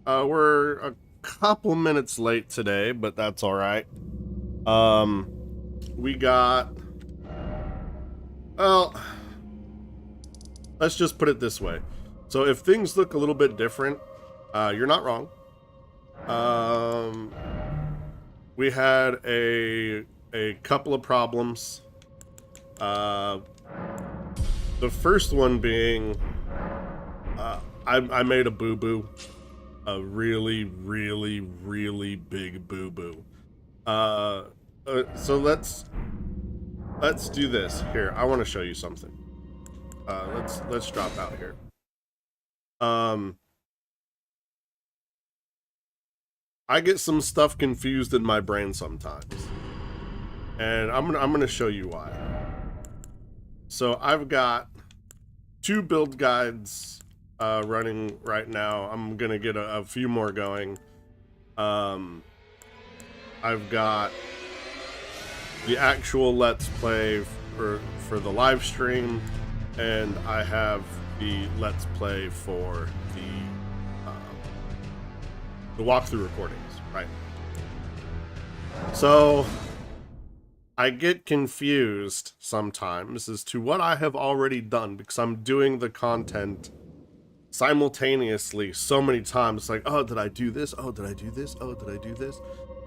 We're a couple minutes late today, but that's all right. Um, we got. Well, let's just put it this way. So if things look a little bit different, you're not wrong. Um, we had a couple of problems. The first one being, I made a boo boo. A really, really, really big boo boo. So let's do this. Here, I want to show you something. Let's drop out here. Um, I get some stuff confused in my brain sometimes, and I'm gonna show you why. So I've got two build guides running right now. I'm gonna get a few more going. I've got the actual Let's Play for the live stream, and I have the Let's Play for the walkthrough recordings, right? So I get confused sometimes as to what I have already done because I'm doing the content simultaneously so many times. It's like, oh, did I do this? Oh, did I do this? Oh, did I do this?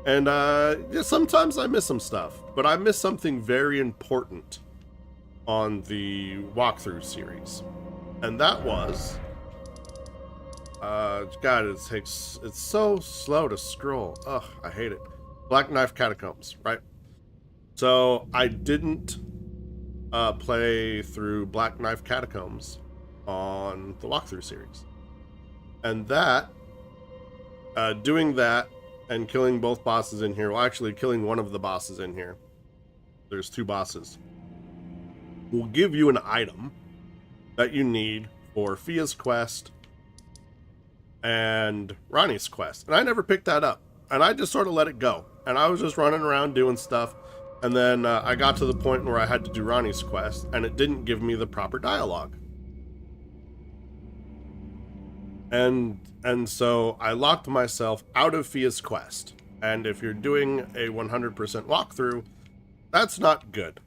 And yeah, sometimes I miss some stuff, but I missed something very important on the walkthrough series, and that was God, it's so slow to scroll. Ugh, I hate it. Black Knife Catacombs, right? So I didn't play through Black Knife Catacombs on the walkthrough series, and that doing that and killing both bosses in here, well, actually killing one of the bosses in here, there's two bosses, will give you an item that you need for Fia's quest and Ronnie's quest. And I never picked that up. And I just sort of let it go. And I was just running around doing stuff. And then I got to the point where I had to do Ronnie's quest, and it didn't give me the proper dialogue. And so I locked myself out of Fia's quest. And if you're doing a 100% walkthrough, that's not good.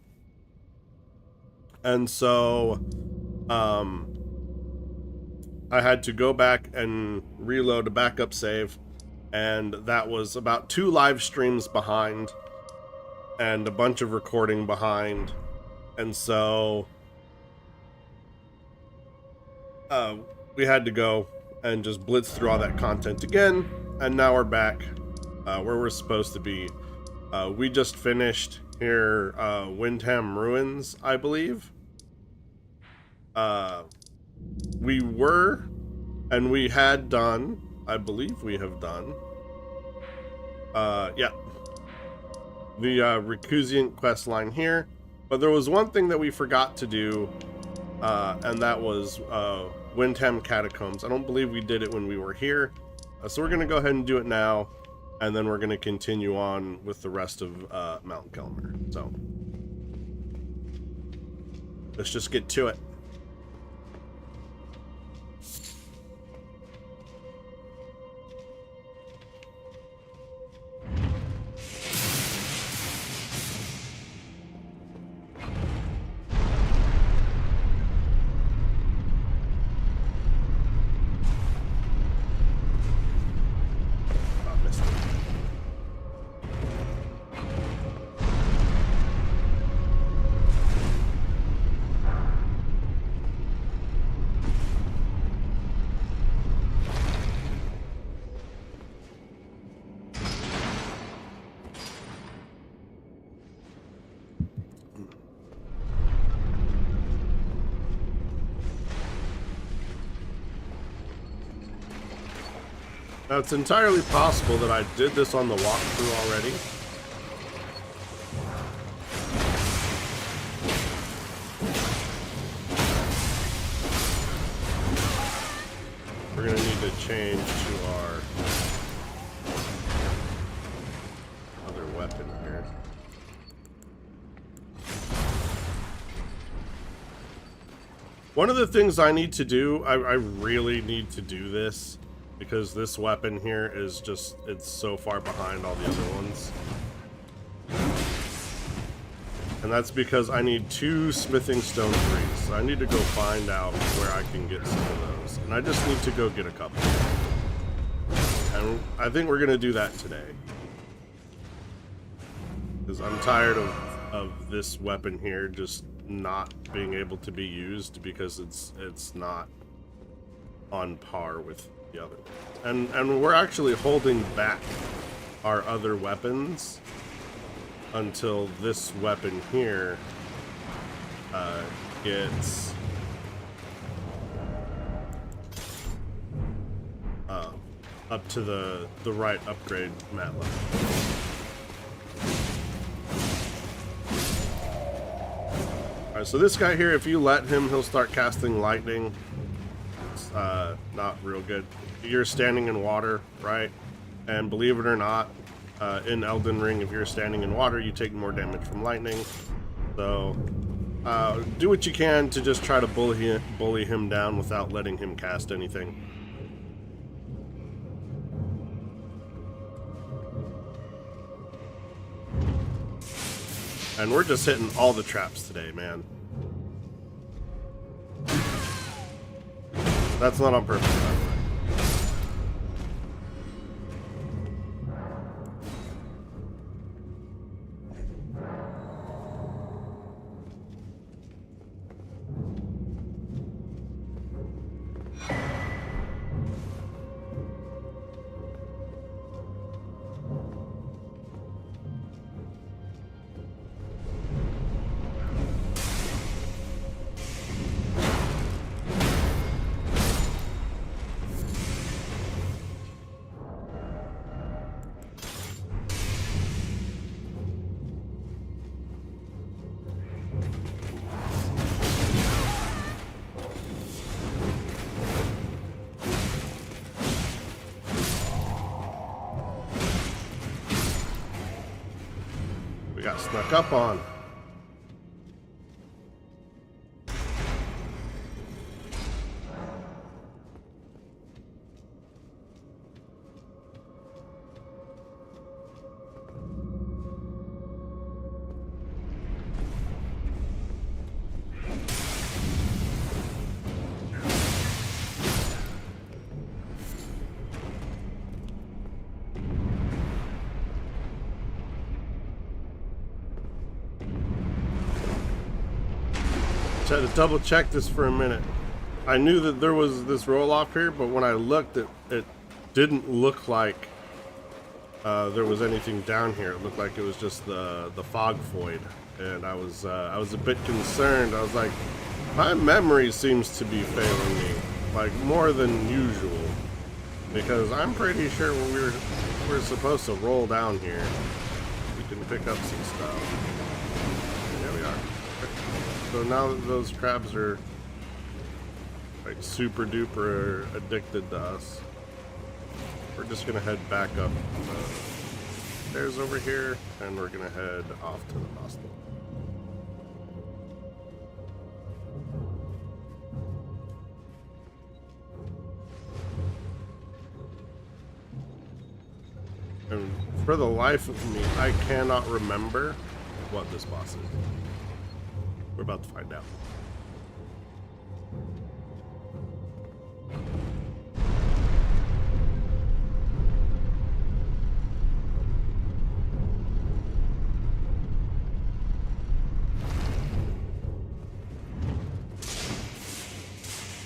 And so I had to go back and reload a backup save, and that was about 2 live streams behind and a bunch of recording behind. And so we had to go and just blitz through all that content again, and now we're back where we're supposed to be. We just finished here Windham Ruins, I believe. We were, and we had done, I believe we have done, yeah, the Recusant quest line here, but there was one thing that we forgot to do, and that was Windham Catacombs. I don't believe we did it when we were here, so we're going to go ahead and do it now, and then we're going to continue on with the rest of Mount Kelmer. So let's just get to it. Now, it's entirely possible that I did this on the walkthrough already. We're going to need to change to our other weapon here. One of the things I need to do, I really need to do this, because this weapon here is just, it's so far behind all the other ones. And that's because I need 2 smithing stone 3s. So I need to go find out where I can get some of those. And I just need to go get a couple. And I think we're going to do that today. Because I'm tired of this weapon here just not being able to be used because it's not on par with the other ones. And we're actually holding back our other weapons until this weapon here gets up to the right upgrade mat level. Alright, so this guy here, if you let him, he'll start casting lightning. It's not real good. You're standing in water, right? And believe it or not, in Elden Ring, if you're standing in water, you take more damage from lightning. So do what you can to just try to bully him down without letting him cast anything. And we're just hitting all the traps today, man. That's not on purpose, by the way. We got snuck up on. Had to double check this for a minute. I knew that there was this roll off here, but when I looked, it didn't look like there was anything down here. It looked like it was just the fog void, and I was a bit concerned. I was like, my memory seems to be failing me, like more than usual, because I'm pretty sure when we're supposed to roll down here, we can pick up some stuff. There we are. So now that those crabs are like super duper addicted to us, we're just gonna head back up the stairs over here, and we're gonna head off to the hostel. And for the life of me, I cannot remember what this boss is. We're about to find out.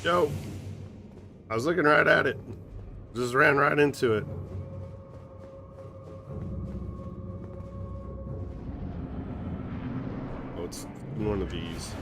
Yo, I was looking right at it. Just ran right into it. Oh, it's one of these.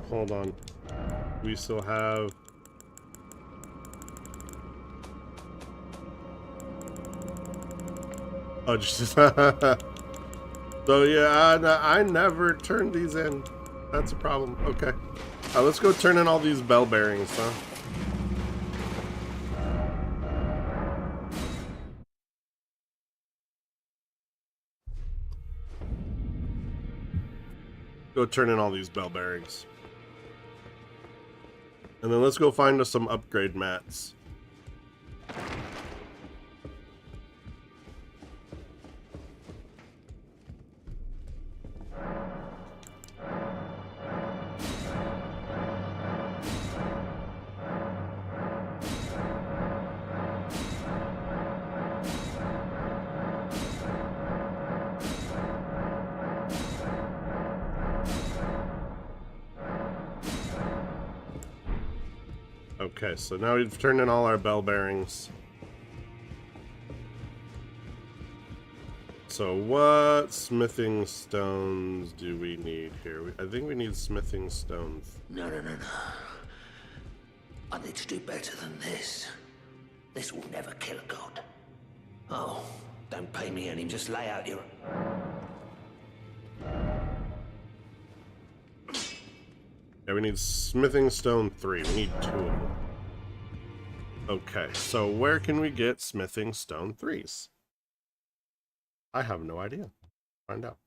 hold on. We still have... Oh, just... So yeah, I never turned these in. That's a problem. Okay. Let's go turn in all these bell bearings, huh? Go turn in all these bell bearings. And then let's go find us some upgrade mats. Okay, so now we've turned in all our bell bearings. So what smithing stones do we need here? I think we need smithing stones. No. I need to do better than this. This will never kill a god. Oh, don't pay me any, just lay out your... Yeah, we need smithing stone 3. We need 2 of them. Okay, so where can we get smithing stone 3s? I have no idea. Find out.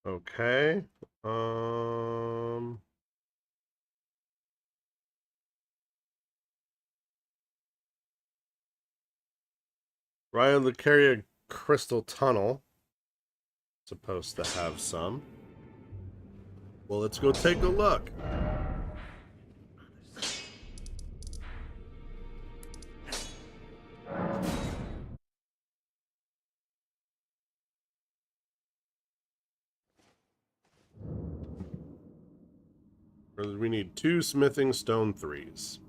Okay. Ryan the Carrier Crystal Tunnel. Supposed to have some. Well, let's go take a look. We need 2 smithing stone 3s.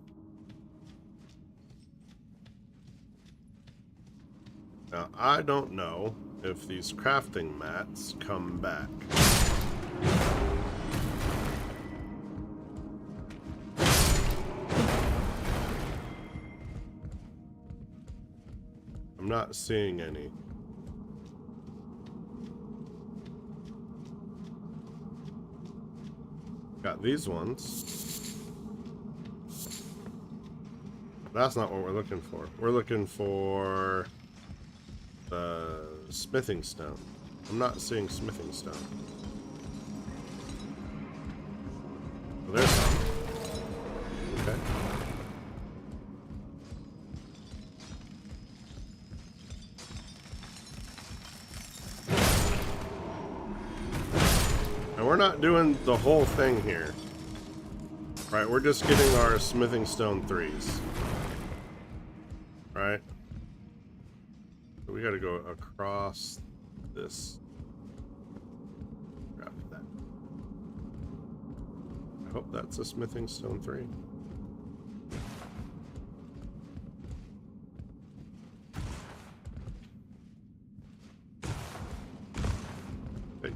Now, I don't know if these crafting mats come back. I'm not seeing any. Got these ones. That's not what we're looking for. We're looking for the smithing stone. I'm not seeing smithing stone. Well, there's some. Okay. And we're not doing the whole thing here. Right, we're just getting our smithing stone 3s. Right? So we gotta go across this. Grab that. I hope that's a smithing stone 3. Hey.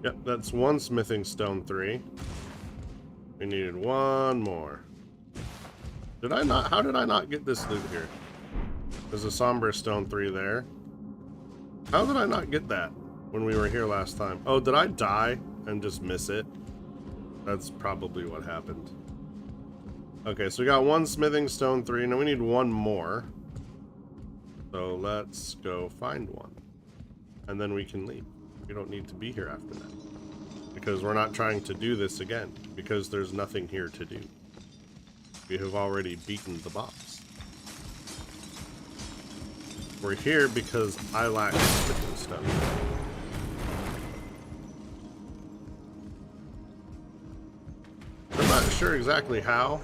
Yep, that's 1 smithing stone 3. We needed 1 more. Did I not? How did I not get this loot here? There's a somber stone 3 there. How did I not get that when we were here last time? Oh, did I die and just miss it? That's probably what happened. Okay, so we got 1 smithing stone 3. Now we need 1 more. So let's go find 1. And then we can leave. We don't need to be here after that. Because we're not trying to do this again. Because there's nothing here to do. We have already beaten the boss. We're here because I lack smithing stone. I'm not sure exactly how.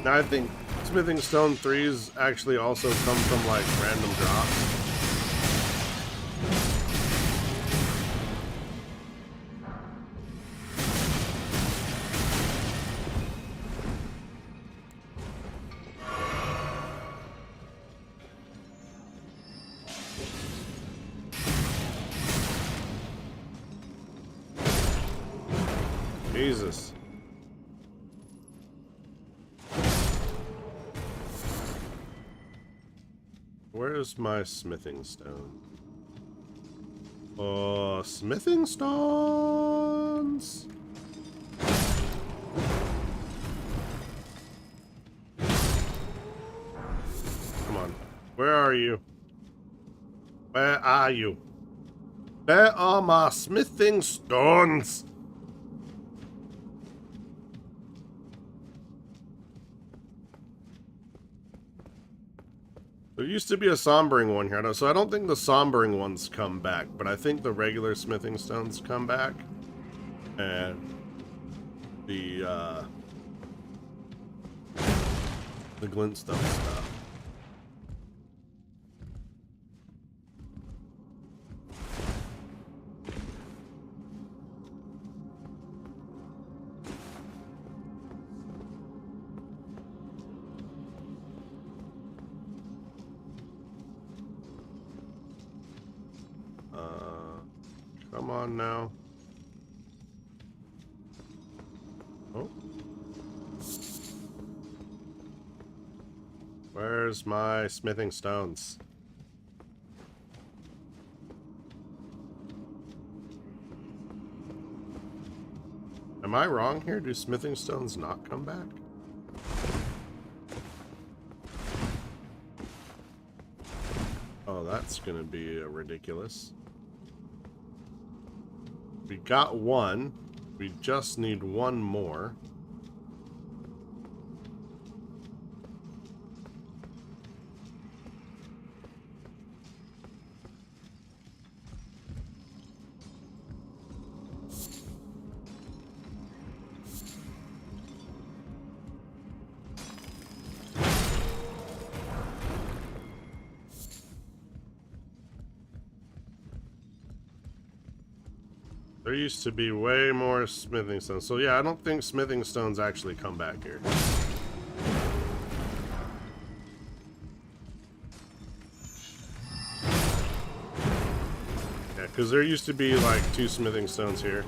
Now I think smithing stone 3s actually also come from like random drops. Jesus. Where's my smithing stone? Oh, smithing stones! Come on. Where are you? Where are you? Where are my smithing stones? There used to be a sombering one here, so I don't think the sombering ones come back, but I think the regular smithing stones come back. And the glintstone stuff. Come on now. Oh. Where's my smithing stones? Am I wrong here? Do smithing stones not come back? Oh, that's gonna be ridiculous. We got one. We just need one more. There used to be way more smithing stones. So yeah, I don't think smithing stones actually come back here. Yeah, because there used to be like 2 smithing stones here.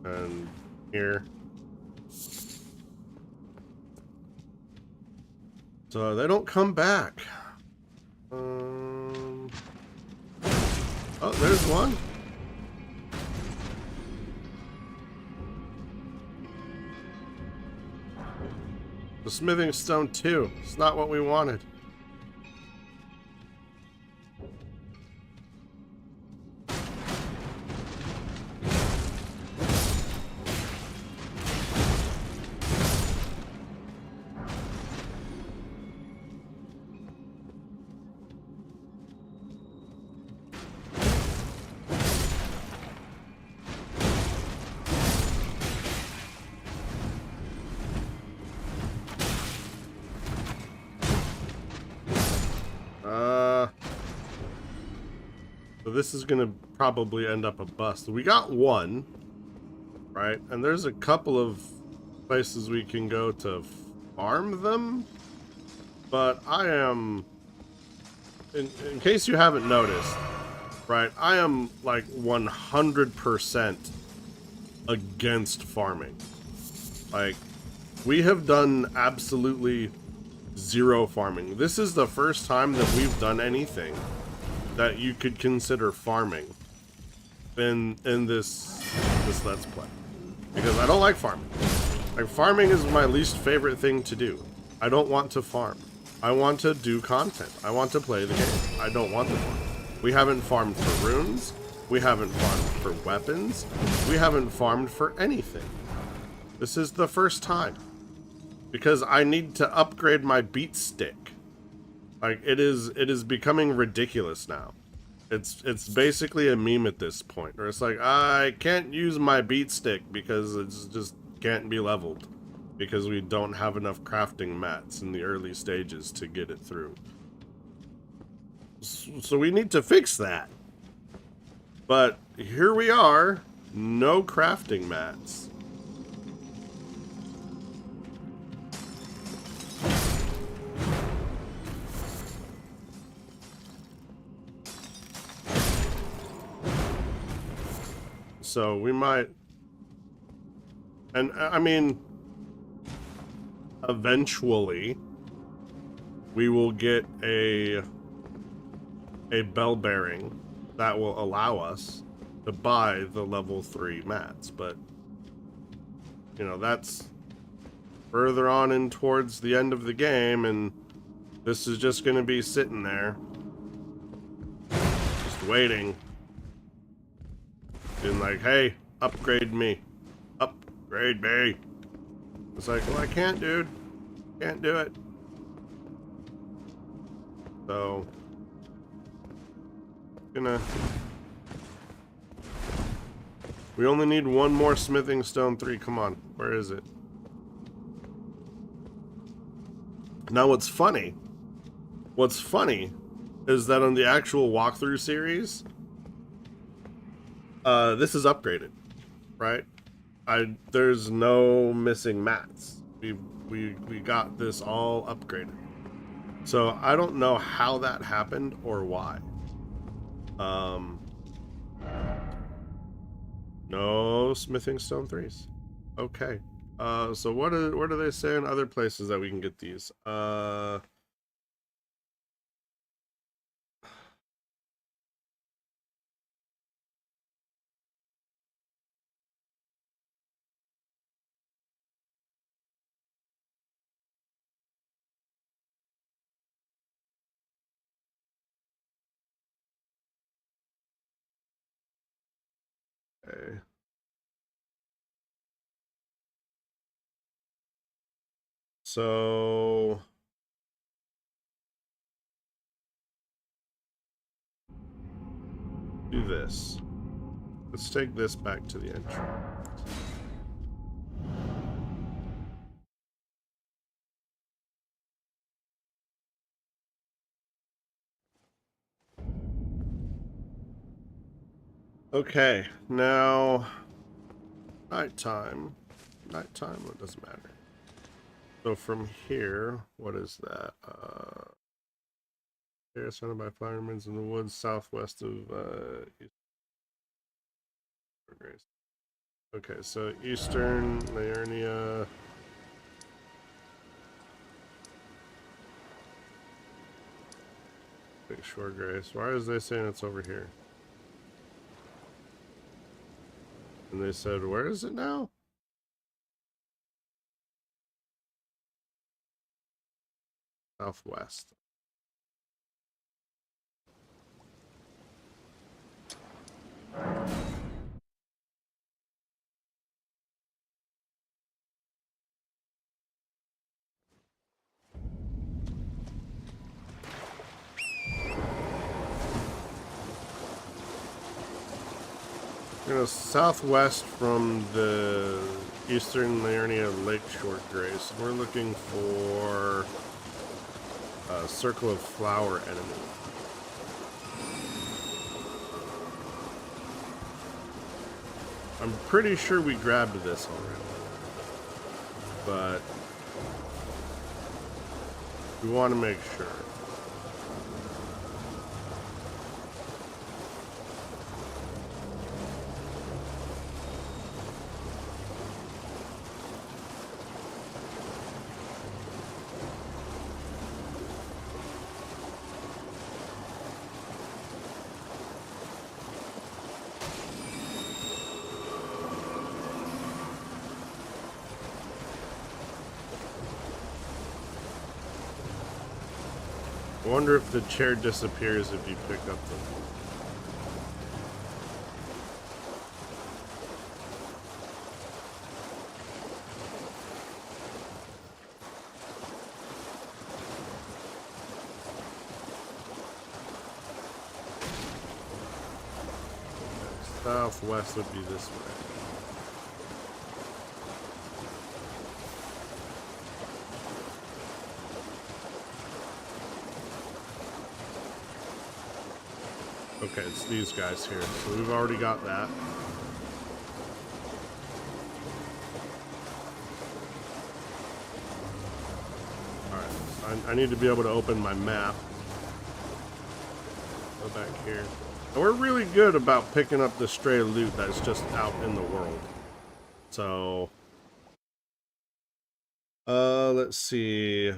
And here. So they don't come back. Oh, there's one. The smithing stone 2. It's not what we wanted. So this is gonna probably end up a bust. We got one, right? And there's a couple of places we can go to farm them. But I am, in case you haven't noticed, right? I am like 100% against farming. Like, we have done absolutely 0 farming. This is the first time that we've done anything that you could consider farming in this Let's Play. Because I don't like farming. Like, farming is my least favorite thing to do. I don't want to farm. I want to do content. I want to play the game. I don't want to farm. We haven't farmed for runes. We haven't farmed for weapons. We haven't farmed for anything. This is the first time. Because I need to upgrade my beat stick. Like, it is becoming ridiculous now. It's basically a meme at this point, where it's like, I can't use my beat stick because it's just can't be leveled. Because we don't have enough crafting mats in the early stages to get it through. So we need to fix that. But here we are, no crafting mats. So we might, and I mean, eventually we will get a bell bearing that will allow us to buy the level 3 mats, but you know, that's further on in towards the end of the game, and this is just going to be sitting there just waiting. And like, hey, upgrade me. Upgrade me. It's like, well, I can't, dude. Can't do it. So, we only need one more smithing stone 3. Come on. Where is it? Now, what's funny is that on the actual walkthrough series, this is upgraded, right? There's no missing mats. We got this all upgraded. So I don't know how that happened or why. No smithing stone 3s. Okay. So what do they say in other places that we can get these? Okay. So do this. Let's take this back to the entrance. Okay, now nighttime. Nighttime, it doesn't matter. So from here, what is that? Area surrounded by flower remains in the woods southwest of East Grace. Okay, so Eastern Liurnia. Big Shore Grace. Why is they saying it's over here? And they said, where is it now? Southwest. You know, southwest from the Eastern Liurnia Lakeshore Grace. We're looking for a Circle of Flower enemy. I'm pretty sure we grabbed this already, but we want to make sure. I wonder if the chair disappears if you pick up the... Southwest would be this way. Okay, it's these guys here. So we've already got that. Alright, I need to be able to open my map. Go back here. And we're really good about picking up the stray loot that's just out in the world. So, let's see.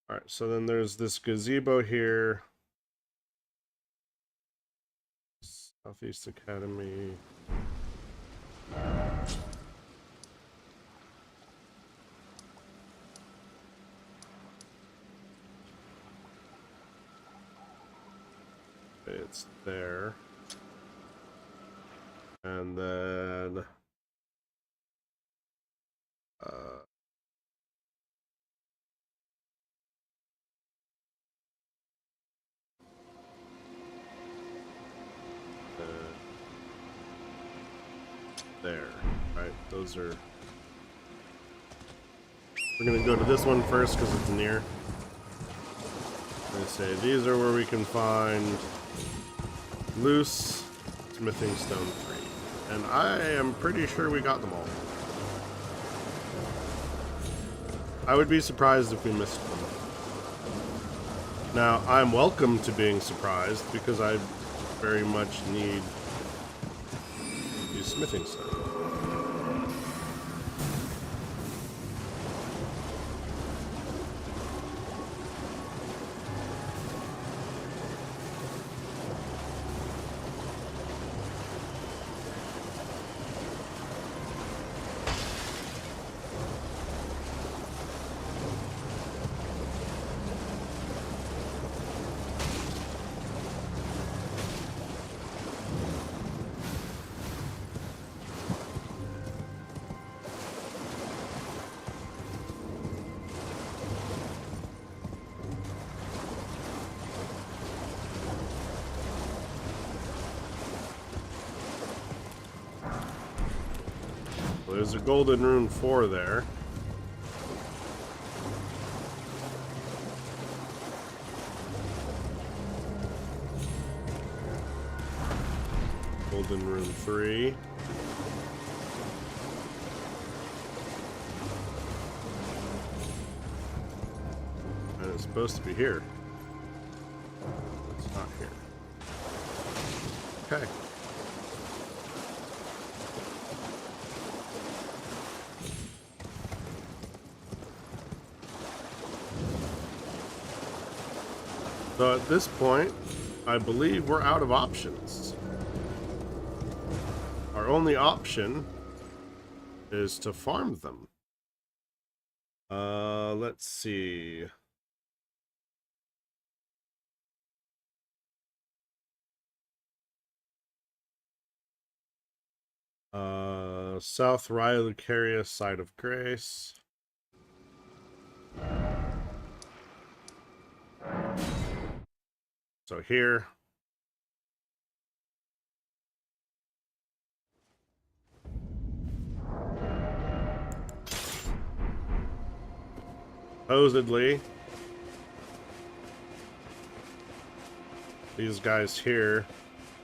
All right, so then there's this gazebo here. Southeast Academy. It's there. And then there, right? Those are. We're gonna go to this one first because it's near. They say these are where we can find loose smithing stone 3, and I am pretty sure we got them all. I would be surprised if we missed them. Now, I'm welcome to being surprised because I very much need these smithing stone. There's a golden rune 4 there. Golden rune 3. And it's supposed to be here. It's not here. Okay. So at this point, I believe we're out of options. Our only option is to farm them. Let's see. South Rhylucaria, Side of Grace. So here. Supposedly, these guys here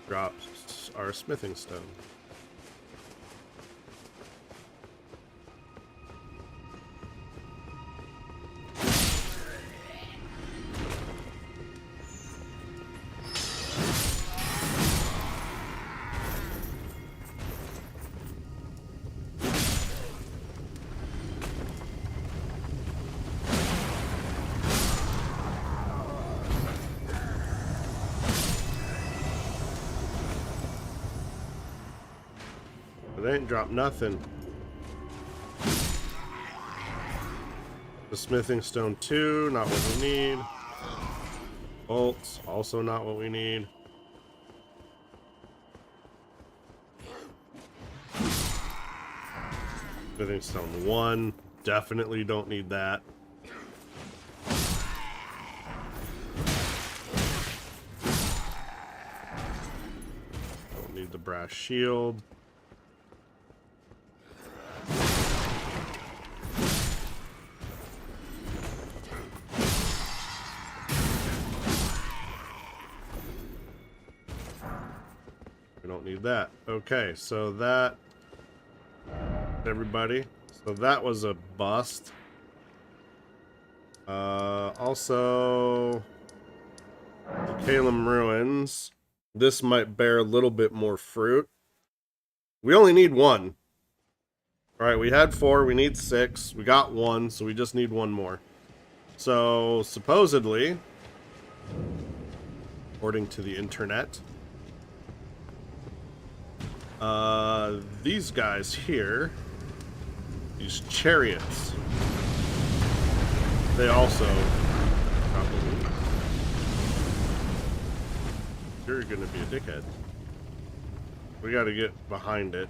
drop our smithing stone. They ain't dropped nothing. The smithing stone 2, not what we need. Bolts, also not what we need. Smithing stone 1, definitely don't need that. Don't need the brass shield. We don't need that. Okay, so that... everybody. So that was a bust. Also... the Calum Ruins. This might bear a little bit more fruit. We only need 1. Alright, we had 4, we need 6. We got 1, so we just need 1 more. So, supposedly, according to the internet, these guys here, these chariots, they also probably... you're gonna be a dickhead. We gotta get behind it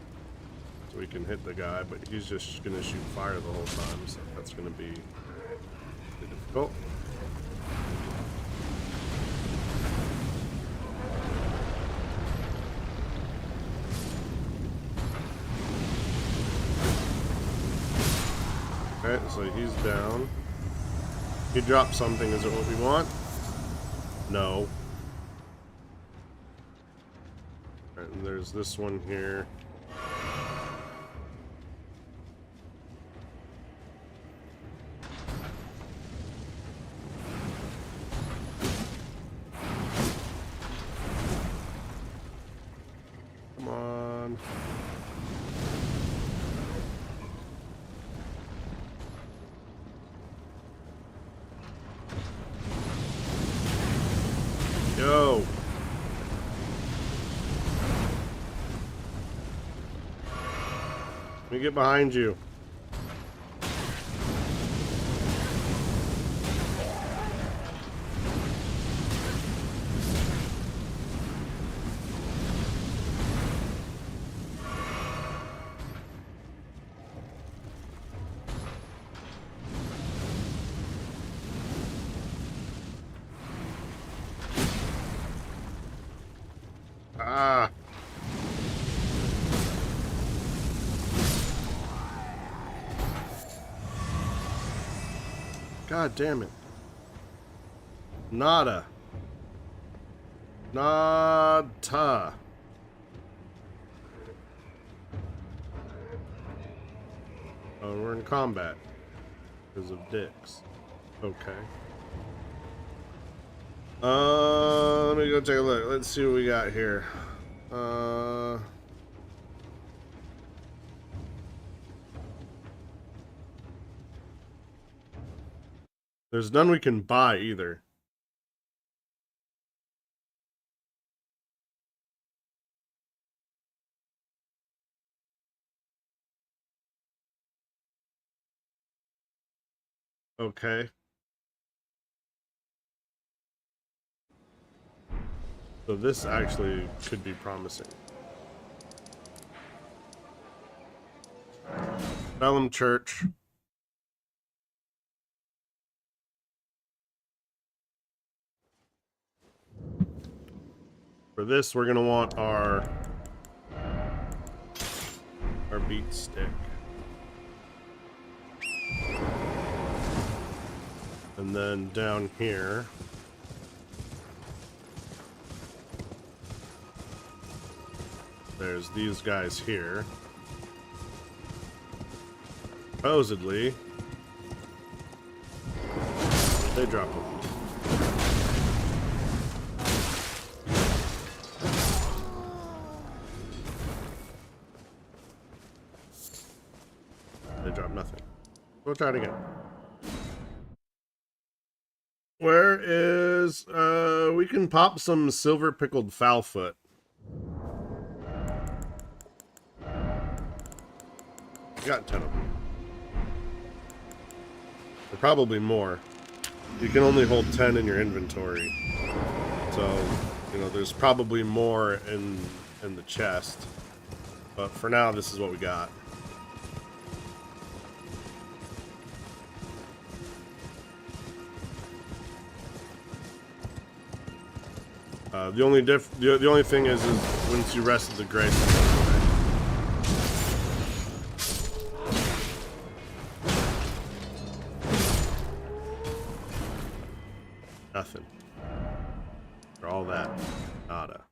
so we can hit the guy, but he's just gonna shoot fire the whole time, so that's gonna be difficult. Alright, so he's down. He dropped something, is it what we want? No. Alright, and there's this one here. Come on. Go. Let me get behind you. Ah. God damn it. Nada. Nada. Oh, we're in combat. Because of dicks. Okay. Let me go take a look. Let's see what we got here. There's none we can buy either. Okay. So this actually could be promising. Bellum Church. For this, we're gonna want our beat stick. And then down here, there's these guys here. Supposedly, they drop them. They drop nothing. We'll try it again. Where is, we can pop some silver pickled fowlfoot. Got 10 of them. Or probably more. You can only hold 10 in your inventory. So, you know, there's probably more in the chest. But for now, this is what we got. The only thing is once you rest at the grave. Nothing. For all that, nada.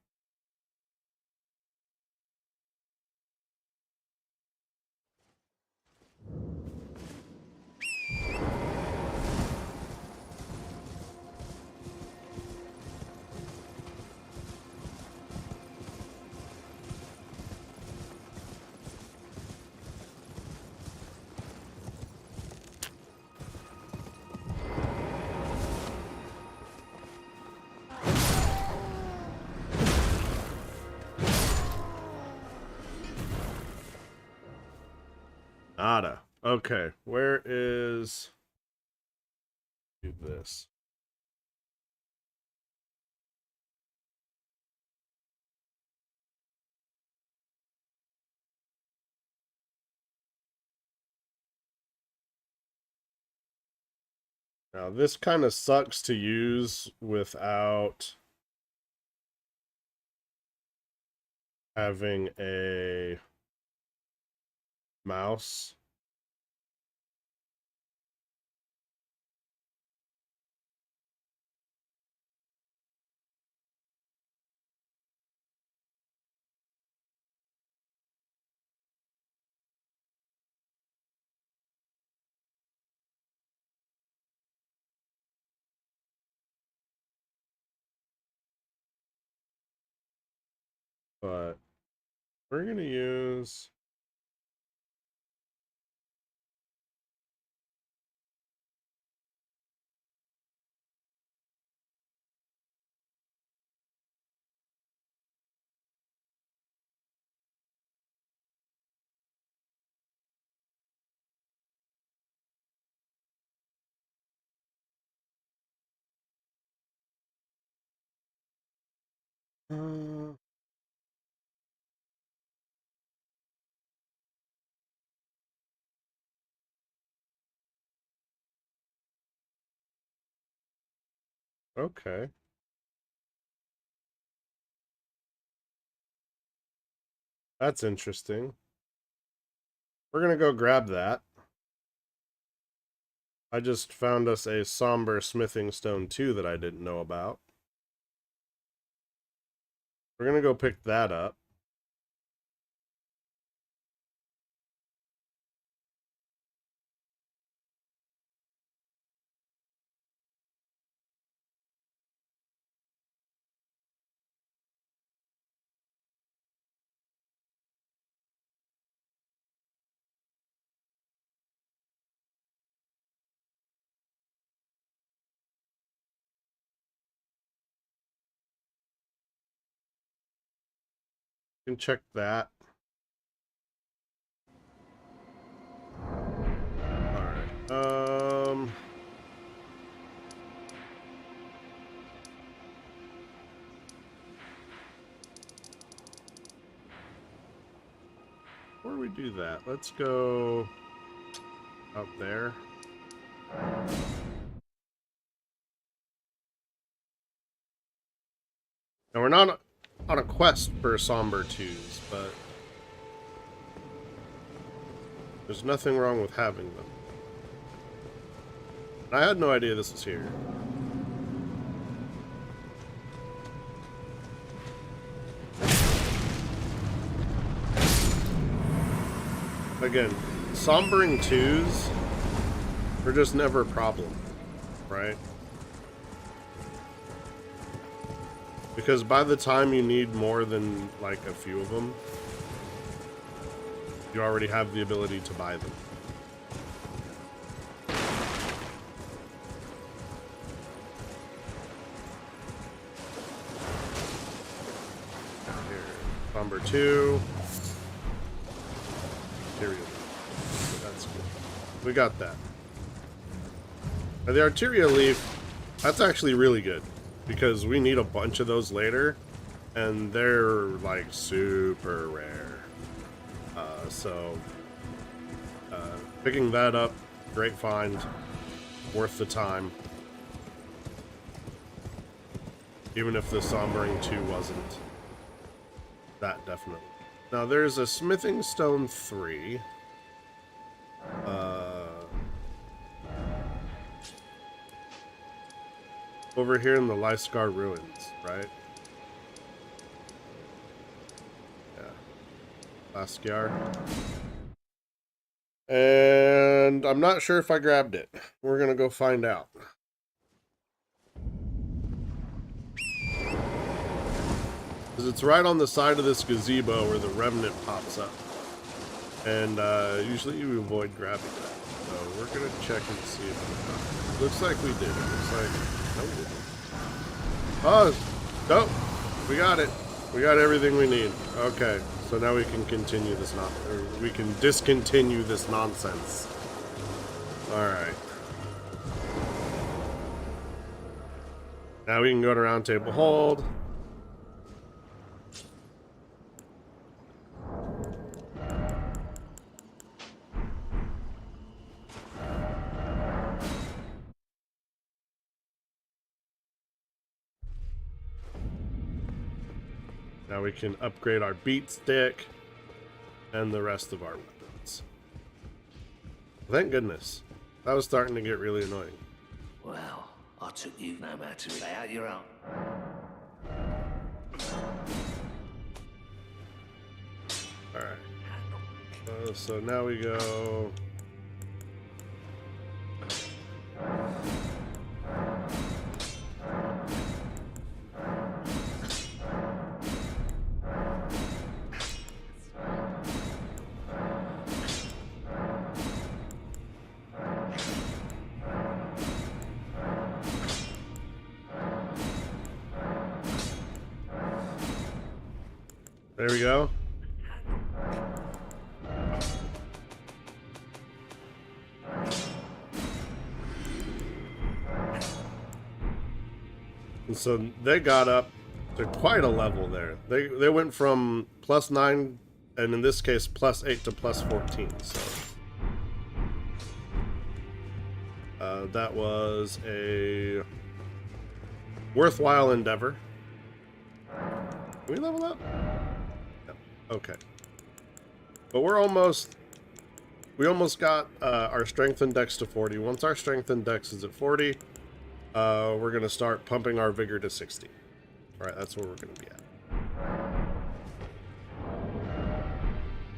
Nada. Okay, where is... Do this. Now, this kind of sucks to use without having a mouse. But we're going to use... okay. That's interesting. We're going to go grab that. I just found us a somber smithing stone too that I didn't know about. We're going to go pick that up. You can check that. Alright. Before we do that, let's go out there. Now, we're not on a quest for somber twos, but there's nothing wrong with having them. I had no idea this was here. Again, sombering twos are just never a problem, right? Because by the time you need more than like a few of them, you already have the ability to buy them. Here, somber 2. Material. That's good. We got that. And the Arteria leaf, that's actually really good because we need a bunch of those later, and they're like super rare. So picking that up, great find, worth the time. Even if the Sombering 2 wasn't. That definitely. Now there's a Smithing Stone 3. Over here in the Lyscar Ruins, right? Yeah. Lascar. And I'm not sure if I grabbed it. We're gonna go find out. Because it's right on the side of this gazebo where the Remnant pops up. And usually you avoid grabbing that. So we're gonna check and see if we got it. Looks like we did. It looks like no, we didn't. Oh, nope. We got it. We got everything we need. Okay, so now we can continue this we can discontinue this nonsense. All right. Now we can go to Round Table Hold. Now we can upgrade our beat stick and the rest of our weapons. Thank goodness. That was starting to get really annoying. Well, I took you no matter to lay out your own. Alright. So now we go... There we go. And so they got up to quite a level there. They went from +9, and in this case +8 to +14. So that was a worthwhile endeavor. Can we level up? Yep. Okay. But we almost got our strength index to 40. Once our strength index is at 40, we're going to start pumping our vigor to 60. All right, that's where we're going to be at.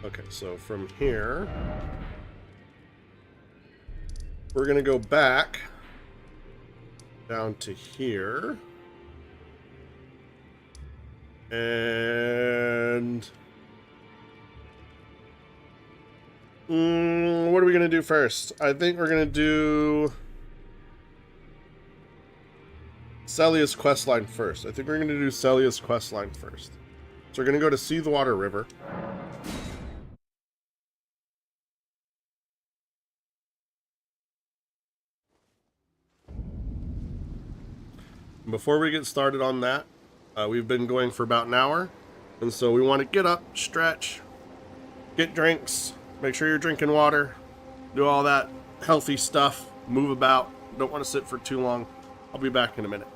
Okay, so from here, we're going to go back down to here. And what are we going to do first? I think we're going to do Celia's questline first. I think we're going to do Celia's questline first. So we're going to go to Seathwater River. Before we get started on that, we've been going for about an hour. And so we want to get up, stretch, get drinks, make sure you're drinking water, do all that healthy stuff, move about. Don't want to sit for too long. I'll be back in a minute.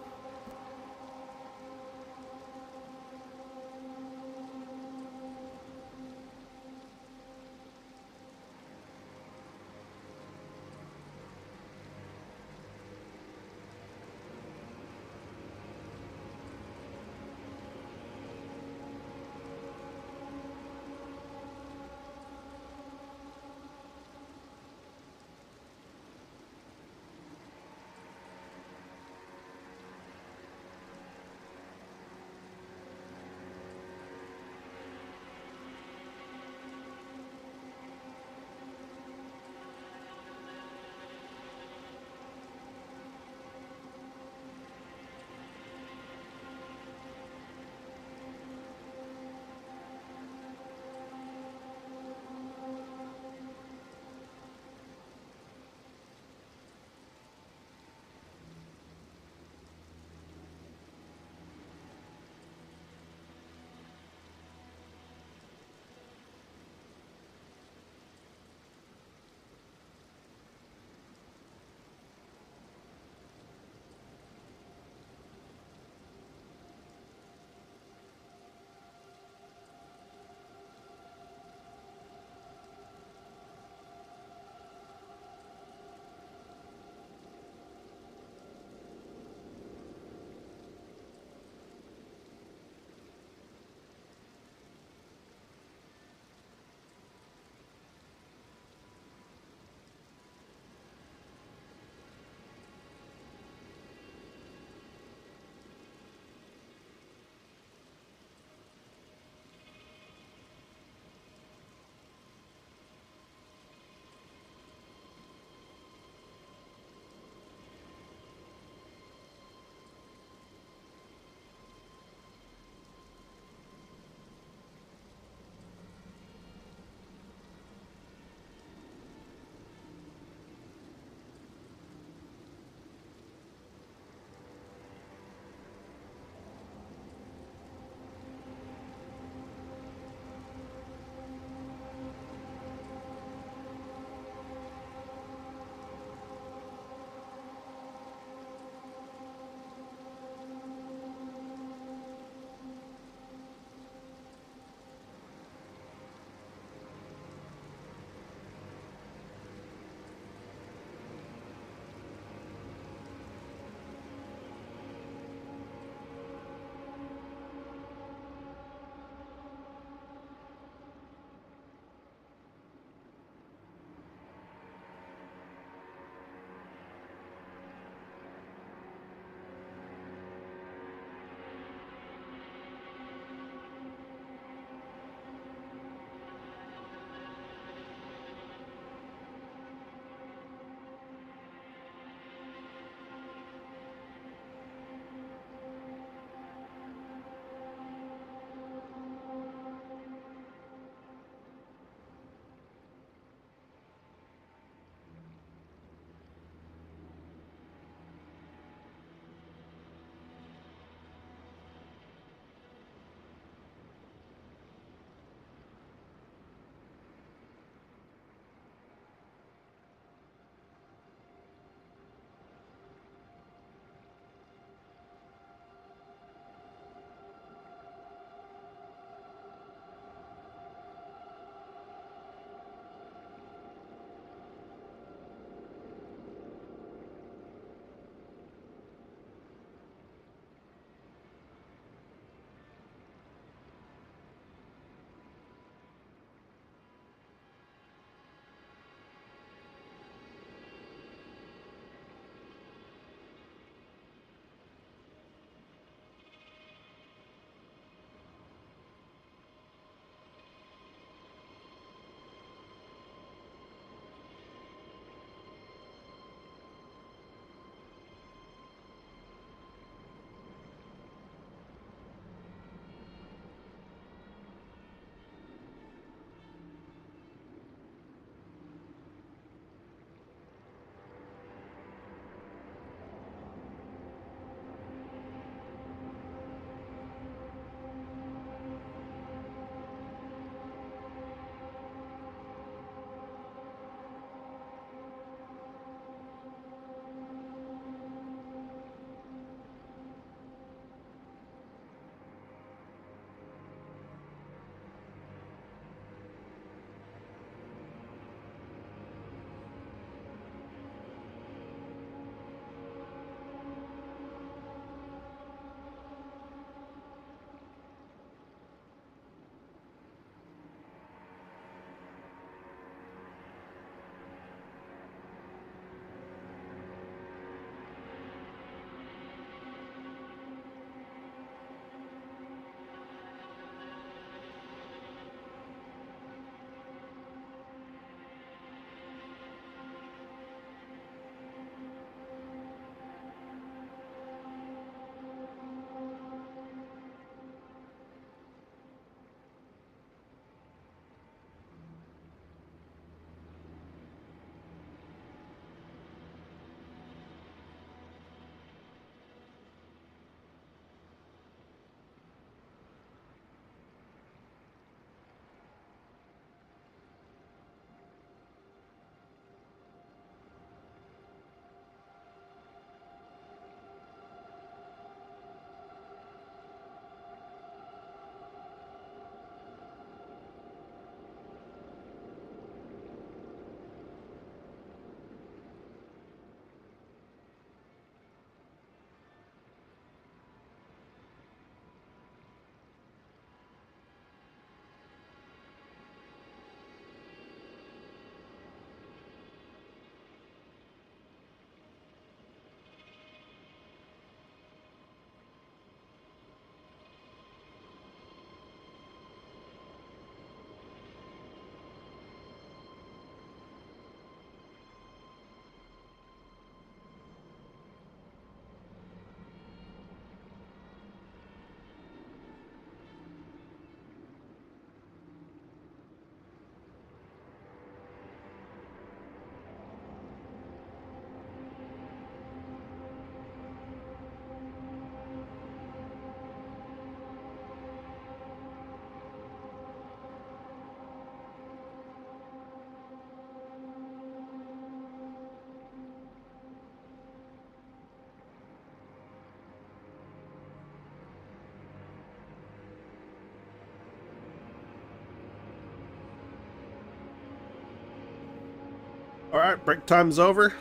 All right, break time's over.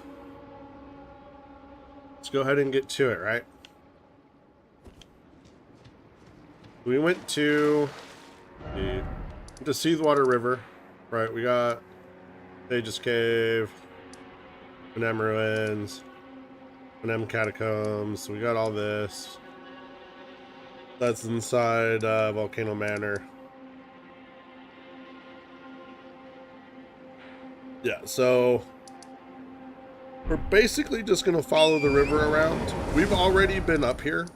Let's go ahead and get to it, right? We went to the Seathwater River, right? We got Sage's Cave, Panem Ruins, Panem Catacombs. We got all this. That's inside Volcano Manor. Yeah, so we're basically just going to follow the river around. We've already been up here.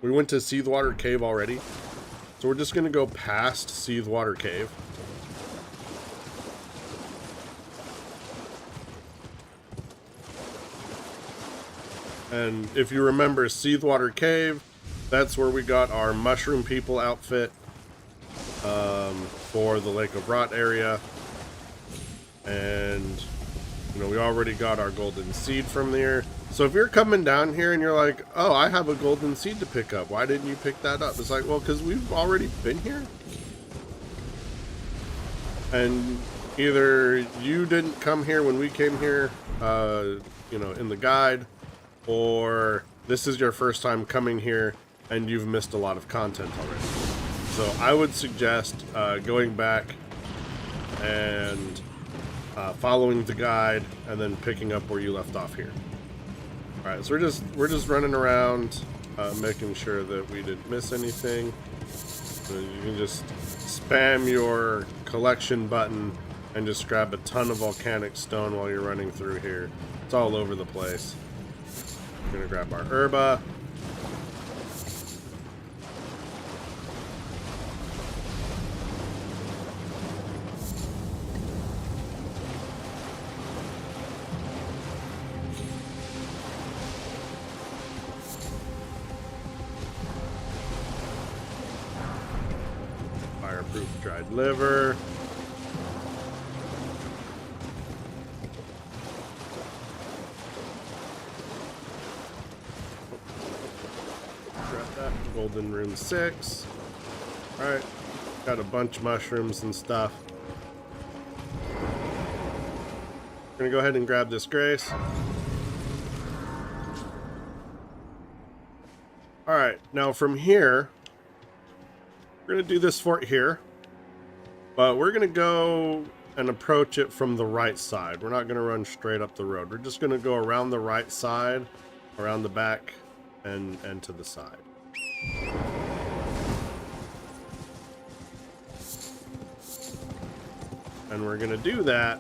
We went to Seathwater Cave already. So we're just going to go past Seathwater Cave. And if you remember Seathwater Cave, that's where we got our Mushroom People outfit for the Lake of Rot area. And, you know, we already got our golden seed from there. So if you're coming down here and you're like, oh, I have a golden seed to pick up, why didn't you pick that up? It's like, well, because we've already been here. And either you didn't come here when we came here, you know, in the guide, or this is your first time coming here and you've missed a lot of content already. So I would suggest going back and following the guide and then picking up where you left off here. All right, so we're just running around, making sure that we didn't miss anything. So you can just spam your collection button and just grab a ton of volcanic stone while you're running through here. It's all over the place. We're gonna grab our herba. Fireproof dried liver. Golden Rune 6. Alright. Got a bunch of mushrooms and stuff. Gonna go ahead and grab this grace. Alright, now from here, we're gonna do this fort here. But we're gonna go and approach it from the right side. We're not gonna run straight up the road. We're just gonna go around the right side, around the back, and to the side. And we're gonna do that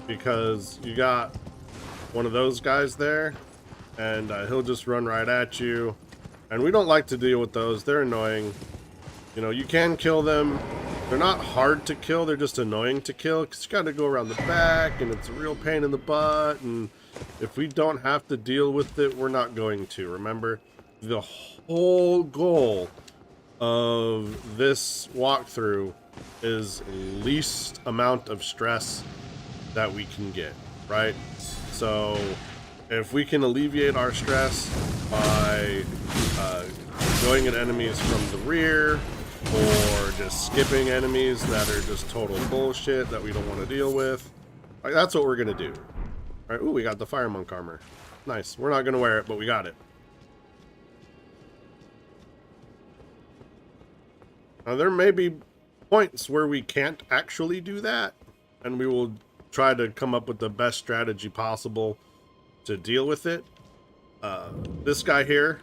because you got one of those guys there, and he'll just run right at you. And we don't like to deal with those. They're annoying. You know, you can kill them. They're not hard to kill. They're just annoying to kill because you got to go around the back, and it's a real pain in the butt. And if we don't have to deal with it, we're not going to. Remember, the whole goal of this walkthrough is least amount of stress that we can get, right? So if we can alleviate our stress by going at enemies from the rear, or just skipping enemies that are just total bullshit that we don't want to deal with, like, that's what we're gonna do. All right, ooh, we got the fire monk armor. Nice. We're not gonna wear it, but we got it. Now there may be points where we can't actually do that, and we will try to come up with the best strategy possible to deal with it. This guy here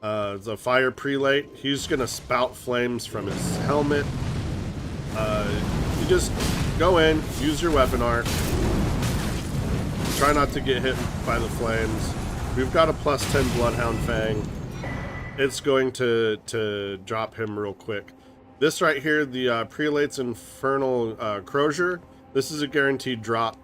is a fire prelate. He's gonna spout flames from his helmet. You just go in, use your weapon art, try not to get hit by the flames. We've got a +10 Bloodhound Fang. It's going to drop him real quick. This right here, the Prelate's Infernal Crozier, this is a guaranteed drop.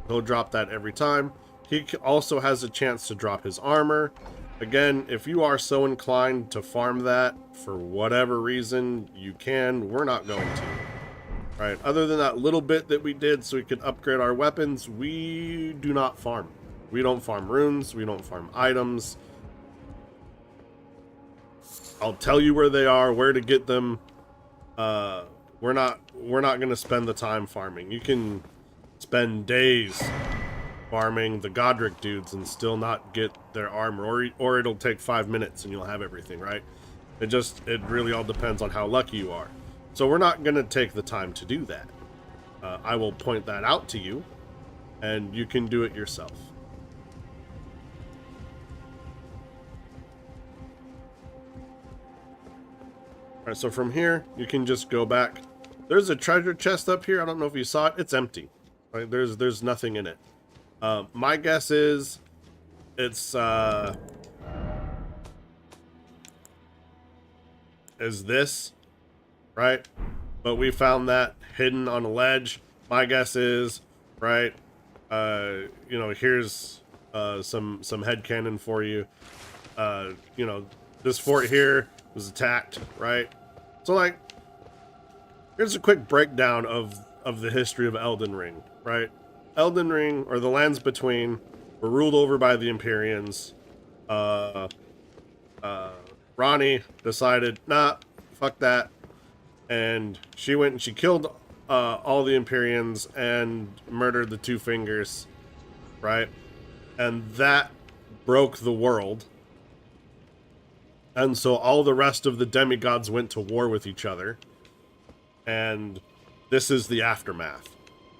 He'll drop that every time. He also has a chance to drop his armor. Again, if you are so inclined to farm that for whatever reason, you can. We're not going to. All right, other than that little bit that we did so we could upgrade our weapons, we do not farm. We don't farm runes. We don't farm items. I'll tell you where they are, where to get them. we're not going to spend the time farming. You can spend days farming the Godric dudes and still not get their armor, or it'll take 5 minutes and you'll have everything, right? It really all depends on how lucky you are. So we're not going to take the time to do that. I will point that out to you, and you can do it yourself. Alright, so from here, you can just go back. There's a treasure chest up here. I don't know if you saw it. It's empty. Right? There's nothing in it. My guess is it's is this, right? But we found that hidden on a ledge. My guess is, right, you know, here's some headcanon for you. You know, this fort here was attacked, right? So, like, here's a quick breakdown of the history of Elden Ring, right? Elden Ring, or the lands between, were ruled over by the Empyreans. Ronnie decided, nah, fuck that. And she went and she killed all the Empyreans and murdered the Two Fingers, right? And that broke the world. And so all the rest of the demigods went to war with each other. And this is the aftermath,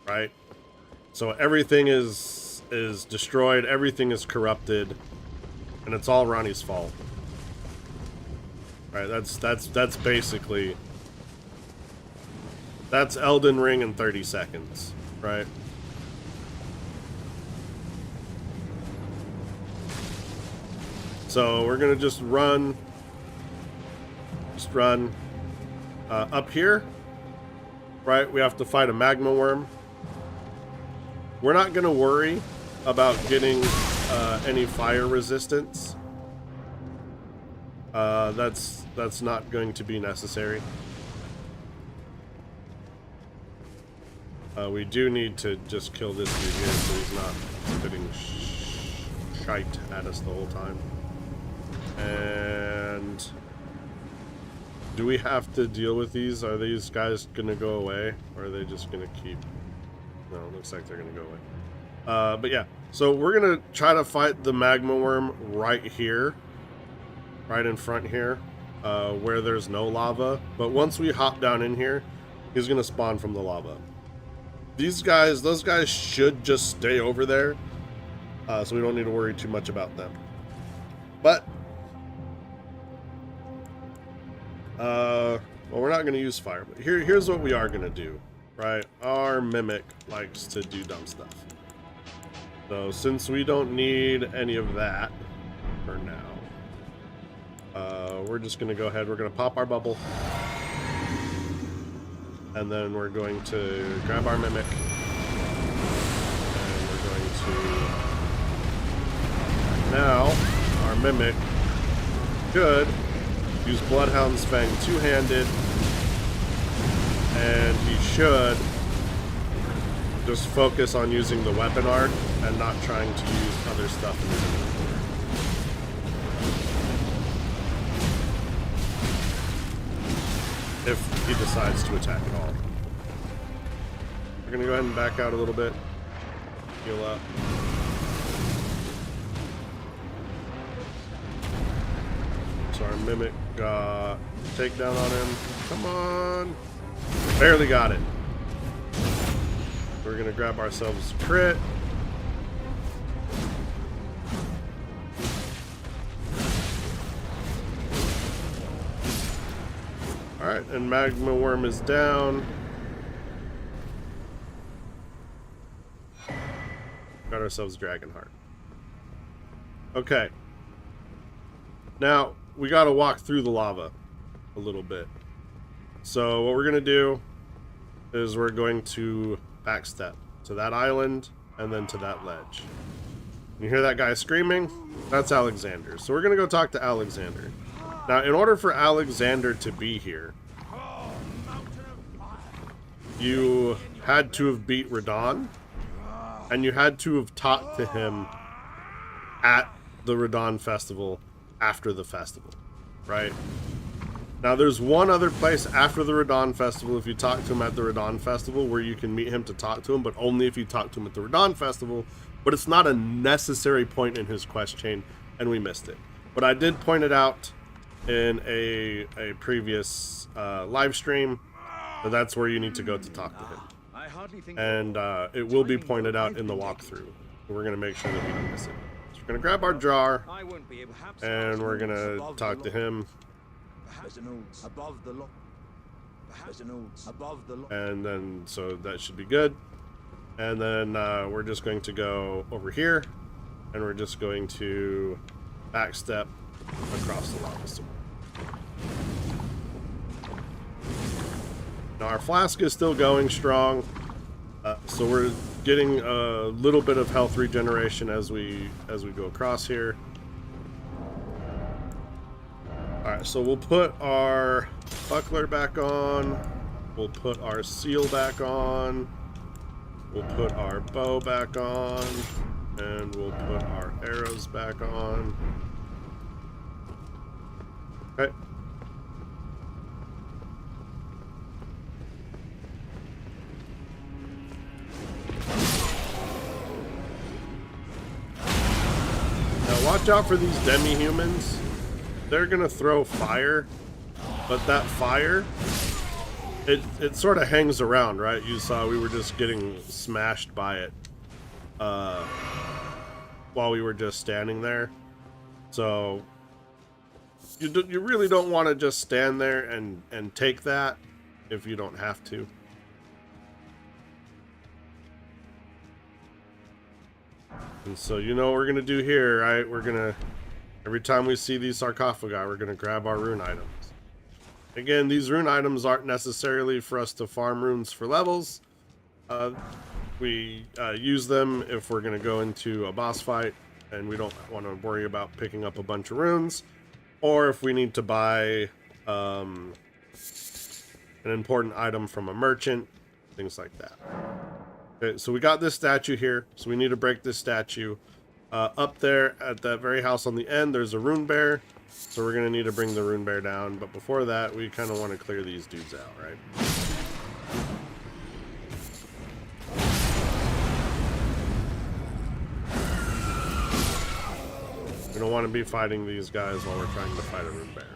right? So everything is destroyed, everything is corrupted, and it's all Ronnie's fault. Right, that's basically, that's Elden Ring in 30 seconds, right? So we're gonna just run up here, right? We have to fight a magma worm. We're not gonna worry about getting any fire resistance. That's not going to be necessary. We do need to just kill this dude here so he's not spitting shite at us the whole time. And do we have to deal with these? Are these guys gonna go away, or are they just gonna keep? No, it looks like they're gonna go away. But yeah, so we're gonna try to fight the magma worm right here, right in front here, where there's no lava. But once we hop down in here, he's gonna spawn from the lava. Those guys should just stay over there, so we don't need to worry too much about them. But well, we're not gonna use fire. But here's what we are gonna do, right? Our mimic likes to do dumb stuff. So since we don't need any of that for now, we're just gonna go ahead. We're gonna pop our bubble, and then we're going to grab our mimic, and we're going to now our mimic should use Bloodhound's Fang two-handed, and he should just focus on using the weapon art and not trying to use other stuff in his inventory. If he decides to attack at all. We're gonna go ahead and back out a little bit. Heal up. So our mimic got takedown on him. Come on! Barely got it. We're gonna grab ourselves a crit. Alright, and Magma Worm is down. Got ourselves Dragonheart. Okay. Now, we gotta walk through the lava a little bit. So what we're gonna do is we're going to backstep to that island and then to that ledge. You hear that guy screaming? That's Alexander. So we're gonna go talk to Alexander. Now, in order for Alexander to be here, you had to have beat Radon, and you had to have talked to him at the Radon festival after the festival, right? Now, there's one other place after the Radon Festival, if you talk to him at the Radon Festival, where you can meet him to talk to him, but only if you talk to him at the Radon Festival. But it's not a necessary point in his quest chain, and we missed it. But I did point it out in a previous live stream, so that's where you need to go to talk to him. And it will be pointed out in the walkthrough. We're going to make sure that we don't miss it. So we're going to grab our jar, and we're going to talk to him. And then, so that should be good. And then we're just going to go over here, and we're just going to backstep across the lava sword. Now our flask is still going strong, so we're getting a little bit of health regeneration as we go across here. Alright, so we'll put our buckler back on, we'll put our seal back on, we'll put our bow back on, and we'll put our arrows back on. Okay. Now watch out for these demi-humans. They're gonna throw fire, but that fire, it sort of hangs around, right? You saw we were just getting smashed by it while we were just standing there. So you really don't want to just stand there and take that if you don't have to. And so you know what we're gonna do here, right? We're gonna, every time we see these sarcophagi, we're gonna grab our rune items. Again, these rune items aren't necessarily for us to farm runes for levels. We use them if we're gonna go into a boss fight and we don't want to worry about picking up a bunch of runes, or if we need to buy an important item from a merchant, things like that. Okay, so we got this statue here, so we need to break this statue. Up there at that very house on the end, there's a rune bear, so we're going to need to bring the rune bear down. But before that, we kind of want to clear these dudes out, right? We don't want to be fighting these guys while we're trying to fight a rune bear.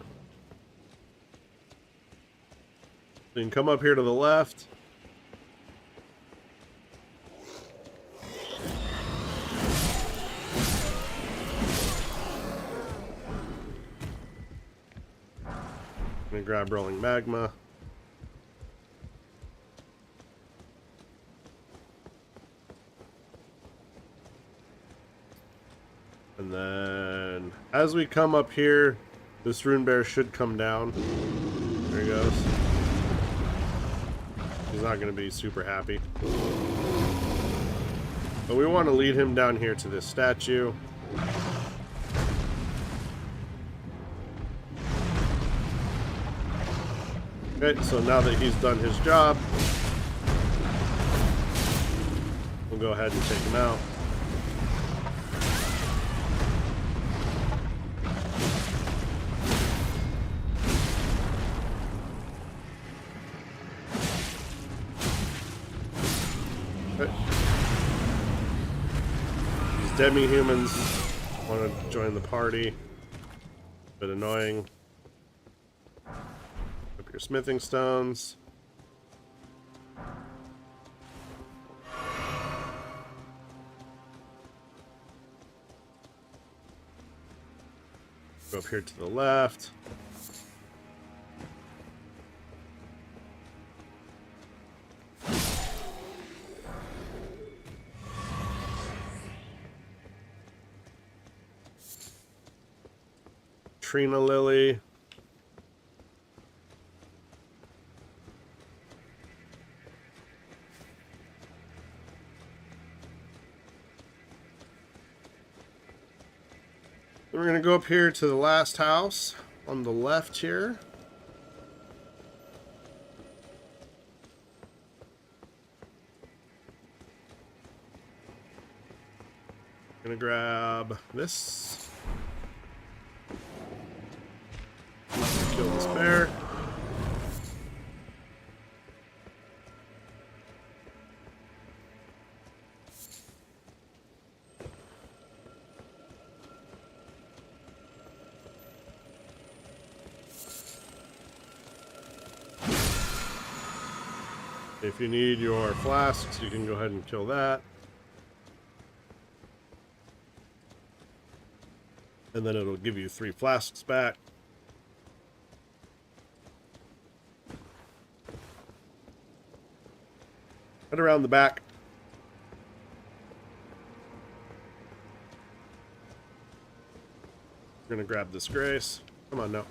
So you can come up here to the left. I'm gonna grab rolling magma. And then as we come up here, this rune bear should come down. There he goes. He's not gonna be super happy. But we want to lead him down here to this statue. Okay, so now that he's done his job, we'll go ahead and take him out. Okay. These demi-humans want to join the party. Bit annoying. Your smithing stones. Go up here to the left. Trina Lily. We're going to go up here to the last house on the left here. Going to grab this. Kill this bear. If you need your flasks, you can go ahead and kill that. And then it'll give you 3 flasks back. Head around the back. We're gonna grab this grace. Come on now.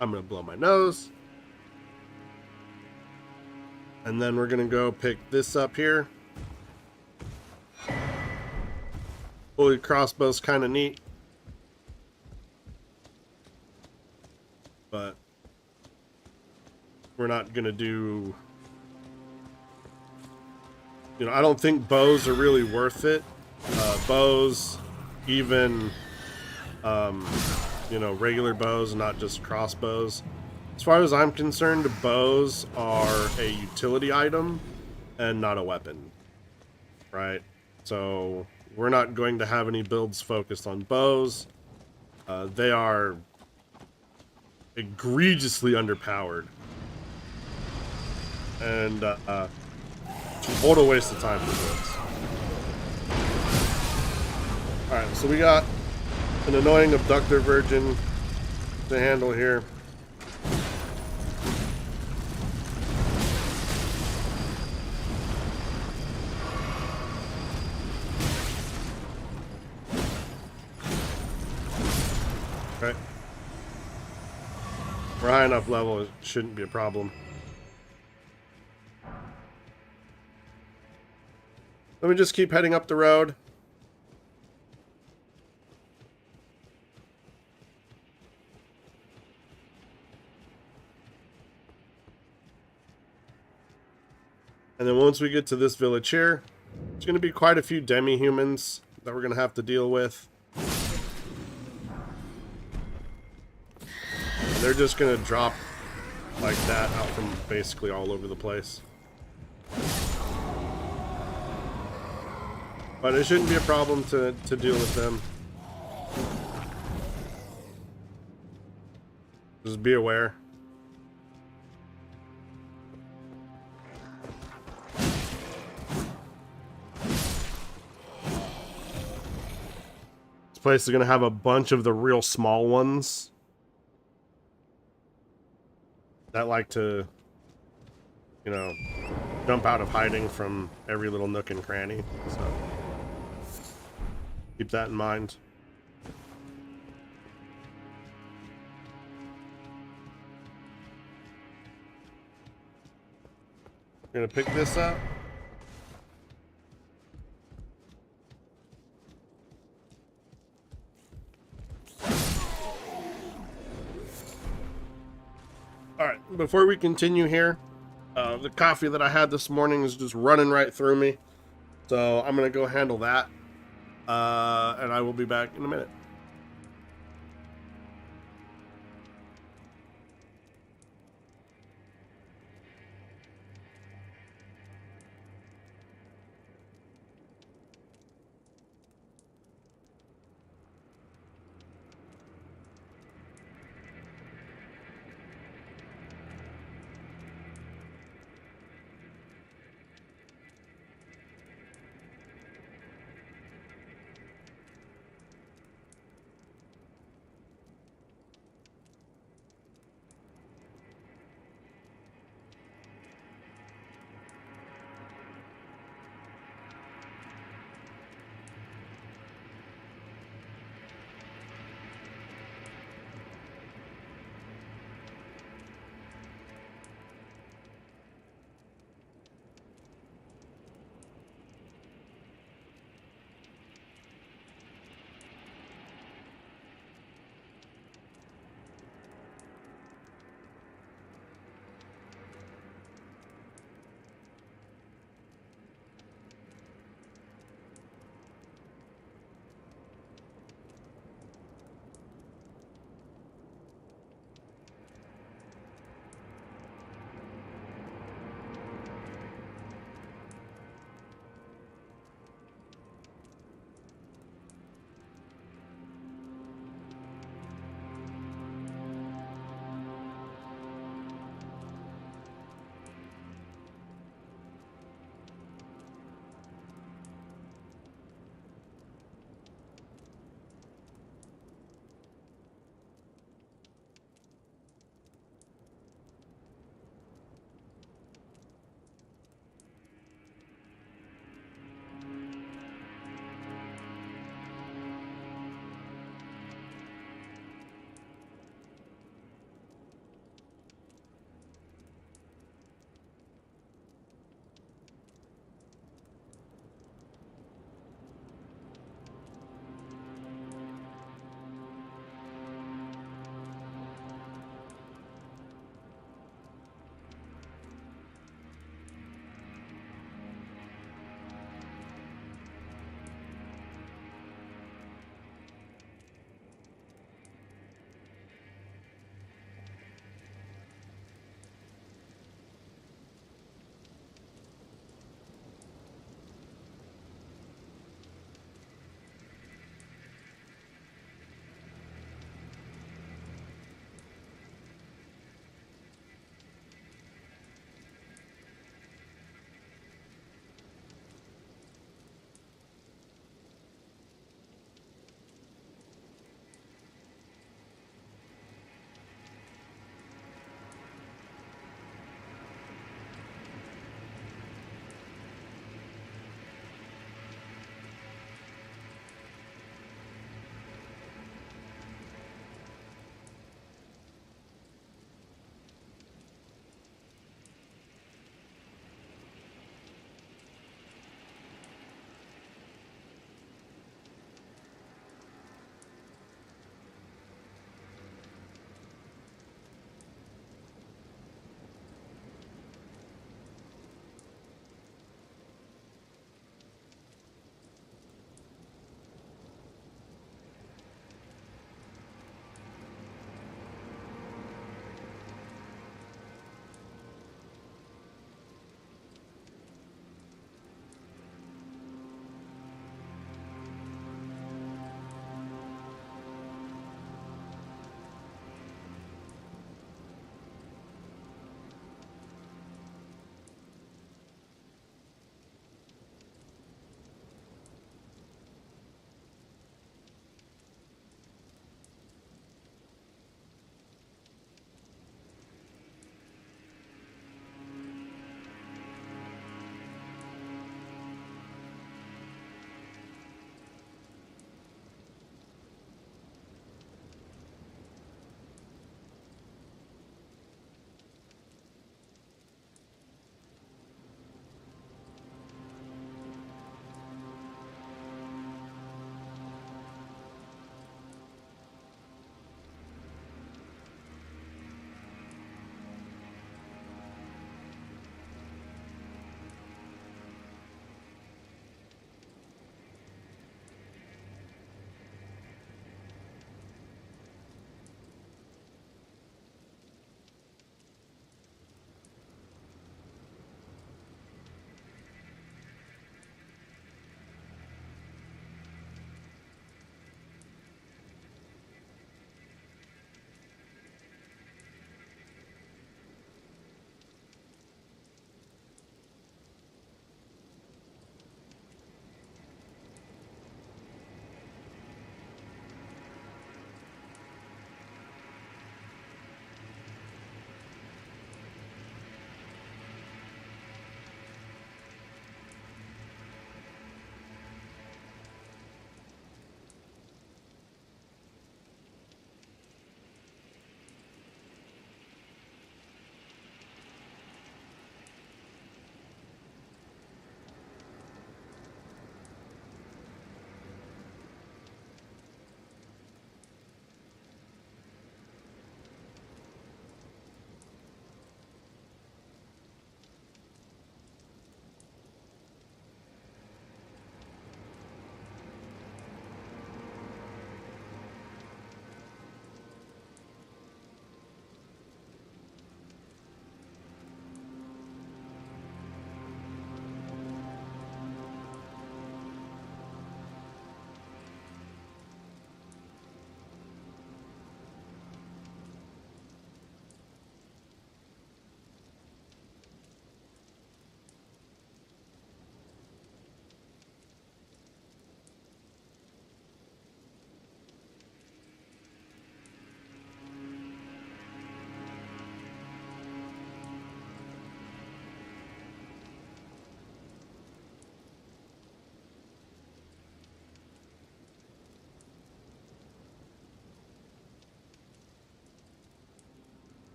I'm gonna blow my nose. And then we're gonna go pick this up here. Holy crossbow's kind of neat. But we're not gonna do... You know, I don't think bows are really worth it. Bows, even... you know, regular bows, not just crossbows. As far as I'm concerned, bows are a utility item and not a weapon, right? So we're not going to have any builds focused on bows. They are egregiously underpowered and total waste of time for builds. All right, so we got an annoying abductor virgin to handle here. Okay. We're high enough level, it shouldn't be a problem. Let me just keep heading up the road. And then once we get to this village here, there's going to be quite a few demi-humans that we're going to have to deal with. And they're just going to drop like that out from basically all over the place. But it shouldn't be a problem to deal with them. Just be aware. Place is going to have a bunch of the real small ones that like to, you know, jump out of hiding from every little nook and cranny. So keep that in mind. We're going to pick this up. Alright, before we continue here, the coffee that I had this morning is just running right through me. So I'm going to go handle that. And I will be back in a minute.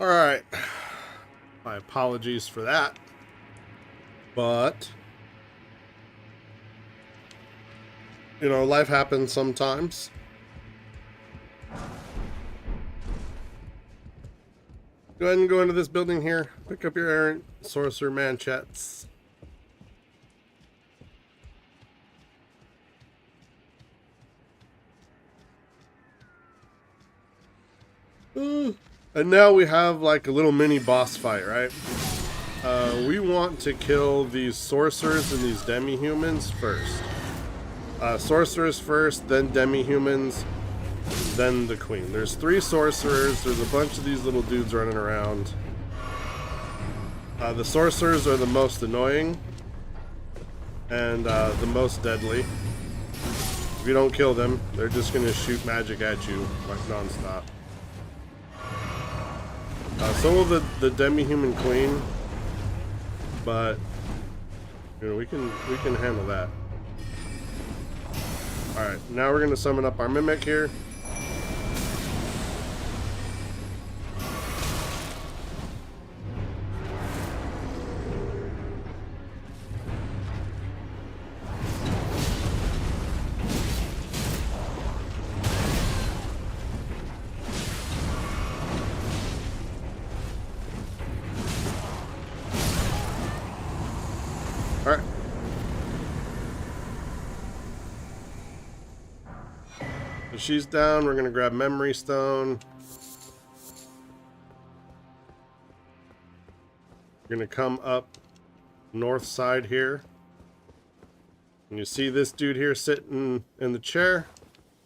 Alright. My apologies for that. But, you know, life happens sometimes. Go ahead and go into this building here. Pick up your errant sorcerer manchets. And now we have like a little mini boss fight, right? We want to kill these sorcerers and these demi-humans first. Sorcerers first, then demi-humans, then the queen. There's 3 sorcerers. There's a bunch of these little dudes running around. The sorcerers are the most annoying and the most deadly. If you don't kill them, they're just going to shoot magic at you like non-stop. So will the demi-human queen, but you know we can handle that. All right, now we're gonna summon up our mimic here. All right. So she's down. We're gonna grab Memory Stone. We're gonna come up north side here. And you see this dude here sitting in the chair,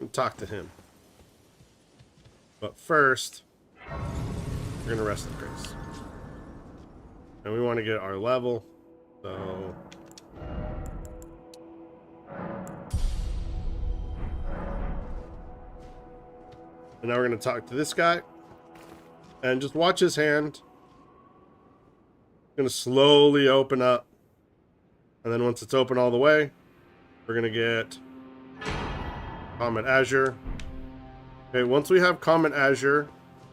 and talk to him. But first, we're gonna rest the grace. And we want to get our level. So and now we're going to talk to this guy and just watch his hand. Going to slowly open up, and then once it's open all the way, we're going to get Comet Azure. Okay, once we have Comet Azure,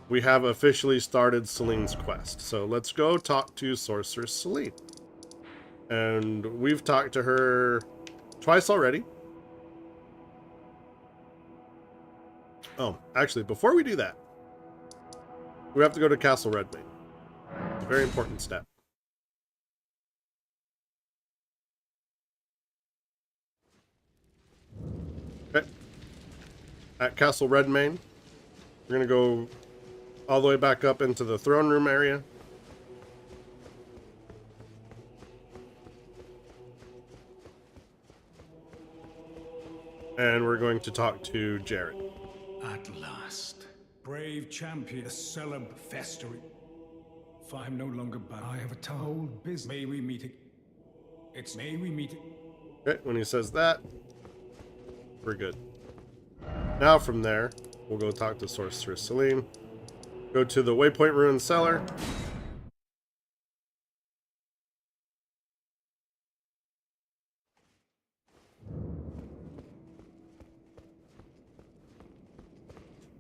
we have officially started Celine's quest. So let's go talk to Sorceress Celine. And we've talked to her twice already. Oh, actually, before we do that, we have to go to Castle Redmane. It's a very important step. Okay. At Castle Redmane, we're going to go all the way back up into the throne room area. And we're going to talk to Jared. At last. Brave champion, the celeb festering. For I'm no longer bound. I have a told business. May we meet it? It's may we meet it. Okay, when he says that, we're good. Now from there, we'll go talk to Sorceress Celine. Go to the Waypoint Ruin Cellar.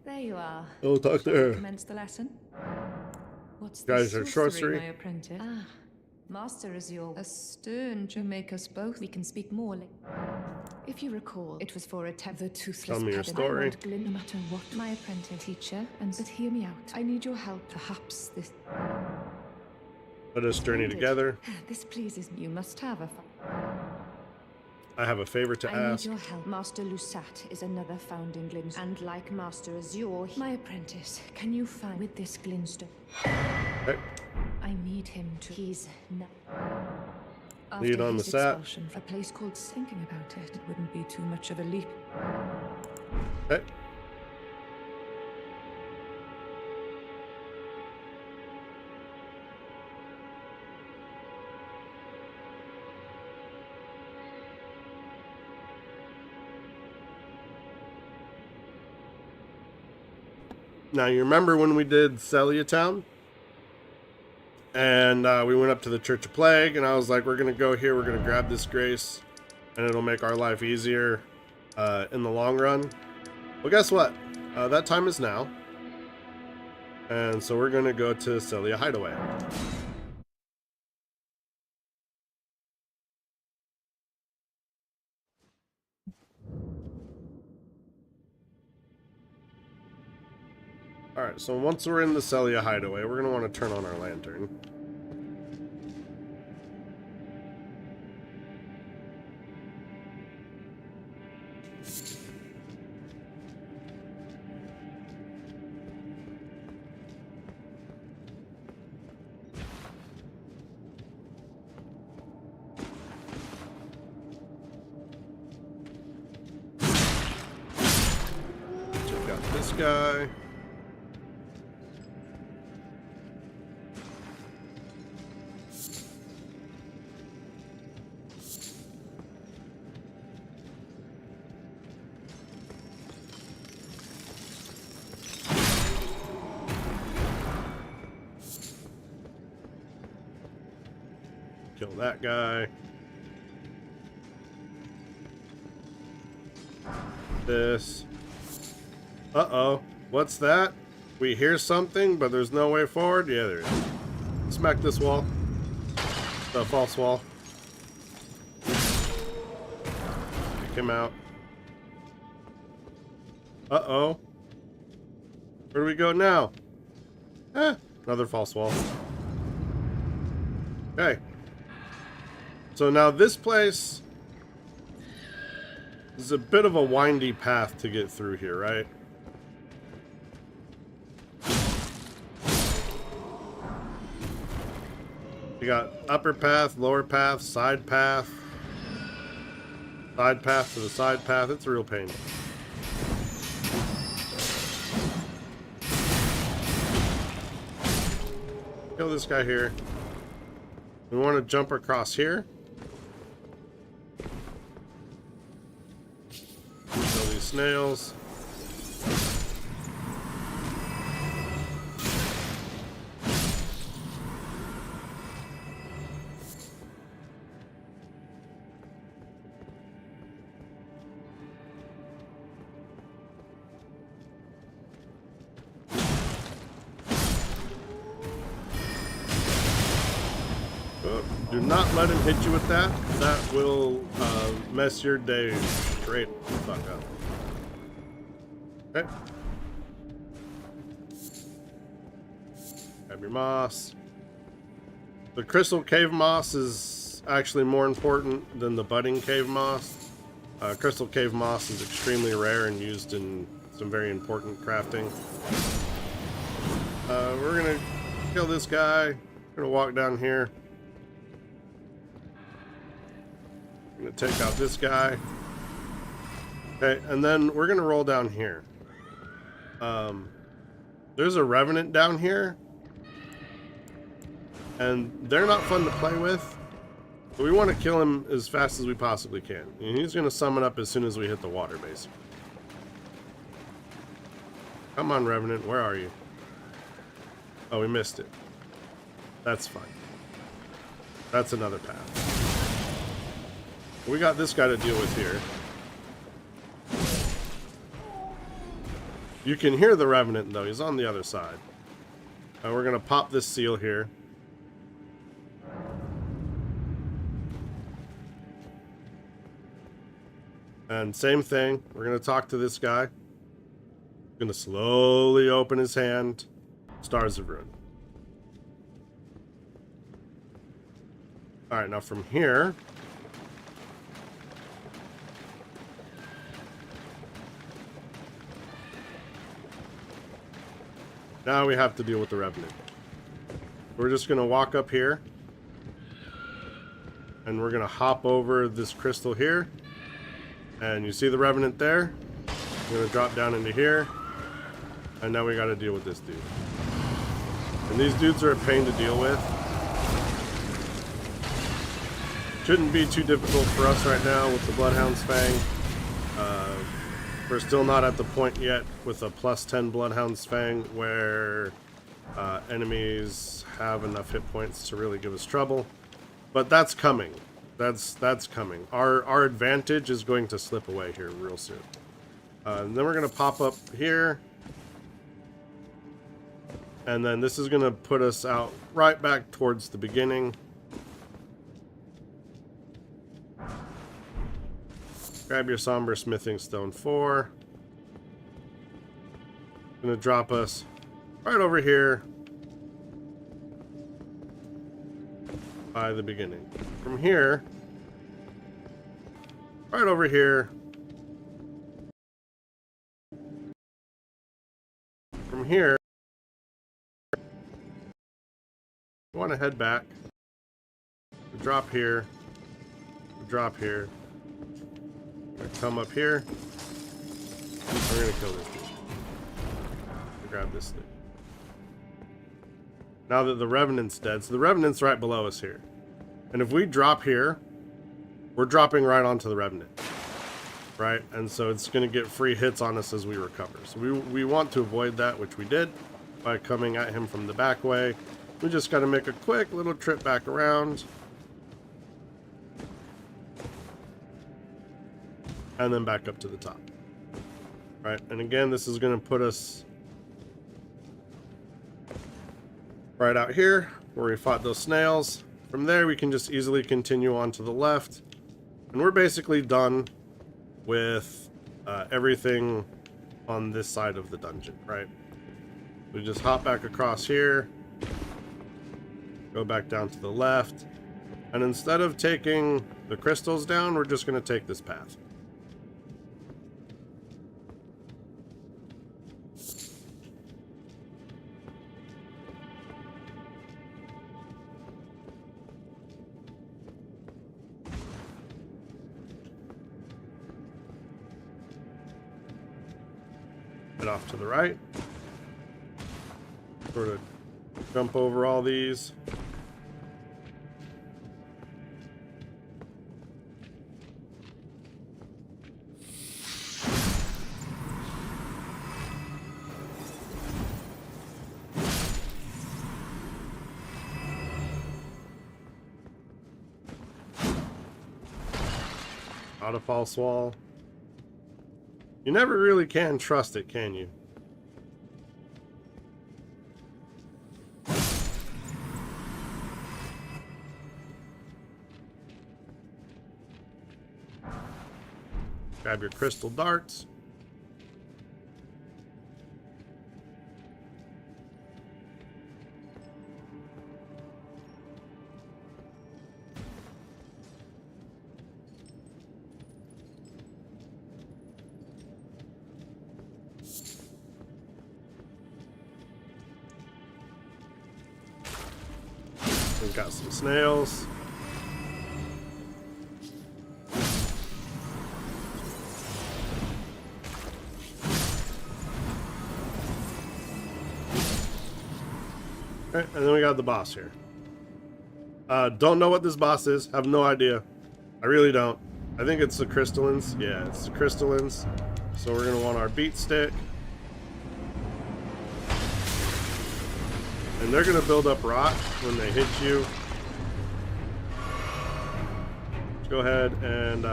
There you are. We'll talk to her. Commence the lesson. What's Guys this are sorcery. my apprentice? Ah, Master Azure. A stern to make us both. We can speak more. If you recall, it was for a the toothless. Tell me your pedant. story. I want Glyn, no matter what. My apprentice, teacher, and but hear me out. I need your help. Perhaps this. Let us journey together. This pleases me. You must have a. I have a favor to I ask. need your help. Master Lusat is another found in Glyn, and like Master Azure, my apprentice. Can you find with this Glynstone? Okay. I need him to. He's not. Lead on the sat. A place called thinking about it. It wouldn't be too much of a leap. Okay. Now, you remember when we did Celia Town? And we went up to the Church of Plague, and I was like, we're going to go here, we're going to grab this grace, and it'll make our life easier in the long run. Well, guess what? That time is now. And so we're gonna go to Celia Hideaway. Alright, so once we're in the Celia Hideaway, we're gonna want to turn on our lantern. Check out this guy. Kill that guy. This. Uh-oh. What's that? We hear something, but there's no way forward? Yeah, there is. Smack this wall. The false wall. Kick him out. Uh-oh. Where do we go now? Another false wall. Okay. So now this place is a bit of a windy path to get through here, right? You got upper path, lower path, side path to the side path. It's a real pain. Kill this guy here. We want to jump across here. Kill these snails. Do not let him hit you with that. That will mess your day straight the fuck up. Okay. Grab your moss. The crystal cave moss is actually more important than the budding cave moss. Crystal cave moss is extremely rare and used in some very important crafting. We're gonna kill this guy. We're gonna walk down here. I'm gonna take out this guy. Okay, and then we're gonna roll down here. There's a revenant down here, and they're not fun to play with. But we want to kill him as fast as we possibly can. And he's gonna summon up as soon as we hit the water, basically. Come on, revenant, where are you? Oh, we missed it. That's fine. That's another path. We got this guy to deal with here. You can hear the revenant though, he's on the other side. We're gonna pop this seal here. And same thing, we're gonna talk to this guy. Gonna slowly open his hand. Stars of Ruin. Alright, now from here, now we have to deal with the revenant. We're just gonna walk up here, and we're gonna hop over this crystal here, and you see the revenant there. We're gonna drop down into here, and now we gotta deal with this dude. And these dudes are a pain to deal with. Shouldn't be too difficult for us right now with the Bloodhound's Fang. We're still not at the point yet with a +10 Bloodhound's Fang where enemies have enough hit points to really give us trouble. But that's coming. That's coming. Our advantage is going to slip away here real soon. And then we're going to pop up here. And then this is going to put us out right back towards the beginning. Grab your Somber Smithing Stone 4. Going to drop us right over here by the beginning. From here, right over here. From here, we want to head back. We drop here. We drop here. We're gonna come up here. We're gonna kill this dude. Grab this thing. Now that the Revenant's dead, so the Revenant's right below us here. And if we drop here, we're dropping right onto the Revenant. Right? And so it's going to get free hits on us as we recover. So we want to avoid that, which we did by coming at him from the back way. We just got to make a quick little trip back around. And then back up to the top. Right? And again, this is going to put us right out here where we fought those snails. From there, we can just easily continue on to the left. And we're basically done with everything on this side of the dungeon, right? We just hop back across here, go back down to the left, and instead of taking the crystals down, we're just going to take this path. Head off to the right. Sort of jump over all these. Out of false wall. You never really can trust it, can you? Grab your crystal darts. We've got some snails. Okay, and then we got the boss here. Don't know what this boss is. Have no idea. I really don't. I think it's the crystallines. Yeah, it's the crystallines. So we're gonna want our beat stick. And they're going to build up rot when they hit you. Let's go ahead and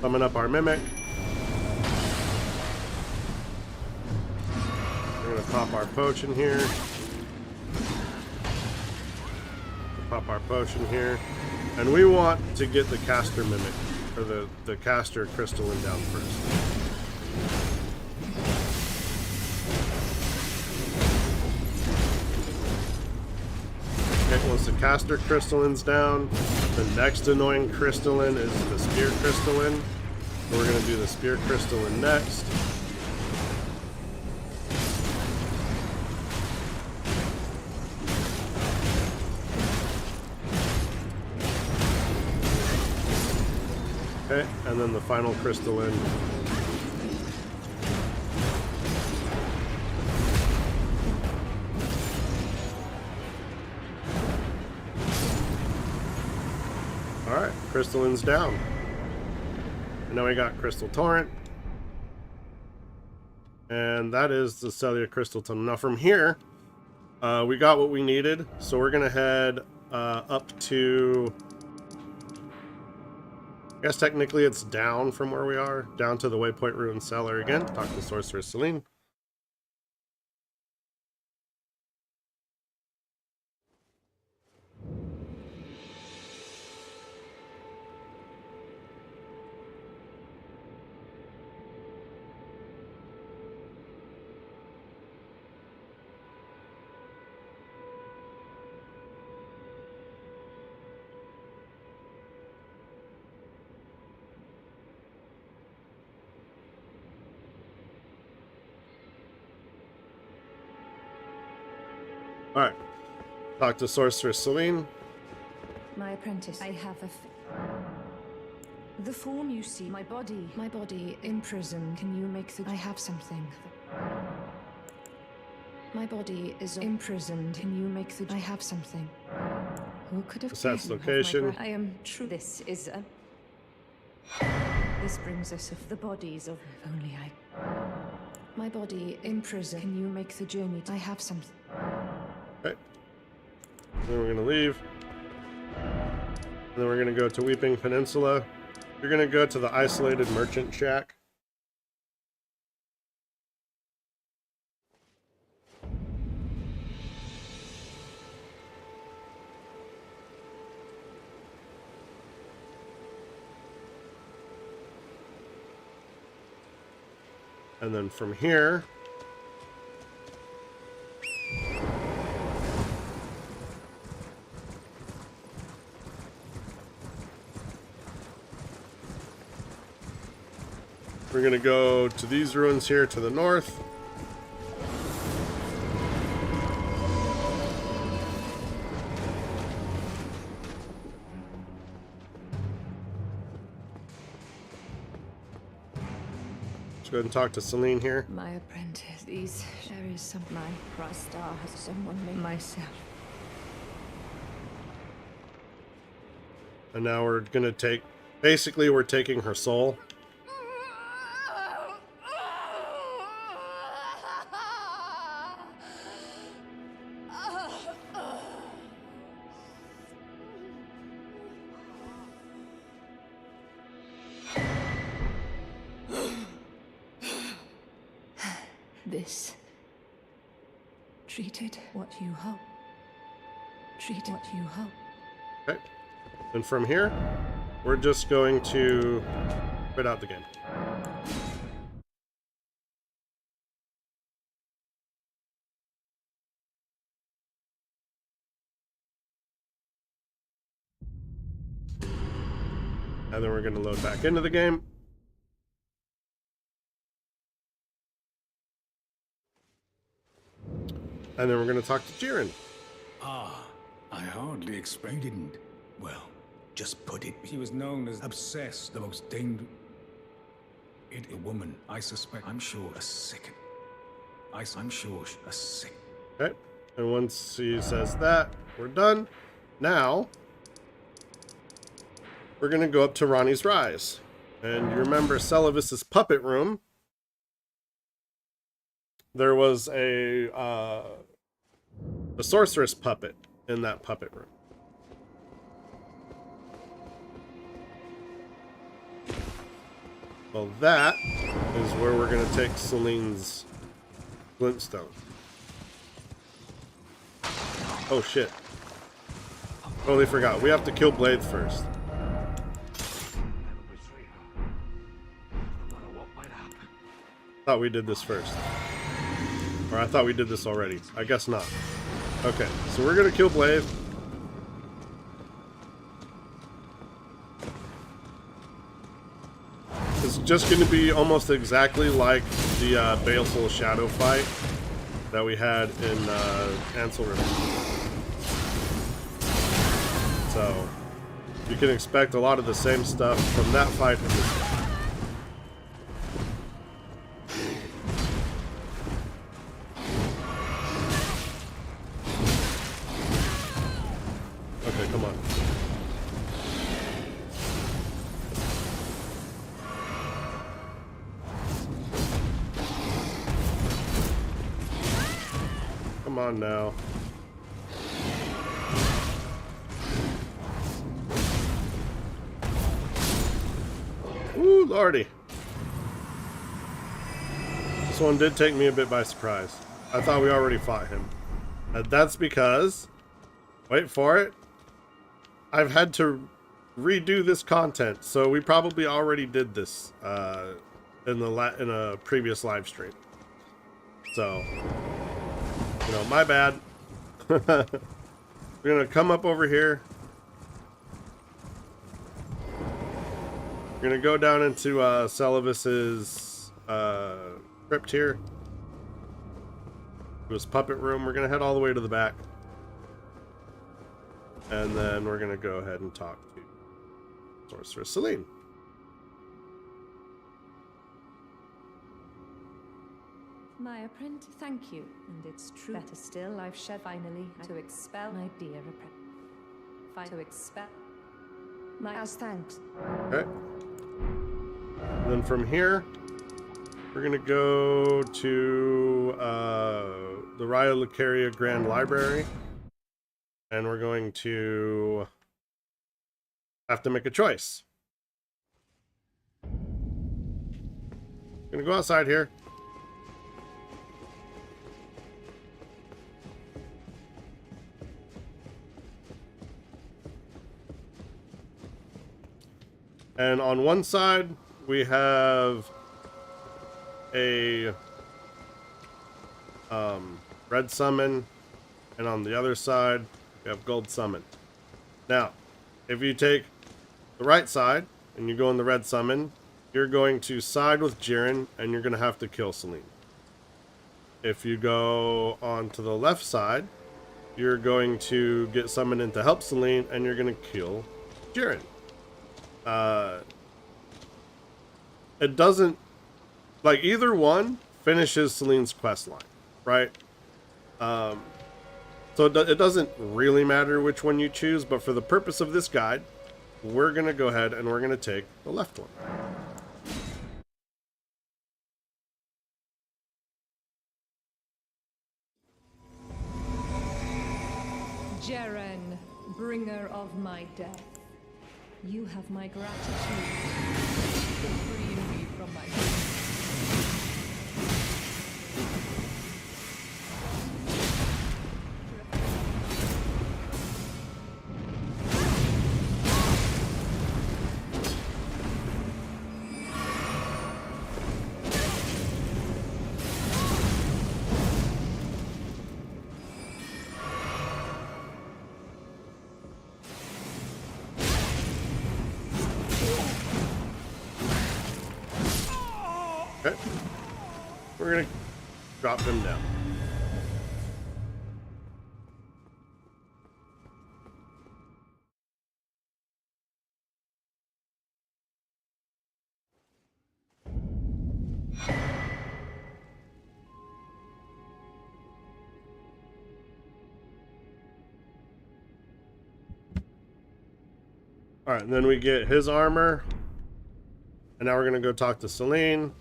summon up our Mimic. We're going to pop our potion here. Pop our potion here. And we want to get the caster Mimic, or the caster crystalline down first. Once the caster crystalline's down, the next annoying crystalline is the spear crystalline. So we're going to do the spear crystalline next. Okay, and then the final crystalline. Alright, crystalline's down. And now we got Crystal Torrent. And that is the Cellular Crystal Tunnel. Now from here, we got what we needed. So we're going to head up to... I guess technically it's down from where we are. Down to the Waypoint Ruin Cellar again. Talk to Sorceress Celine. Alright. Talk to Sorceress Celine. My apprentice, I have the form you see, my body imprisoned. Can you make the... I have something. My body is imprisoned. Can you make the... I have something. Who could have... Assess location. I am true. This is a... This brings us of the bodies of... If only I... My body imprisoned. Can you make the journey? I have something. Okay. Then we're gonna leave. And then we're gonna go to Weeping Peninsula. You're gonna go to the isolated merchant shack. And then from here, we're going to go to these ruins here to the north. Let's go ahead and talk to Celine here. My apprentice, these... There is some... My Christ star has someone made myself. And now we're going to take... Basically, we're taking her soul. This. Treated what you hope. Treat what you hope. Okay. And from here, we're just going to quit out the game. And then we're going to load back into the game. And then we're going to talk to Jiren. Ah, I hardly didn't. Well, just put it. He was known as obsessed, the most dangerous. It a woman, I suspect. I'm sure a sick. I'm sure a sick. Okay. And once he says that, we're done. Now, we're going to go up to Ronnie's Rise. And you remember Celavis's puppet room. There was a sorceress puppet in that puppet room. Well, that is where we're going to take Celine's glintstone. Oh, shit. Totally forgot. We have to kill Blade first. Thought we did this first. Or I thought we did this already. I guess not. Okay, so we're going to kill Blade. It's just going to be almost exactly like the Baleful Shadow fight that we had in Ansel River. So, you can expect a lot of the same stuff from that fight in this fight. Okay, come on. Come on now. Ooh, lordy. This one did take me a bit by surprise. I thought we already fought him. And that's because... Wait for it. I've had to redo this content, so we probably already did this in a previous live stream. So, you know, my bad. We're gonna come up over here. We're gonna go down into Celavis's crypt here. to his puppet room. We're going to head all the way to the back. And then we're going to go ahead and talk to Sorceress Celine. My apprentice, thank you. And it's true. Better still, I've shed finally to expel my dear apprentice. To expel my as thanks. Okay. And then from here, we're going to go to the Raya Lucaria Grand Library. And we're going to have to make a choice. I'm going to go outside here. And on one side, we have a red summon, and on the other side, we have gold summon. Now, if you take the right side and you go in the red summon, you're going to side with Jiren, and you're going to have to kill Celine. If you go on to the left side, you're going to get summoned in to help Celine, and you're going to kill Jiren. It doesn't, like, either one finishes Celine's quest line, right? So it doesn't really matter which one you choose, but for the purpose of this guide, we're going to go ahead and we're going to take the left one. Jiren, bringer of my death. You have my gratitude for freeing me from my Okay. We're going to drop them down. Alright, and then we get his armor. And now we're going to go talk to Celine.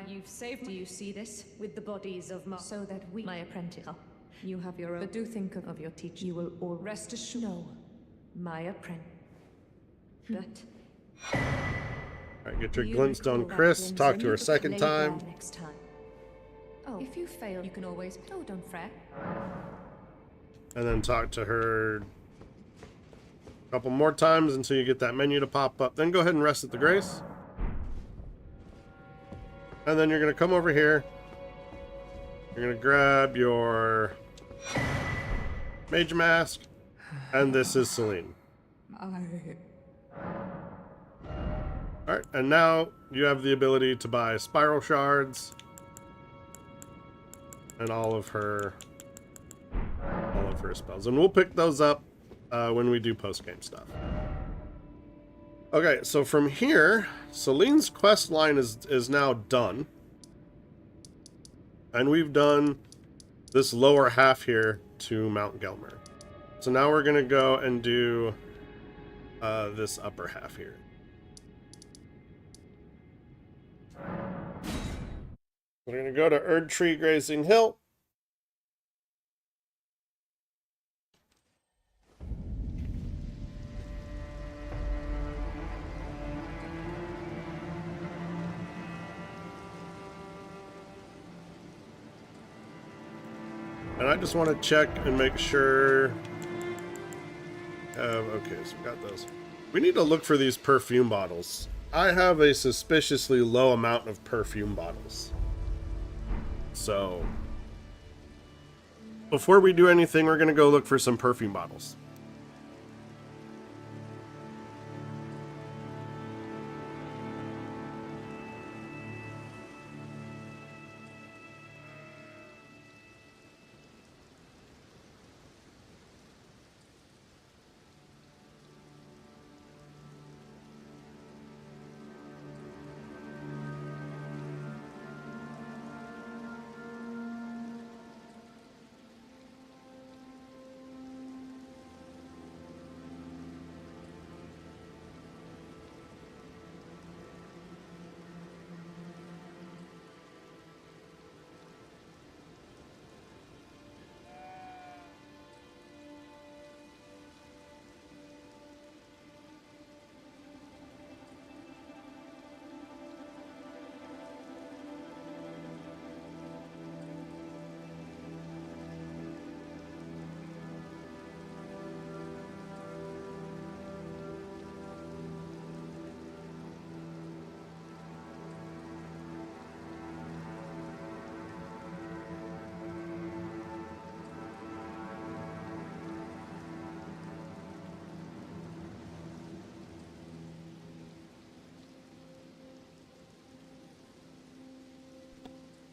You've saved. Do you see this? With the bodies of my... So that we... My apprentice. You have your own... But do think of your teacher. You will all rest assured. No. My apprentice. But... Alright, get your glintstone Chris. Talk to her second time. Next time. Oh, if you fail, you can always... Oh, don't fret. And then talk to her a couple more times until you get that menu to pop up. Then go ahead and rest at the Grace. And then you're going to come over here. You're going to grab your Mage Mask. And this is Celine. Alright, and now you have the ability to buy Spiral Shards. And all of her spells. And we'll pick those up when we do post-game stuff. Okay, so from here, Celine's quest line is now done. And we've done this lower half here to Mount Gelmir. So now we're going to go and do this upper half here. We're going to go to Erdtree Grazing Hill. And I just want to check and make sure. Okay, so we got those. We need to look for these perfume bottles. I have a suspiciously low amount of perfume bottles. So, before we do anything, we're going to go look for some perfume bottles.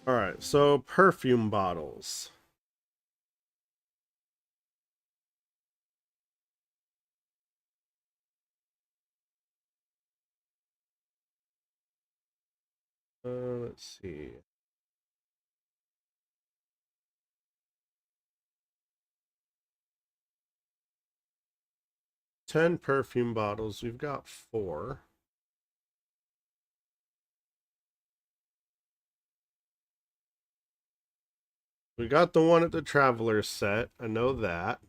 All right, so perfume bottles. Let's see. Ten perfume bottles. We've got 4. We got the one at the Traveler set. I know that.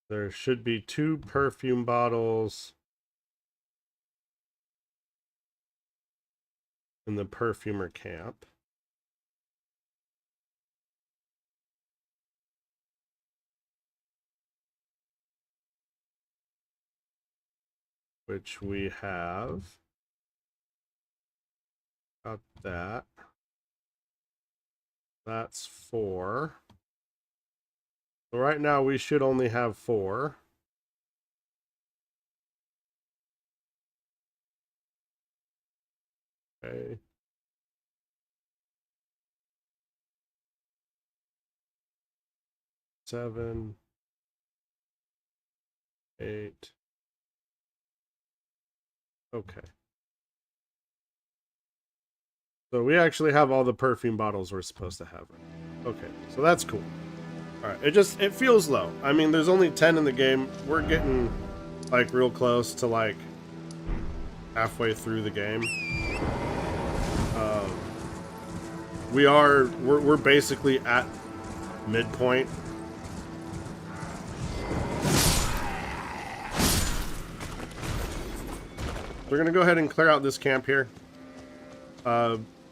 There should be 2 perfume bottles in the perfumer camp. Which we have. Got that. That's 4. So right now we should only have 4. Okay. Seven, 8. Okay. So we actually have all the perfume bottles we're supposed to have. Okay, so that's cool. All right, it feels low. I mean, there's only 10 in the game. We're getting like real close to like halfway through the game. We're basically at midpoint. We're gonna go ahead and clear out this camp here.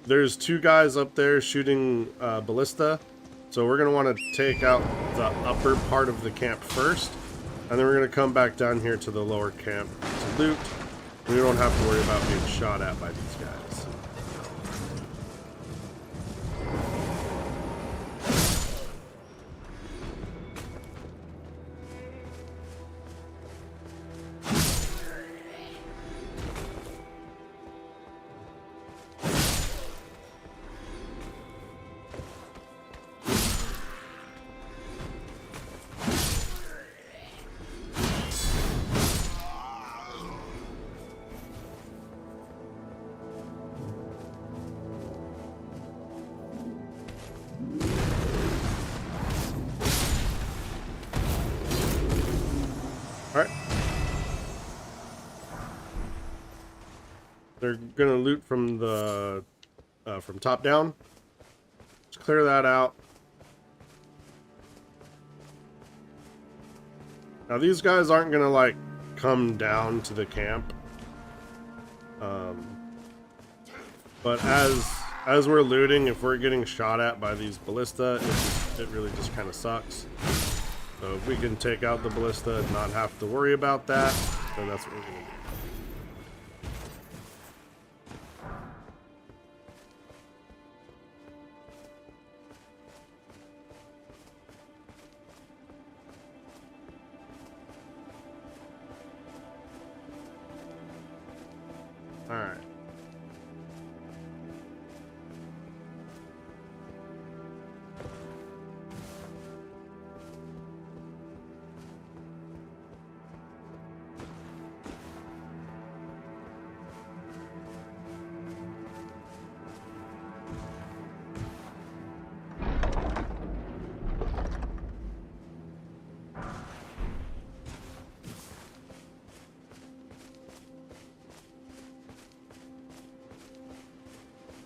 There's 2 guys up there shooting ballista, so we're gonna want to take out the upper part of the camp first, and then we're gonna come back down here to the lower camp to loot. We don't have to worry about being shot at by these guys. Alright. They're gonna loot from the from top down. Let's clear that out. Now these guys aren't gonna like come down to the camp. But as we're looting, if we're getting shot at by these ballista, it really just kind of sucks. So if we can take out the ballista and not have to worry about that, then that's what we're gonna do. Alright.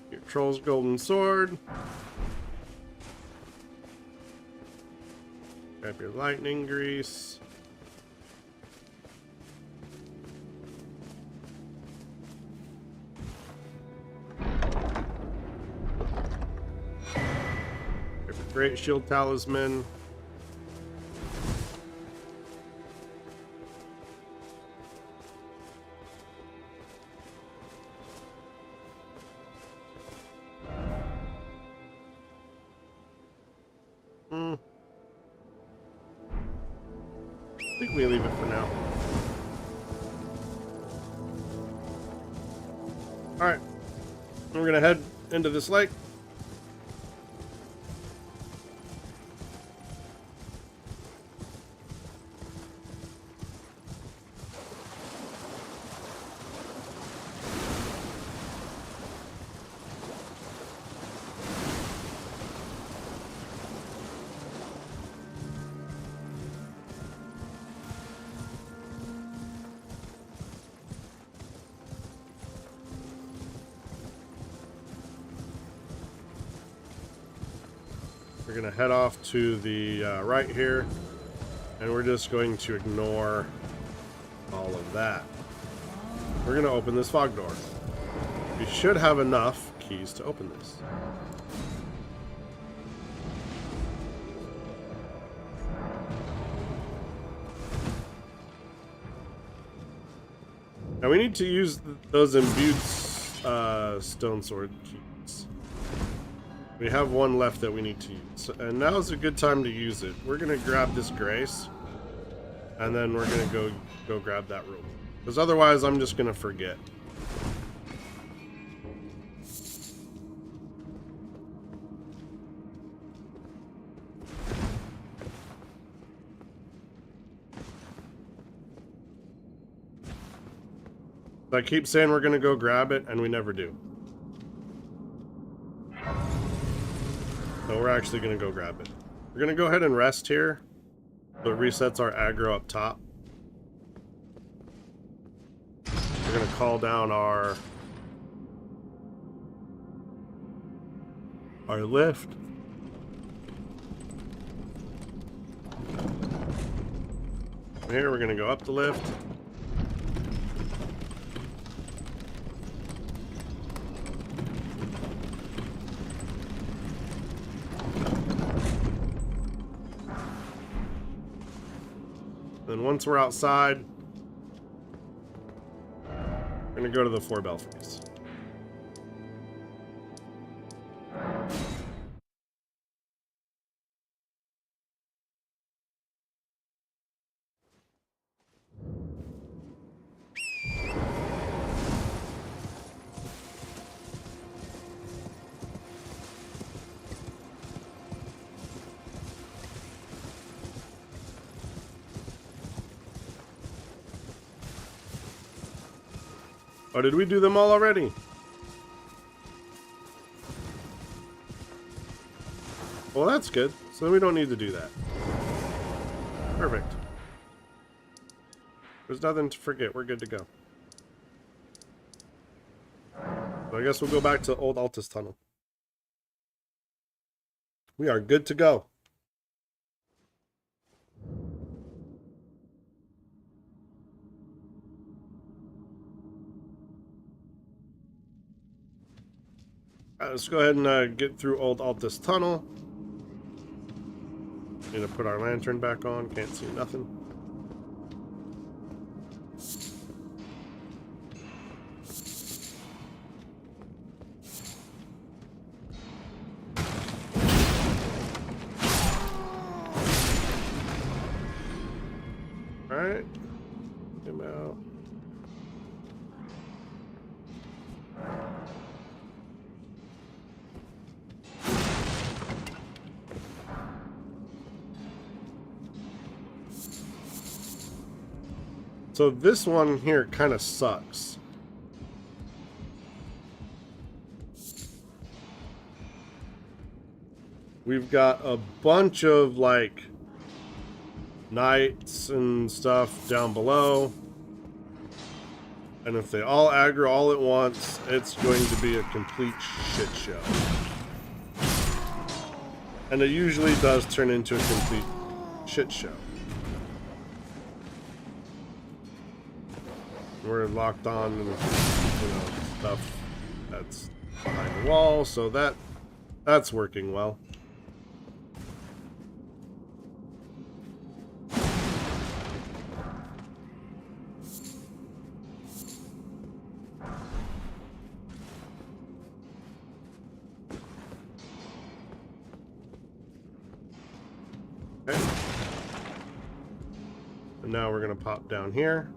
Your Troll's Golden Sword. Grab your lightning grease. Grab your Great Shield Talisman. I think we leave it for now. Alright. We're gonna head into this lake. We're gonna head off to the right here, and we're just going to ignore all of that. We're gonna open this fog door. We should have enough keys to open this. Now we need to use those imbued stone sword keys. We have one left that we need to use, and now is a good time to use it. We're gonna grab this grace, and then we're gonna go grab that room, because otherwise I'm just gonna forget. I keep saying we're gonna go grab it, and we never do. So we're actually gonna go grab it. We're gonna go ahead and rest here, so it resets our aggro up top. We're gonna call down our lift. From here we're gonna go up the lift. Then once we're outside, we're gonna go to the 4 belfries. Oh, did we do them all already? Well, that's good. So then we don't need to do that. Perfect. There's nothing to forget. We're good to go. So I guess we'll go back to Old Altus Tunnel. We are good to go. Let's go ahead and get through Old Altus Tunnel. Need to put our lantern back on. Can't see nothing. Alright. Him out. So this one here kind of sucks. We've got a bunch of like knights and stuff down below. And if they all aggro all at once, it's going to be a complete shit show. And it usually does turn into a complete shit show. We're locked on and, stuff that's behind the wall, so that's working well. Okay. And now we're gonna pop down here.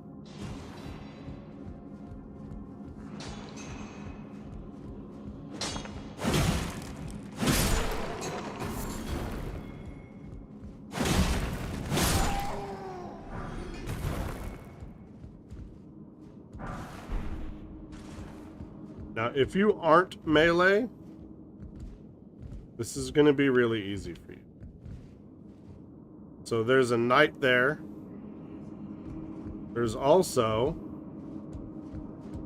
Now, if you aren't melee, this is going to be really easy for you. So there's a knight there. There's also,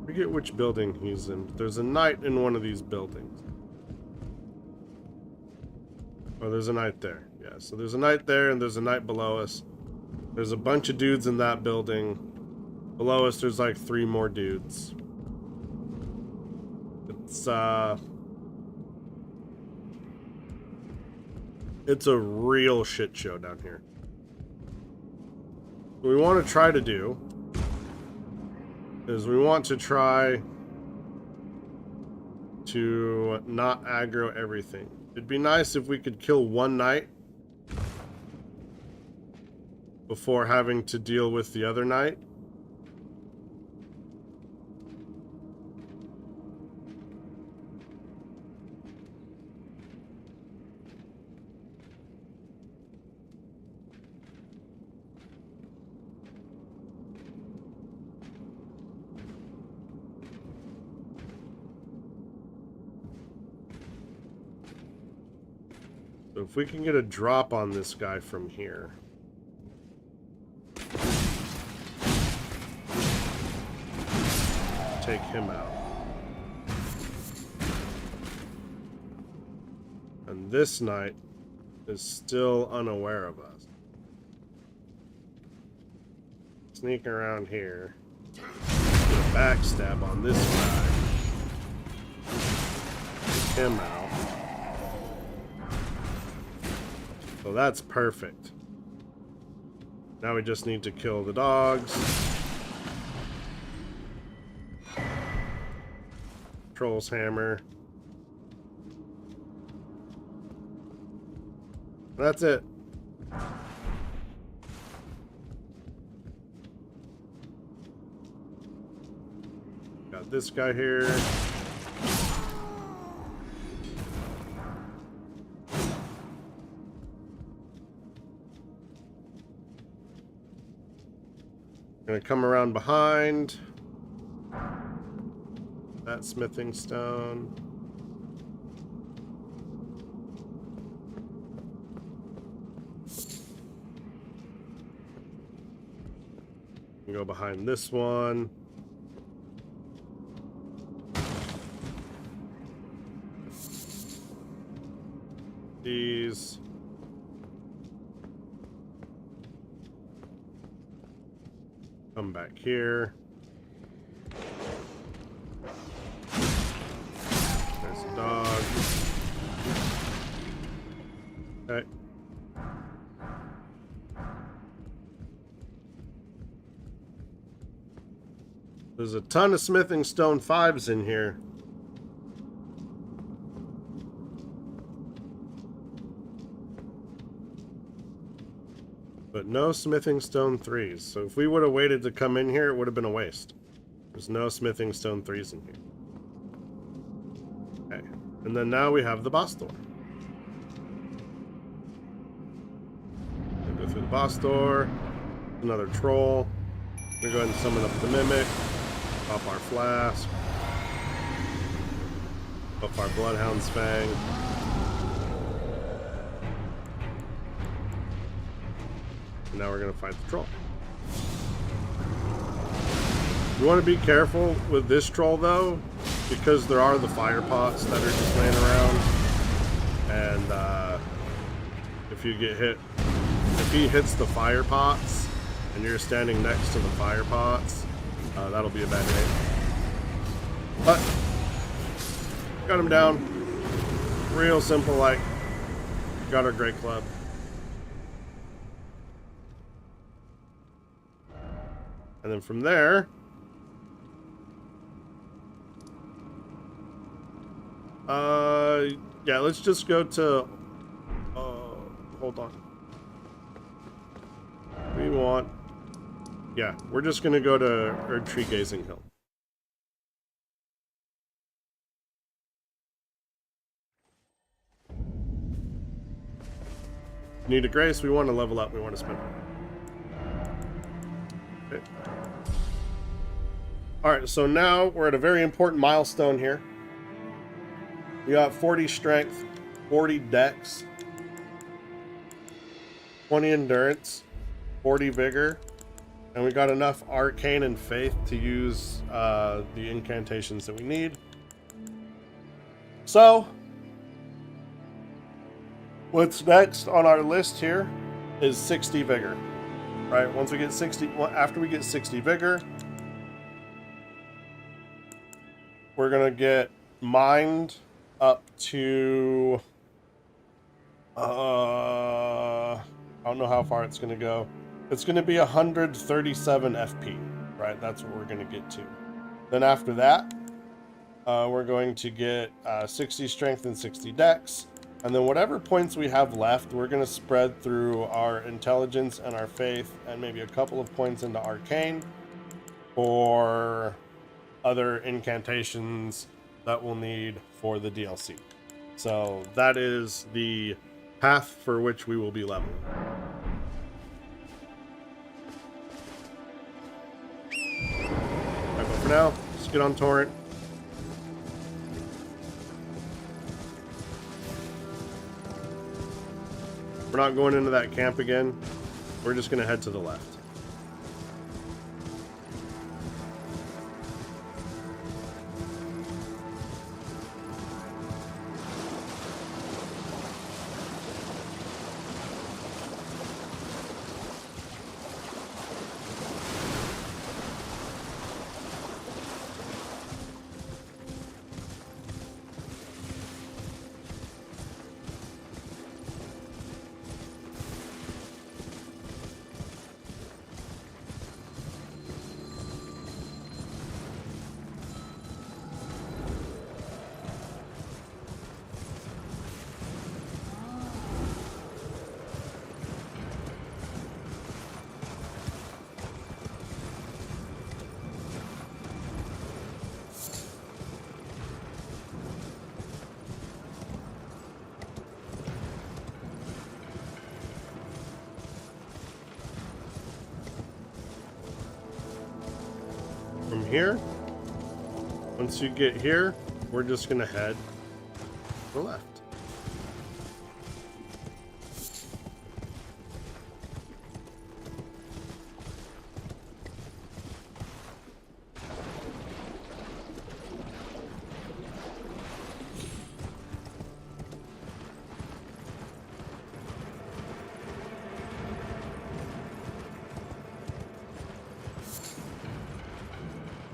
I forget which building he's in. There's a knight in one of these buildings. Oh, there's a knight there. Yeah, so there's a knight there and there's a knight below us. There's a bunch of dudes in that building. Below us, there's like 3 more dudes. It's a real shit show down here. What we want to try to do is we want to try to not aggro everything. It'd be nice if we could kill one knight before having to deal with the other knight. So if we can get a drop on this guy from here. Take him out. And this knight is still unaware of us. Sneak around here. Get a backstab on this guy. Take him out. So that's perfect. Now we just need to kill the dogs. Troll's hammer. That's it. Got this guy here. Gonna come around behind that smithing stone. Go behind this one. These. Come back here. There's a dog. Okay. There's a ton of smithing stone 5s in here. But no smithing stone 3s. So if we would have waited to come in here, it would have been a waste. There's no smithing stone 3s in here. Okay. And then now we have the boss door. We'll go through the boss door. Another troll. We're going to summon up the mimic. Pop our flask. Up our bloodhound's fang. And now we're going to fight the troll. You want to be careful with this troll though, because there are the fire pots that are just laying around. And if you get hit, if he hits the fire pots and you're standing next to the fire pots, that'll be a bad day. But got him down. Real simple, like got our great club. And then from there, yeah, let's just go to, hold on. We want... Yeah, we're just going to go to Erd Tree Gazing Hill. Need a grace, we want to level up, we want to spend it. Okay. Alright, so now we're at a very important milestone here. We got 40 strength, 40 dex, 20 endurance, 40 vigor, and we got enough arcane and faith to use the incantations that we need. So, what's next on our list here is 60 vigor. Right? Once we get 60, after we get 60 vigor, we're gonna get mind up to I don't know how far it's gonna go. It's gonna be 137 FP, right? That's what we're gonna get to. Then after that, we're going to get 60 strength and 60 dex. And then whatever points we have left, we're going to spread through our intelligence and our faith and maybe a couple of points into arcane for other incantations that we'll need for the DLC. So that is the path for which we will be leveling. Alright, but for now, let's get on Torrent. We're not going into that camp again. We're just going to head to the left. From here, once you get here, we're just going to head to the left.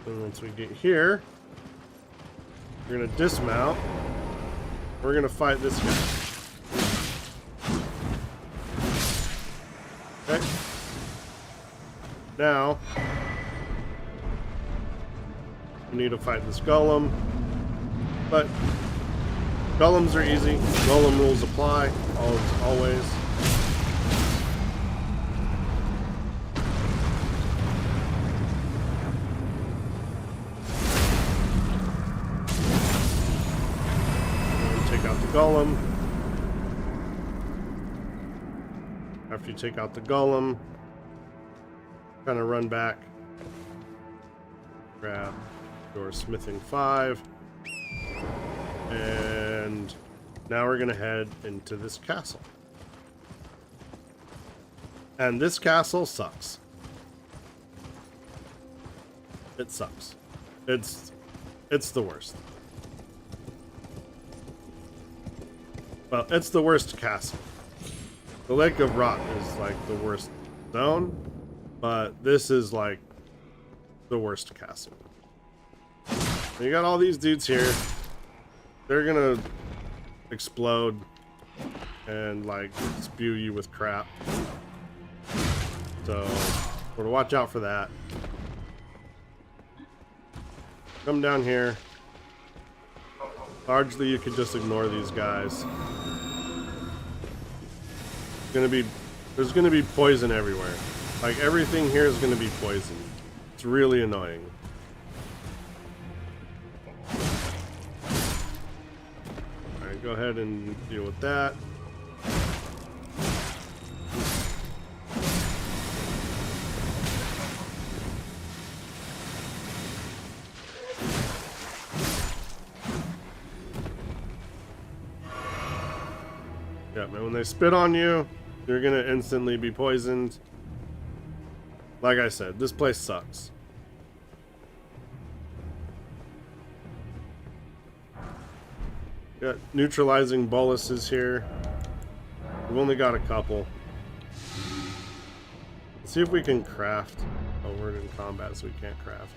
And once we get here, we're going to dismount. We're going to fight this guy. Okay. Now, we need to fight this golem. But golems are easy. Golem rules apply, always. Golem. After you take out the golem, kind of run back, grab your smithing 5, and now we're going to head into this castle. And this castle sucks. It sucks. It's the worst. Well, it's the worst castle. The Lake of Rot is like the worst zone, but this is like the worst castle. You got all these dudes here. They're gonna explode and like spew you with crap. So, we're to watch out for that. Come down here. Largely, you can just ignore these guys. There's gonna be poison everywhere. Like, everything here is going to be poisoned. It's really annoying. Alright, go ahead and deal with that. Yeah, man, when they spit on you, you're gonna instantly be poisoned. Like I said, this place sucks. Got neutralizing boluses here. We've only got a couple. Let's see if we can craft. Oh, we're in combat, so we can't craft.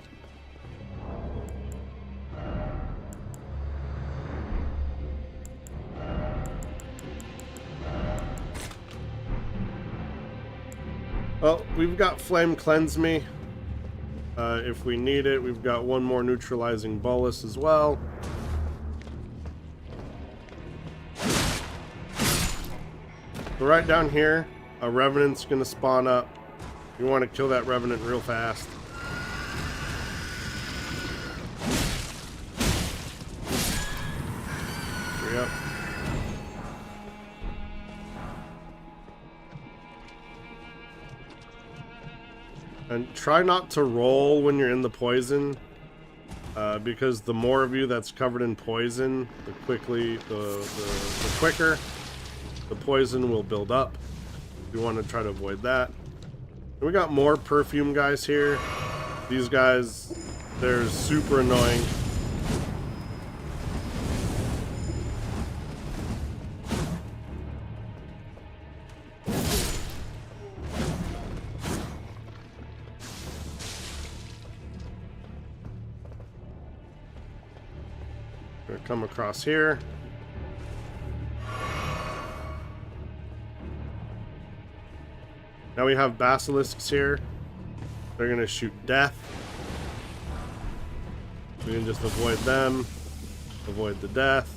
Well, we've got Flame Cleanse Me. If we need it, we've got one more neutralizing bolus as well. So right down here, a Revenant's gonna spawn up. You want to kill that Revenant real fast. Yep. And try not to roll when you're in the poison, because the more of you that's covered in poison, the quicker the poison will build up. We want to try to avoid that. And we got more perfume guys here. These guys, they're super annoying. Gonna come across here. Now we have basilisks here. They're gonna shoot death. We can just avoid them, avoid the death.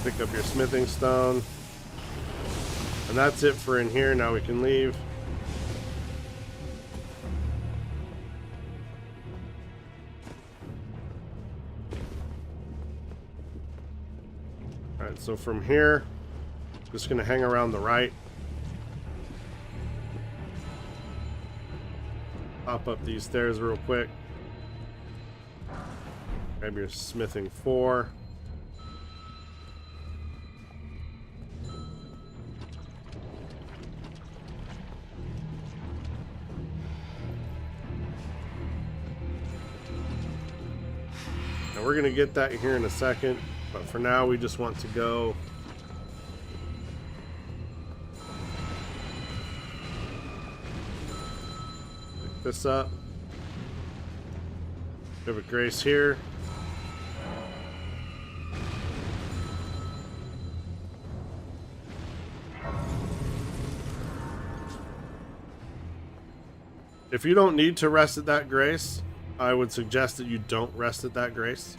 Pick up your smithing stone. And that's it for in here. Now we can leave. Alright, so from here, just gonna hang around the right. Hop up these stairs real quick. Grab your smithing 4. Now we're gonna get that here in a second, but for now we just want to go this up. We have a grace here. If you don't need to rest at that grace, I would suggest that you don't rest at that grace.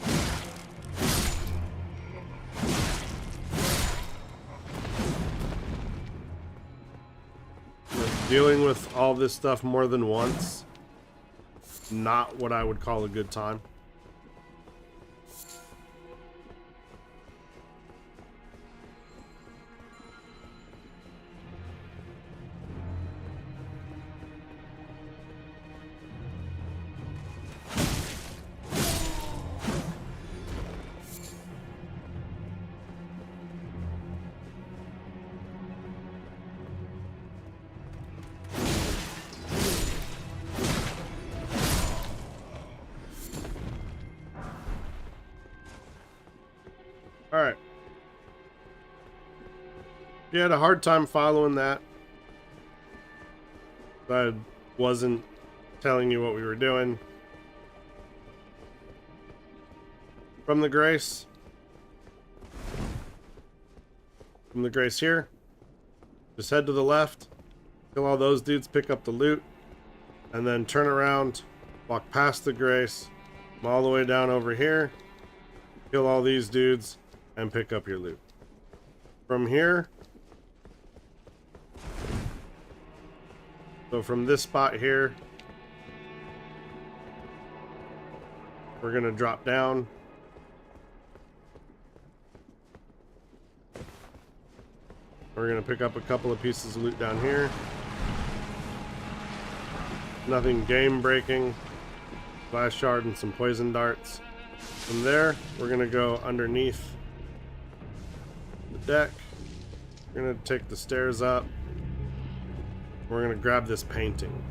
Dealing with all this stuff more than once, not what I would call a good time. Alright. You had a hard time following that. I wasn't telling you what we were doing. From the grace here, just head to the left, kill all those dudes, pick up the loot, and then turn around, walk past the grace, come all the way down over here, kill all these dudes, and pick up your loot. From here, So from this spot here, we're gonna drop down. We're gonna pick up a couple of pieces of loot down here. Nothing game breaking. Glass shard and some poison darts. From there, we're gonna go underneath the deck. We're gonna take the stairs up. We're gonna grab this painting.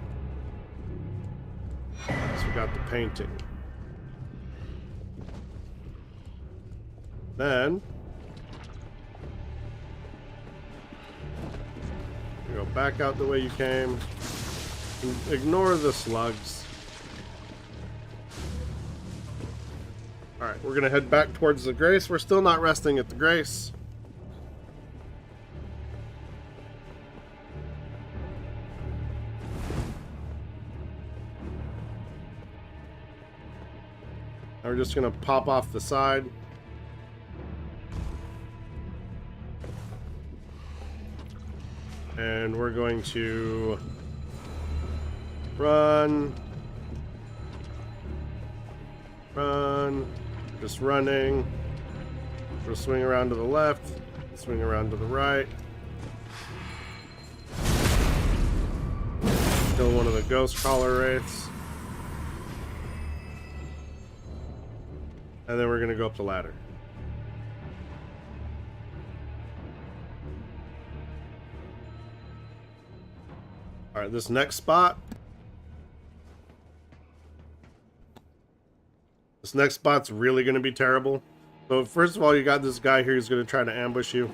So we got the painting. Then you go back out the way you came. Ignore the slugs. Alright, we're gonna head back towards the Grace. We're still not resting at the Grace. Now we're just gonna pop off the side. And we're going to run, just running. We'll swing around to the left, swing around to the right. Kill one of the ghost crawler wraiths. And then we're gonna go up the ladder. Alright, this next spot. This next spot's really going to be terrible. So first of all, you got this guy here who's going to try to ambush you.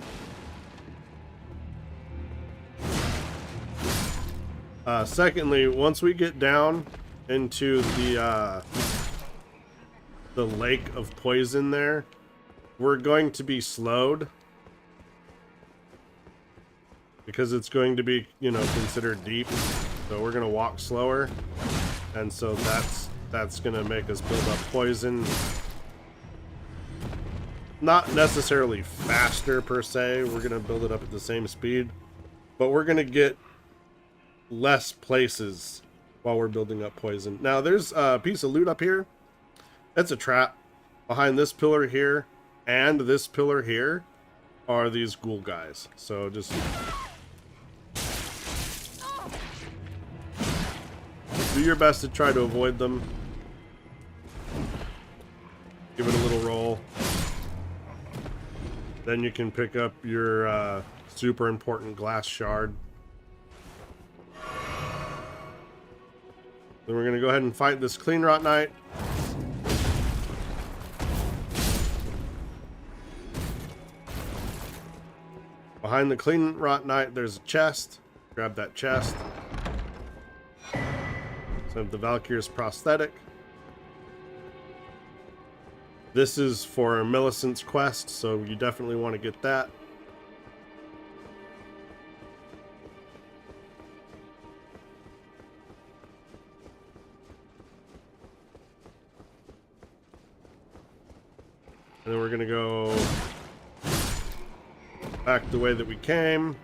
Secondly, once we get down into the lake of poison there, we're going to be slowed. Because it's going to be, you know, considered deep. So we're going to walk slower. And so that's going to make us build up poison. Not necessarily faster per se. We're going to build it up at the same speed. But we're going to get less places while we're building up poison. Now there's a piece of loot up here. That's a trap. Behind this pillar here and this pillar here are these ghoul guys. So just do your best to try to avoid them. Give it a little roll. Then you can pick up your super important glass shard. Then we're going to go ahead and fight this Clean Rot Knight. Behind the Clean Rot Knight, there's a chest. Grab that chest. So the Valkyr's prosthetic. This is for Millicent's quest, so you definitely want to get that. And then we're going to go back the way that we came.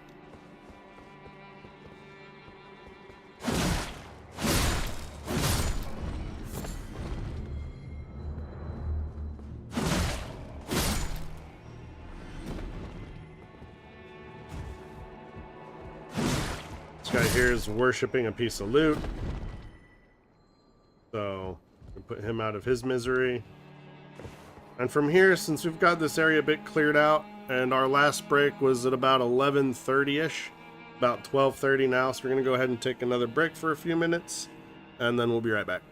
This guy here is worshipping a piece of loot. So, we'll put him out of his misery. And from here, since we've got this area a bit cleared out, and our last break was at about 11:30-ish, about 12:30 now, so we're going to go ahead and take another break for a few minutes, and then we'll be right back.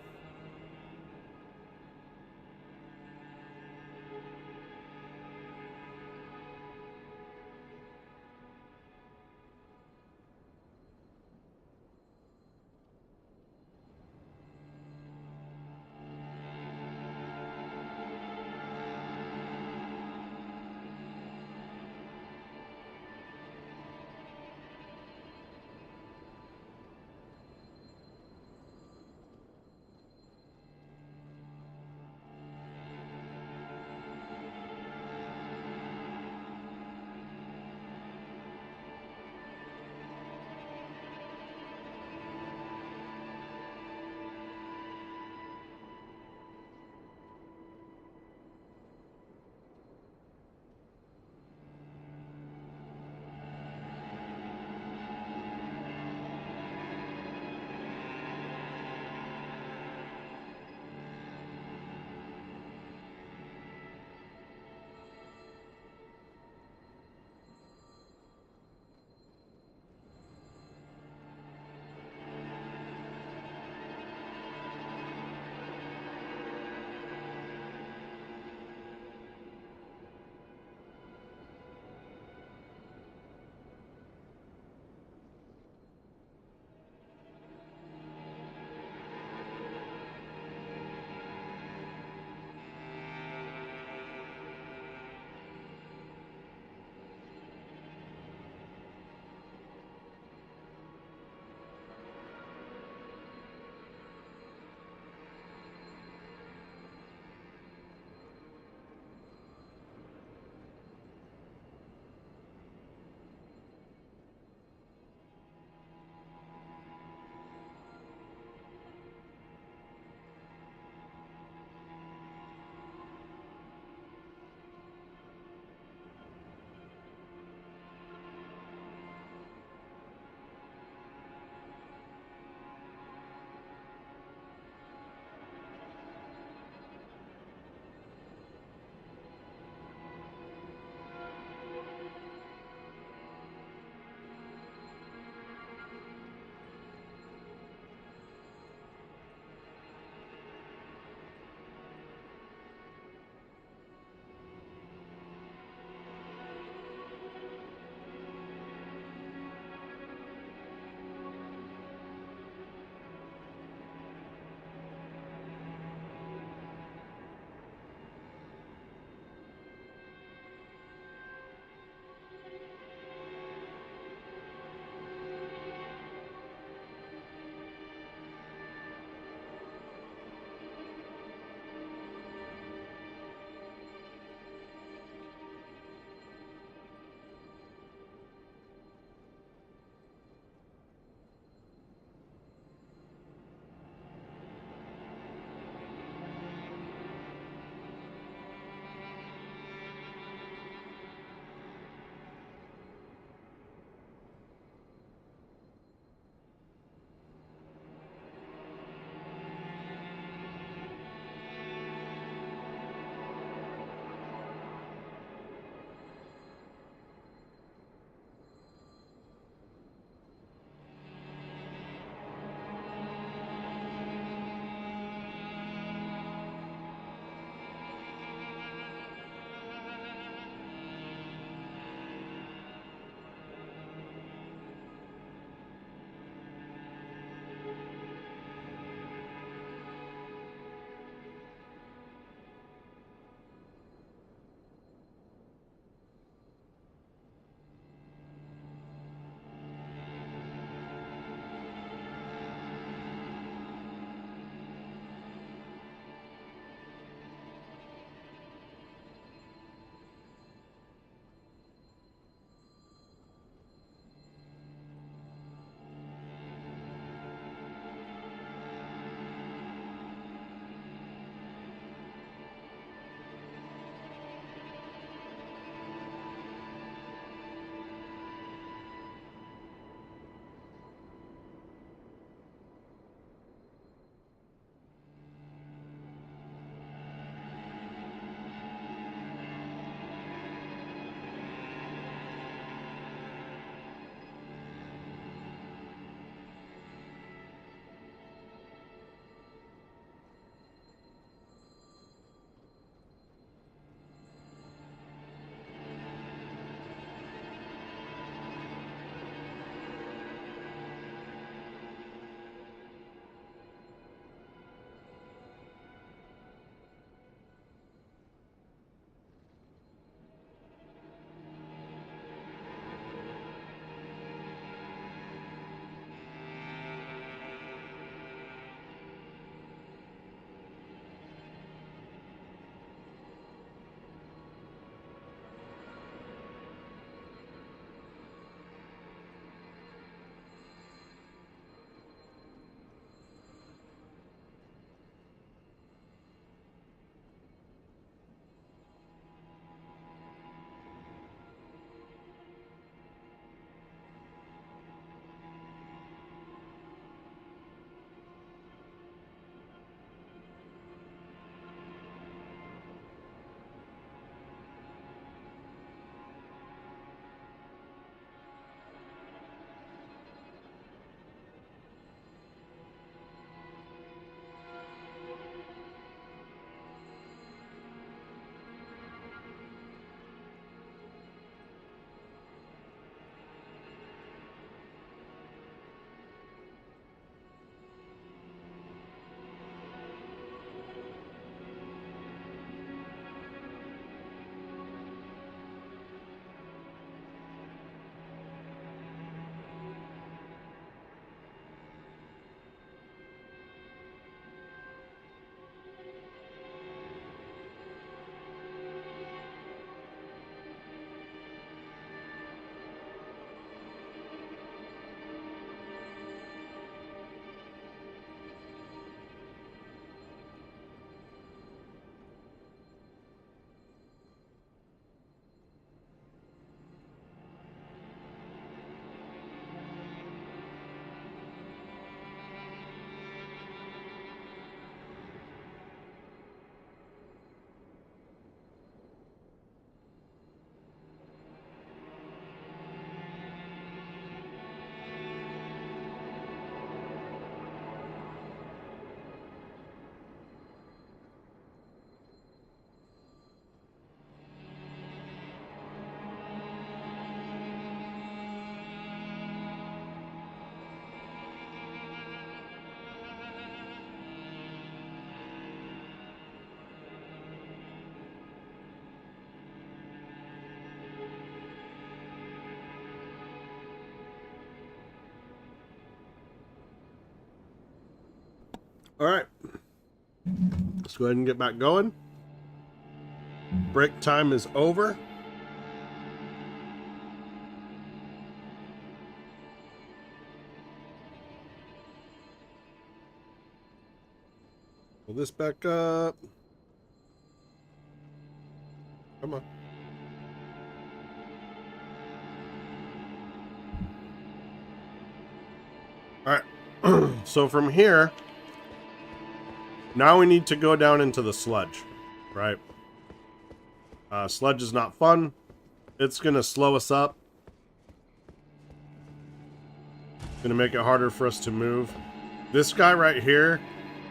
All right. Let's go ahead and get back going. Break time is over. Pull this back up. Come on. All right. So from here, now we need to go down into the sludge, right? Sludge is not fun. It's going to slow us up. It's going to make it harder for us to move. This guy right here,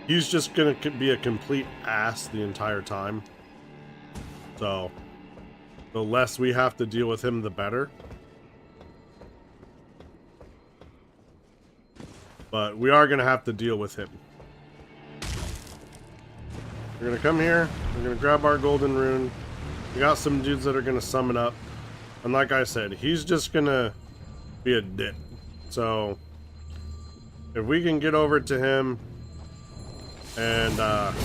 he's just going to be a complete ass the entire time. So, the less we have to deal with him, the better. But we are going to have to deal with him. We're going to come here. We're going to grab our golden rune. We got some dudes that are going to summon up. And like I said, he's just going to be a dick. So, if we can get over to him and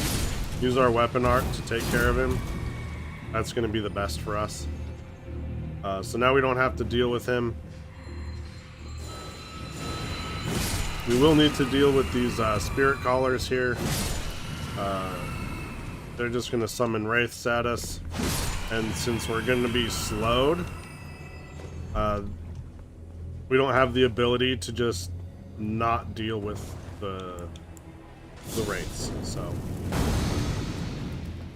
use our weapon art to take care of him, that's going to be the best for us. So now we don't have to deal with him. We will need to deal with these spirit callers here. They're just going to summon wraiths at us. And since we're going to be slowed, we don't have the ability to just not deal with the wraiths. So,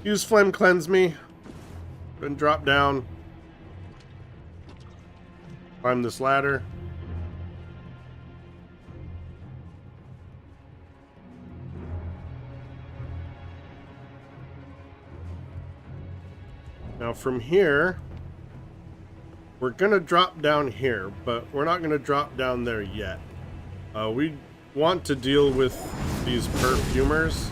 use Flame Cleanse Me. Then drop down. Climb this ladder. Now from here, we're going to drop down here, but we're not going to drop down there yet. We want to deal with these perfumers.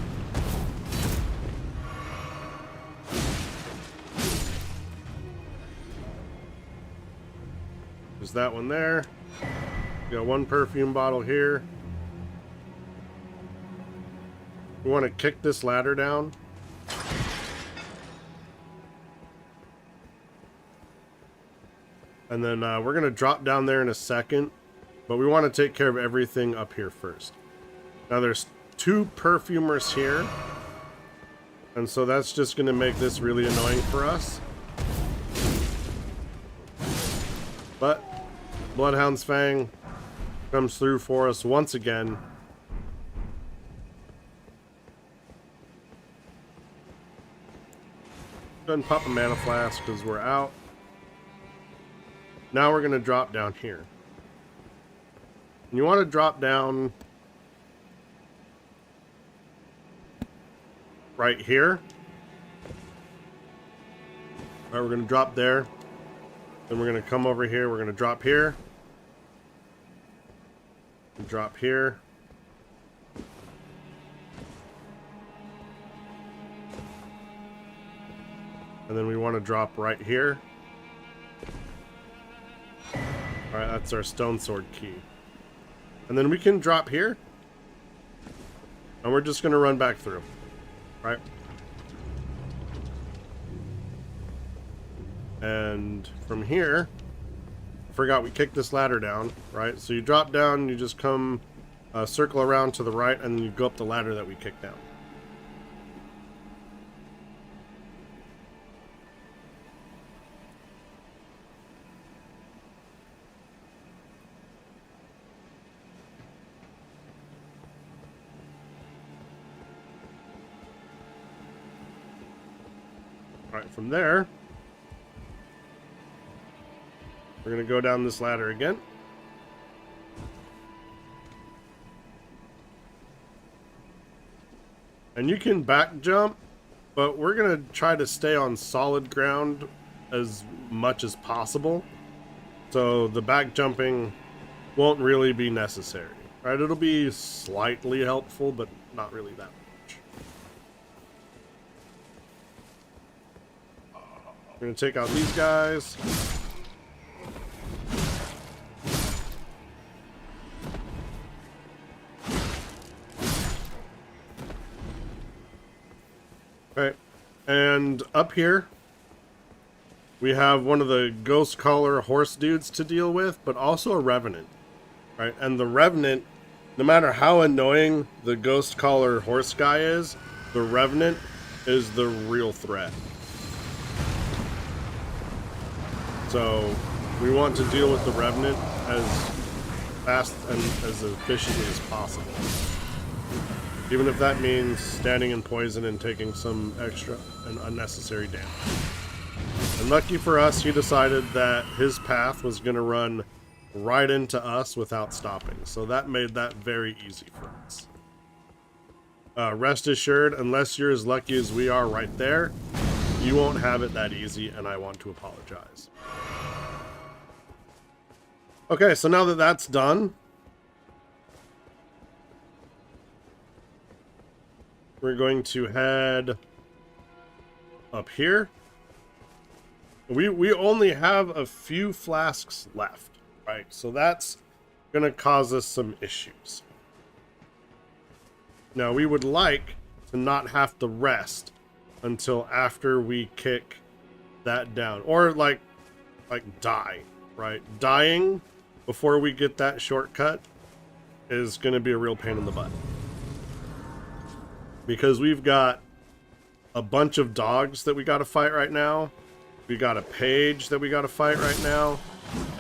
There's that one there. Got one perfume bottle here. We want to kick this ladder down. And then we're going to drop down there in a second. But we want to take care of everything up here first. Now there's 2 perfumers here. And so that's just going to make this really annoying for us. But Bloodhound's Fang comes through for us once again. Go ahead and pop a mana flask because we're out. Now we're going to drop down here. And you want to drop down right here. All right, we're going to drop there. Then we're going to come over here. We're going to drop here. And drop here. And then we want to drop right here. Alright, that's our stone sword key. And then we can drop here. And we're just going to run back through. Right? And from here, I forgot we kicked this ladder down. Right? So you drop down, you just come circle around to the right, and then you go up the ladder that we kicked down. Alright, from there, we're going to go down this ladder again. And you can back jump, but we're going to try to stay on solid ground as much as possible. So the back jumping won't really be necessary. Right? It'll be slightly helpful, but not really that much. We're going to take out these guys. up here, we have one of the ghost caller horse dudes to deal with, but also a revenant, right? And the revenant, no matter how annoying the ghost caller horse guy is, the revenant is the real threat. So we want to deal with the revenant as fast and as efficiently as possible. Even if that means standing in poison and taking some extra and unnecessary damage. And lucky for us, he decided that his path was going to run right into us without stopping. So that made that very easy for us. Rest assured, unless you're as lucky as we are right there, you won't have it that easy, and I want to apologize. Okay, so now that that's done, we're going to head up here. We only have a few flasks left, right? So that's going to cause us some issues. Now, we would like to not have to rest until after we kick that down. Or like die, right? Dying before we get that shortcut is going to be a real pain in the butt. Because we've got a bunch of dogs that we got to fight right now. We got a page that we got to fight right now.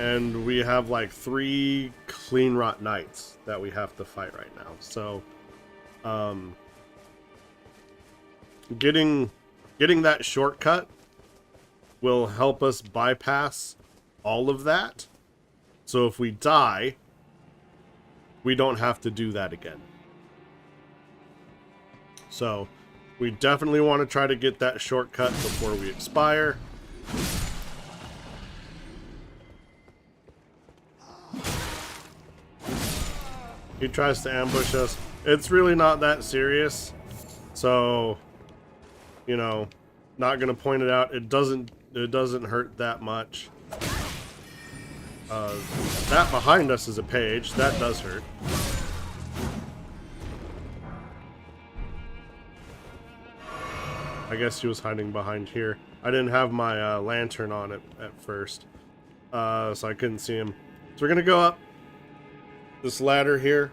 And we have like 3 clean rot knights that we have to fight right now. So, getting that shortcut will help us bypass all of that. So if we die, we don't have to do that again. So we definitely want to try to get that shortcut before we expire. He tries to ambush us. It's really not that serious. So, you know, not going to point it out. It doesn't hurt that much. That behind us is a page. That does hurt. I guess he was hiding behind here. I didn't have my lantern on it at first, so I couldn't see him. So we're gonna go up this ladder here.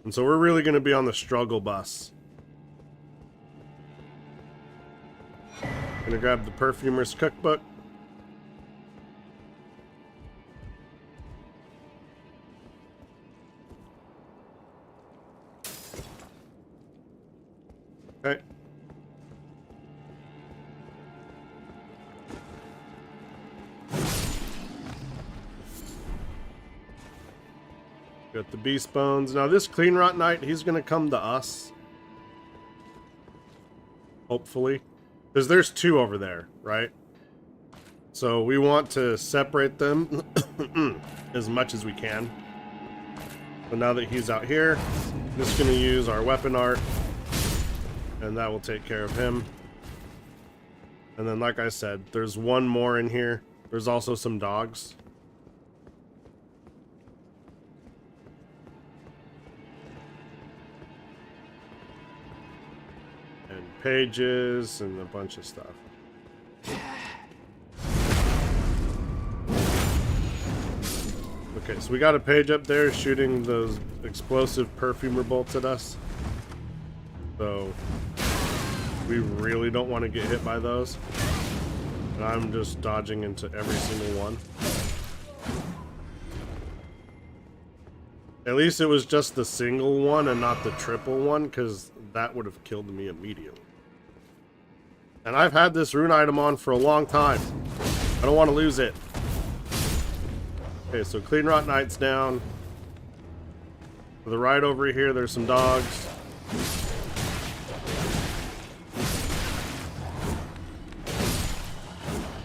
And so we're really gonna be on the struggle bus. Gonna grab the perfumer's cookbook. Okay. Got the beast bones. Now this clean rot knight, he's gonna come to us. Hopefully. Because there's 2 over there, right? So we want to separate them as much as we can. But now that he's out here, I'm just going to use our weapon art. And that will take care of him. And then, like I said, there's 1 more in here. There's also some dogs. Pages and a bunch of stuff. Okay, so we got a page up there shooting those explosive perfumer bolts at us. So we really don't want to get hit by those. And I'm just dodging into every single one. At least it was just the single one and not the triple one, because that would have killed me immediately. And I've had this rune item on for a long time. I don't want to lose it. Okay, so clean rot knight's down. To the right over here, there's some dogs.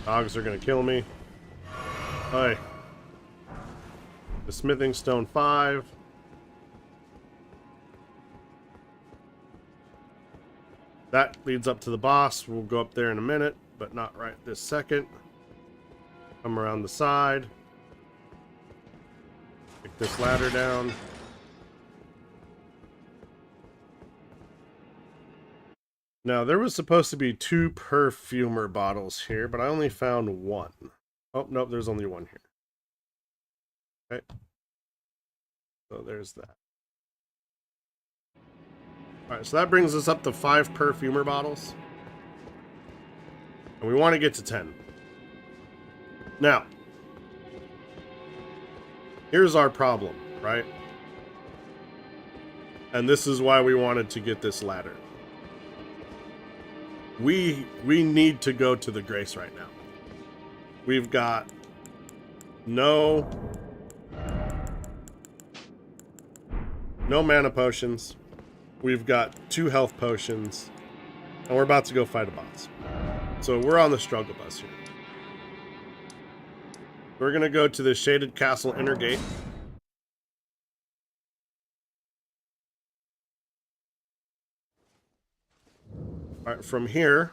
Dogs are gonna kill me. Hi. The smithing stone 5. That leads up to the boss. We'll go up there in a minute, but not right this second. Come around the side. Pick this ladder down. Now, there was supposed to be 2 perfumer bottles here, but I only found 1. Oh, nope, there's only 1 here. Okay. So there's that. Alright, so that brings us up to 5 perfumer bottles. And we want to get to 10. Now, here's our problem, right? And this is why we wanted to get this ladder. We need to go to the Grace right now. We've got no mana potions. We've got 2 health potions. And we're about to go fight a boss. So we're on the struggle bus here. We're going to go to the Shaded Castle Inner Gate. Alright, from here,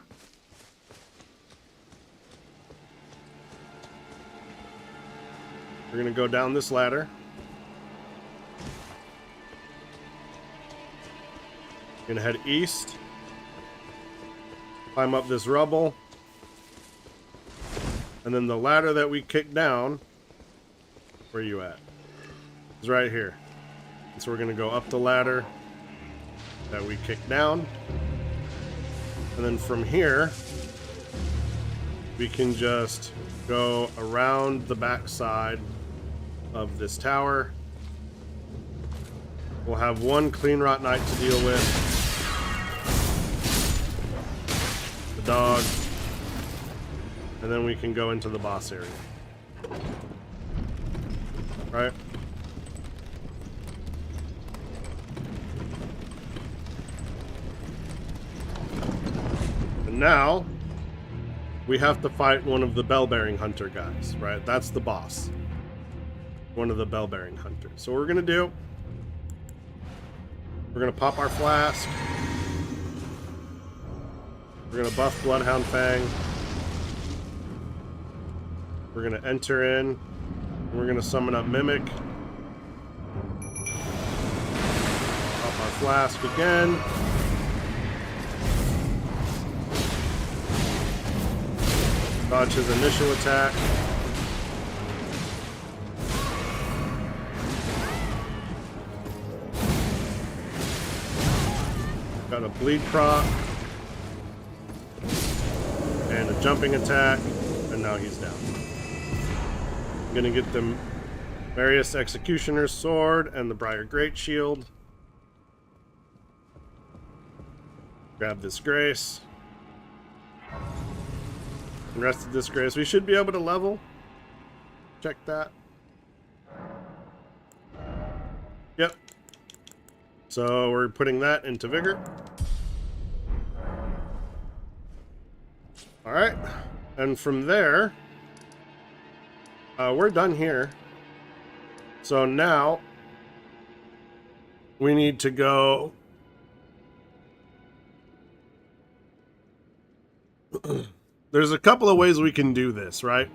we're going to go down this ladder. We're going to head east. Climb up this rubble. And then the ladder that we kicked down, where are you at? It's right here. And so we're going to go up the ladder that we kicked down. And then from here, we can just go around the back side of this tower. We'll have 1 Clean Rot Knight to deal with. The dog. And then we can go into the boss area. Right? And now, we have to fight one of the bell-bearing hunter guys, right? That's the boss. One of the bell-bearing hunters. So what we're going to do, we're going to pop our flask. We're going to buff Bloodhound Fang. We're going to enter in. And we're going to summon up Mimic. Pop our flask again. Dodge his initial attack. Got a bleed proc. And a jumping attack. And now he's down. I'm gonna get the Marius Executioner's Sword and the Briar Great Shield. Grab this Grace. And rest of this Grace. We should be able to level. Check that. Yep. So we're putting that into Vigor. Alright. And from there, we're done here. So now, we need to go... There's a couple of ways we can do this, right?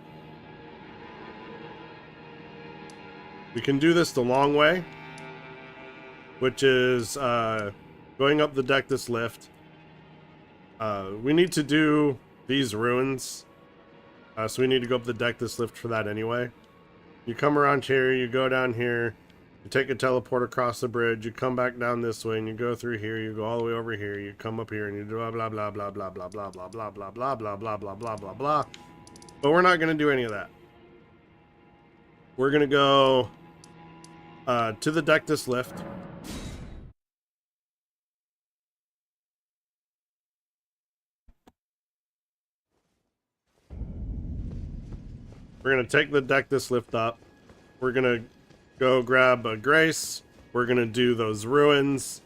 We can do this the long way, which is going up the Dectus lift. We need to do these ruins, so we need to go up the Dectus lift for that anyway. You come around here, you go down here, you take a teleport across the bridge, you come back down this way, and you go through here, you go all the way over here, you come up here, and you do blah blah blah blah blah blah blah blah blah blah blah blah blah blah blah blah blah. But we're not going to do any of that. We're going to go to the Dectus lift. We're going to take the Dectus lift up. We're going to go grab a Grace. We're going to do those ruins.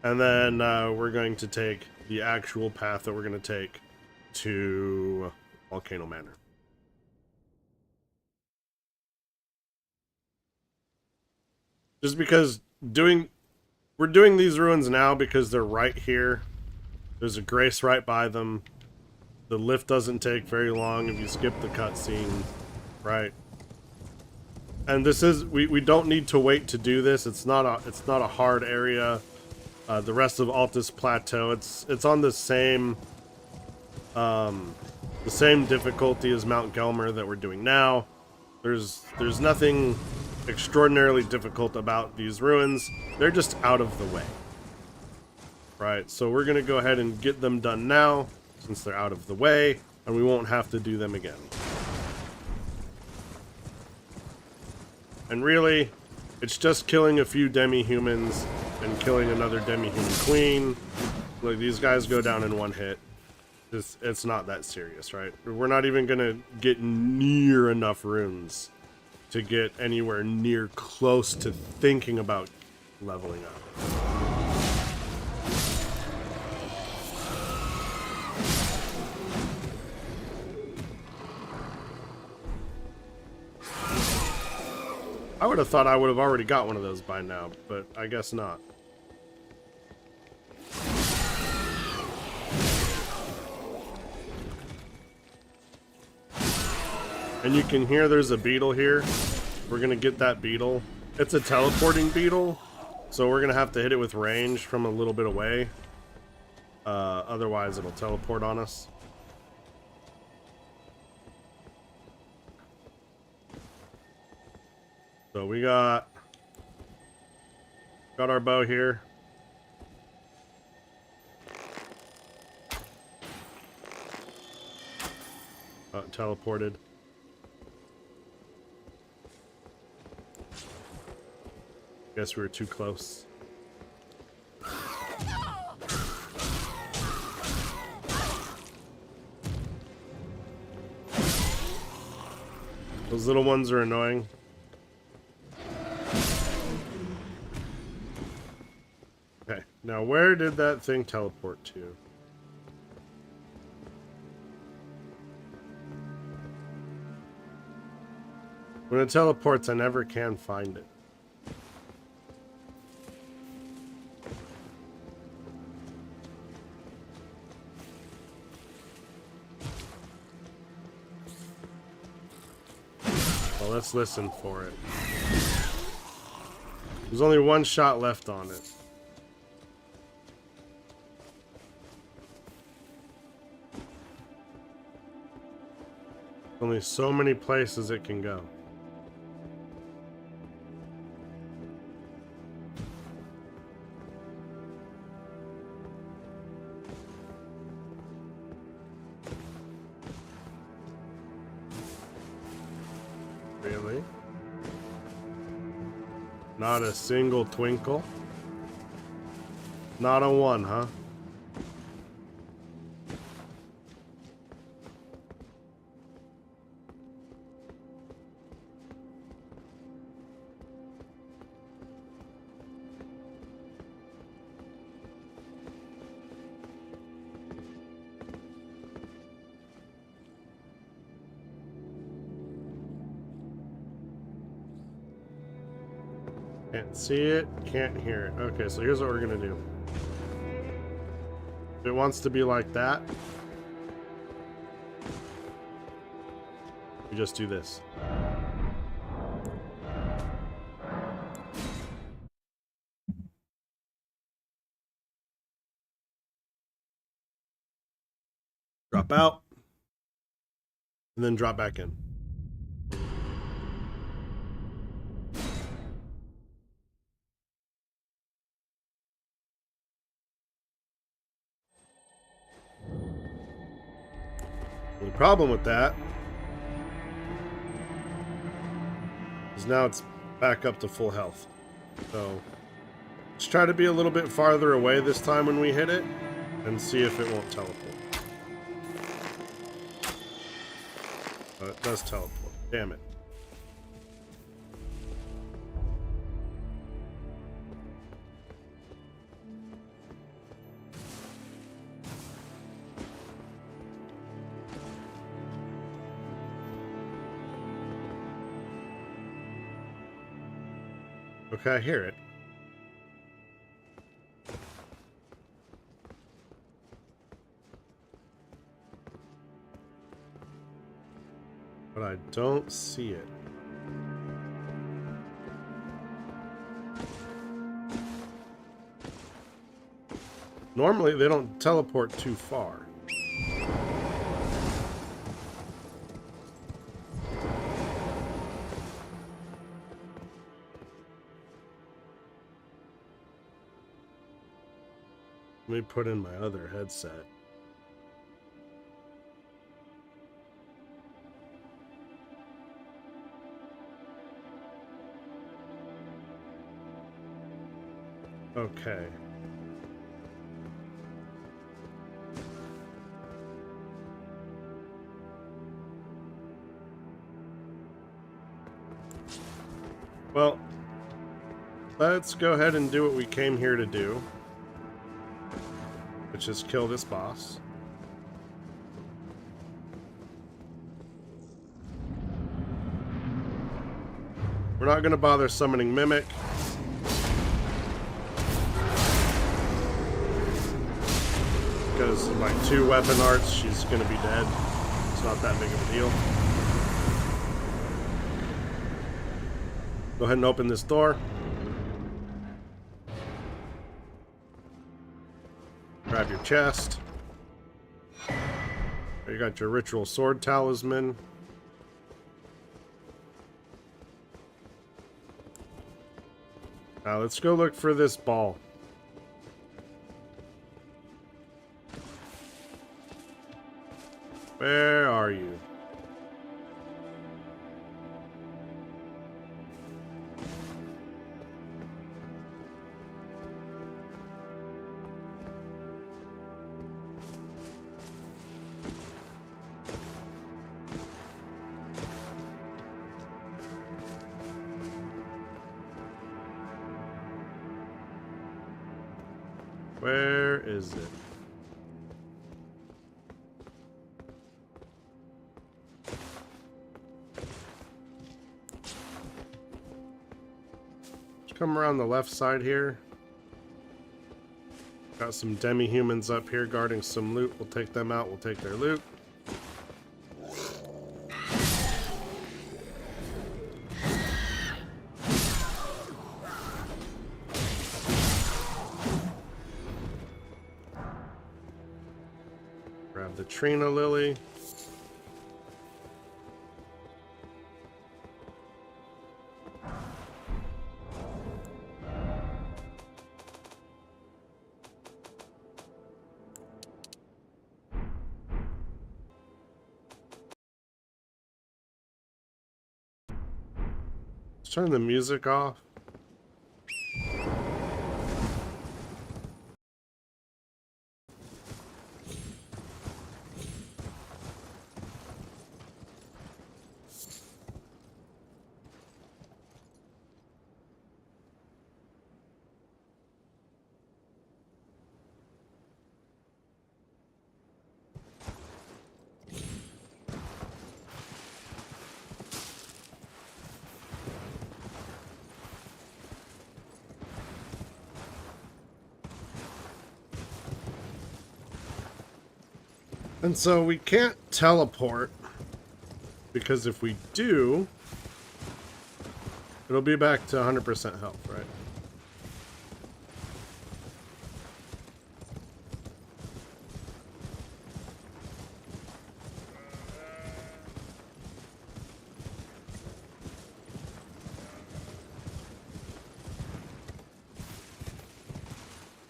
And then we're going to take the actual path that we're going to take to Volcano Manor. Just because we're doing these ruins now because they're right here. There's a Grace right by them. The lift doesn't take very long if you skip the cutscene, right? And this is we don't need to wait to do this. It's not a hard area. the rest of Altus Plateau. It's on the same difficulty as Mount Gelmer that we're doing now. There's nothing extraordinarily difficult about these ruins. They're just out of the way. Right, so we're gonna go ahead and get them done now, since they're out of the way, and we won't have to do them again. And really, it's just killing a few demi-humans and killing another demi-human queen. Look, these guys go down in one hit. It's not that serious, right? We're not even gonna get near enough runes to get anywhere near close to thinking about leveling up. I would have thought I would have already got one of those by now, but I guess not. And you can hear there's a beetle here. We're gonna get that beetle. It's a teleporting beetle, so we're gonna have to hit it with range from a little bit away. Otherwise it'll teleport on us. So we got our bow here. Teleported. Guess we were too close. Those little ones are annoying. Okay, now where did that thing teleport to? When it teleports, I never can find it. Well, let's listen for it. There's only one shot left on it. Only so many places it can go. Really? Not a single twinkle? Not a one, huh? Can't see it, can't hear it. Okay, so here's what we're gonna do. If it wants to be like that, we just do this. Drop out, and then drop back in. The problem with that is now it's back up to full health. So let's try to be a little bit farther away this time when we hit it and see if it won't teleport. It does teleport. Damn it. Okay, I hear it. But I don't see it. Normally, they don't teleport too far. Let me put in my other headset. Okay. Well, let's go ahead and do what we came here to do, which is kill this boss. We're not going to bother summoning Mimic. Because my 2 weapon arts, she's going to be dead. It's not that big of a deal. Go ahead and open this door. Grab your chest. There you got your ritual sword talisman. Now let's go look for this ball. Where are you? Where is it? Let's come around the left side here. Got some demi-humans up here guarding some loot. We'll take them out. We'll take their loot. Grab the Trina Lily. Let's turn the music off. And so we can't teleport, because if we do, it'll be back to 100% health, right?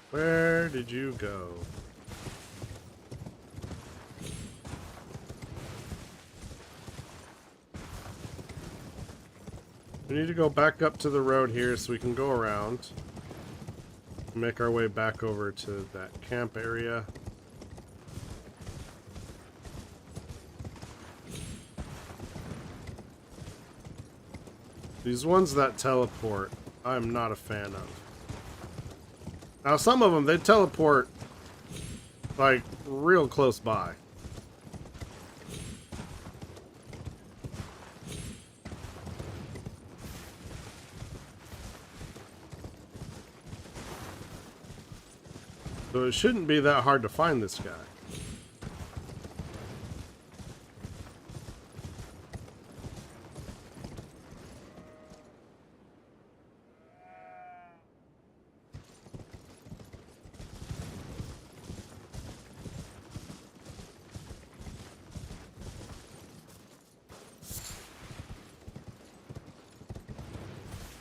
Where did you go? We need to go back up to the road here so we can go around. Make our way back over to that camp area. These ones that teleport, I'm not a fan of. Now some of them, they teleport like real close by. So it shouldn't be that hard to find this guy.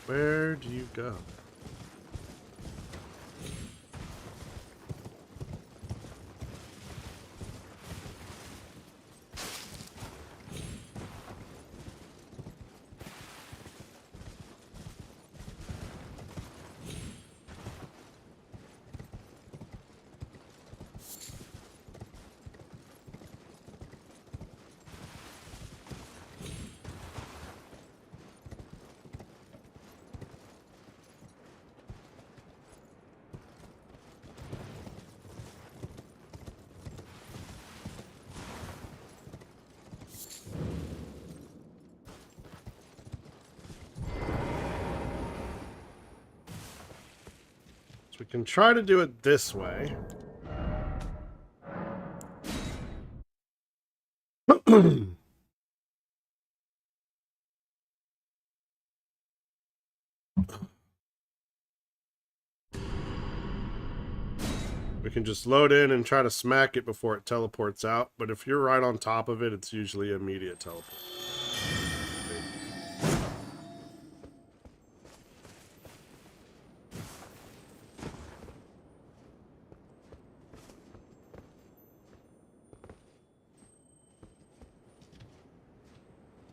Where do you go? So we can try to do it this way. We can just load in and try to smack it before it teleports out, but if you're right on top of it, it's usually immediate teleport.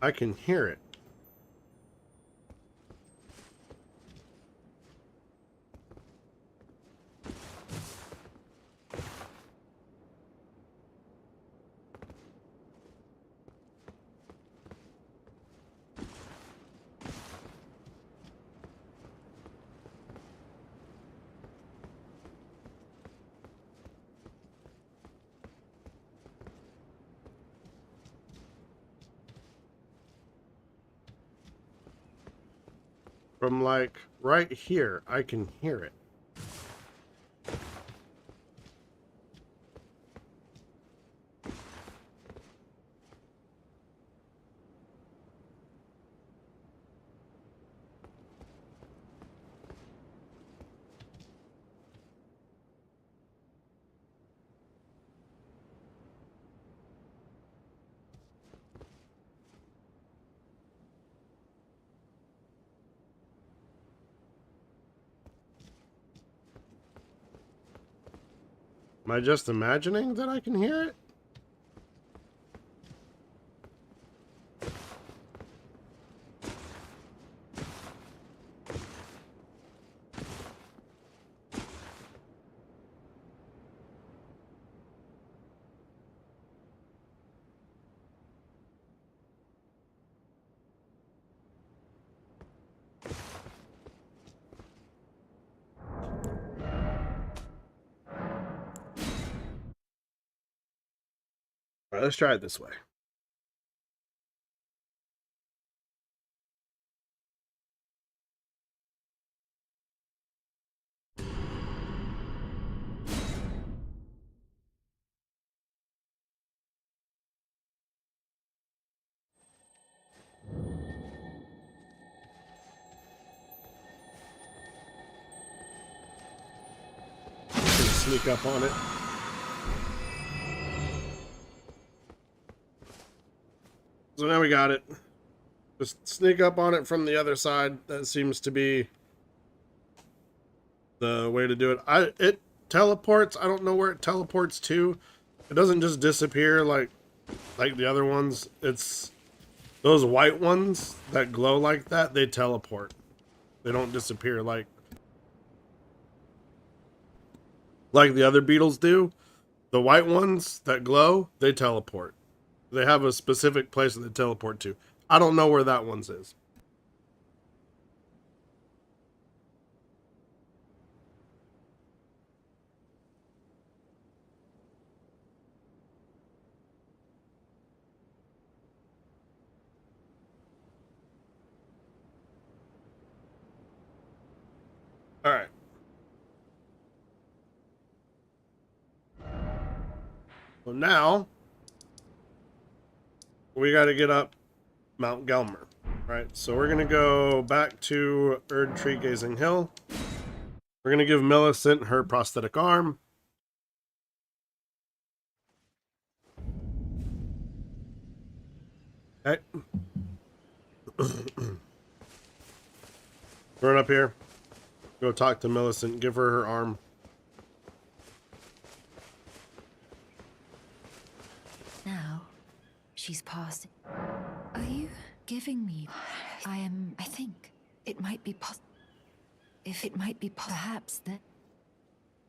I can hear it. From like right here, I can hear it. Am I just imagining that I can hear it? All right, let's try it this way. Sneak up on it. So now we got it. Just sneak up on it from the other side. That seems to be the way to do it. It teleports. I don't know where it teleports to. It doesn't just disappear like the other ones. It's those white ones that glow like that, they teleport. They don't disappear like the other beetles do. The white ones that glow, they teleport. They have a specific place that they teleport to. I don't know where that one's is. All right. So now we got to get up Mount Gelmer. Right. So we're gonna go back to Erd Tree Gazing Hill. We're gonna give Millicent her prosthetic arm. Okay. Run up here. Go talk to Millicent. Give her her arm. Now, she's passed. Are you giving me? I think it might be If it might be perhaps that.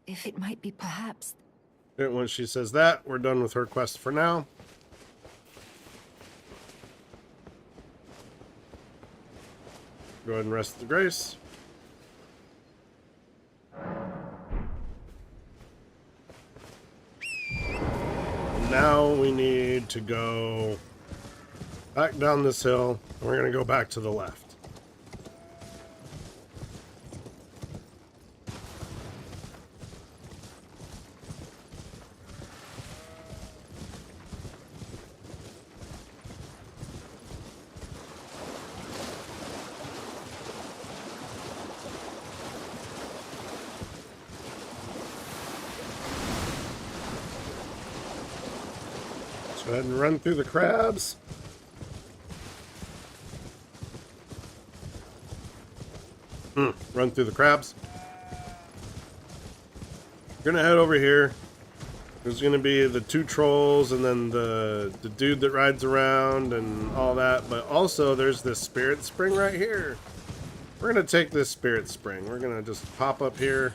If it might be perhaps. And once she says that, we're done with her quest for now. Go ahead and rest the grace. Now we need to go back down this hill, and we're going to go back to the left. Go ahead and run through the crabs. Run through the crabs. We're gonna head over here. There's gonna be the 2 trolls and then the dude that rides around and all that. But also there's this spirit spring right here. We're gonna take this spirit spring. We're gonna just pop up here.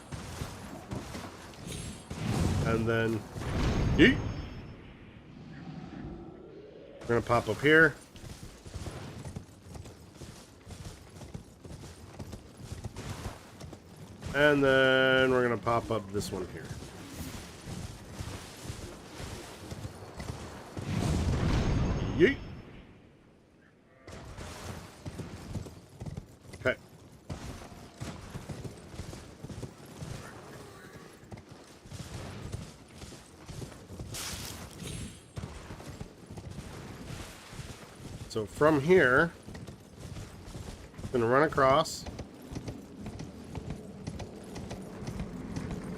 And then yeet. We're gonna pop up here. And then we're gonna pop up this one here. Yeet. Okay. So from here, I'm gonna run across,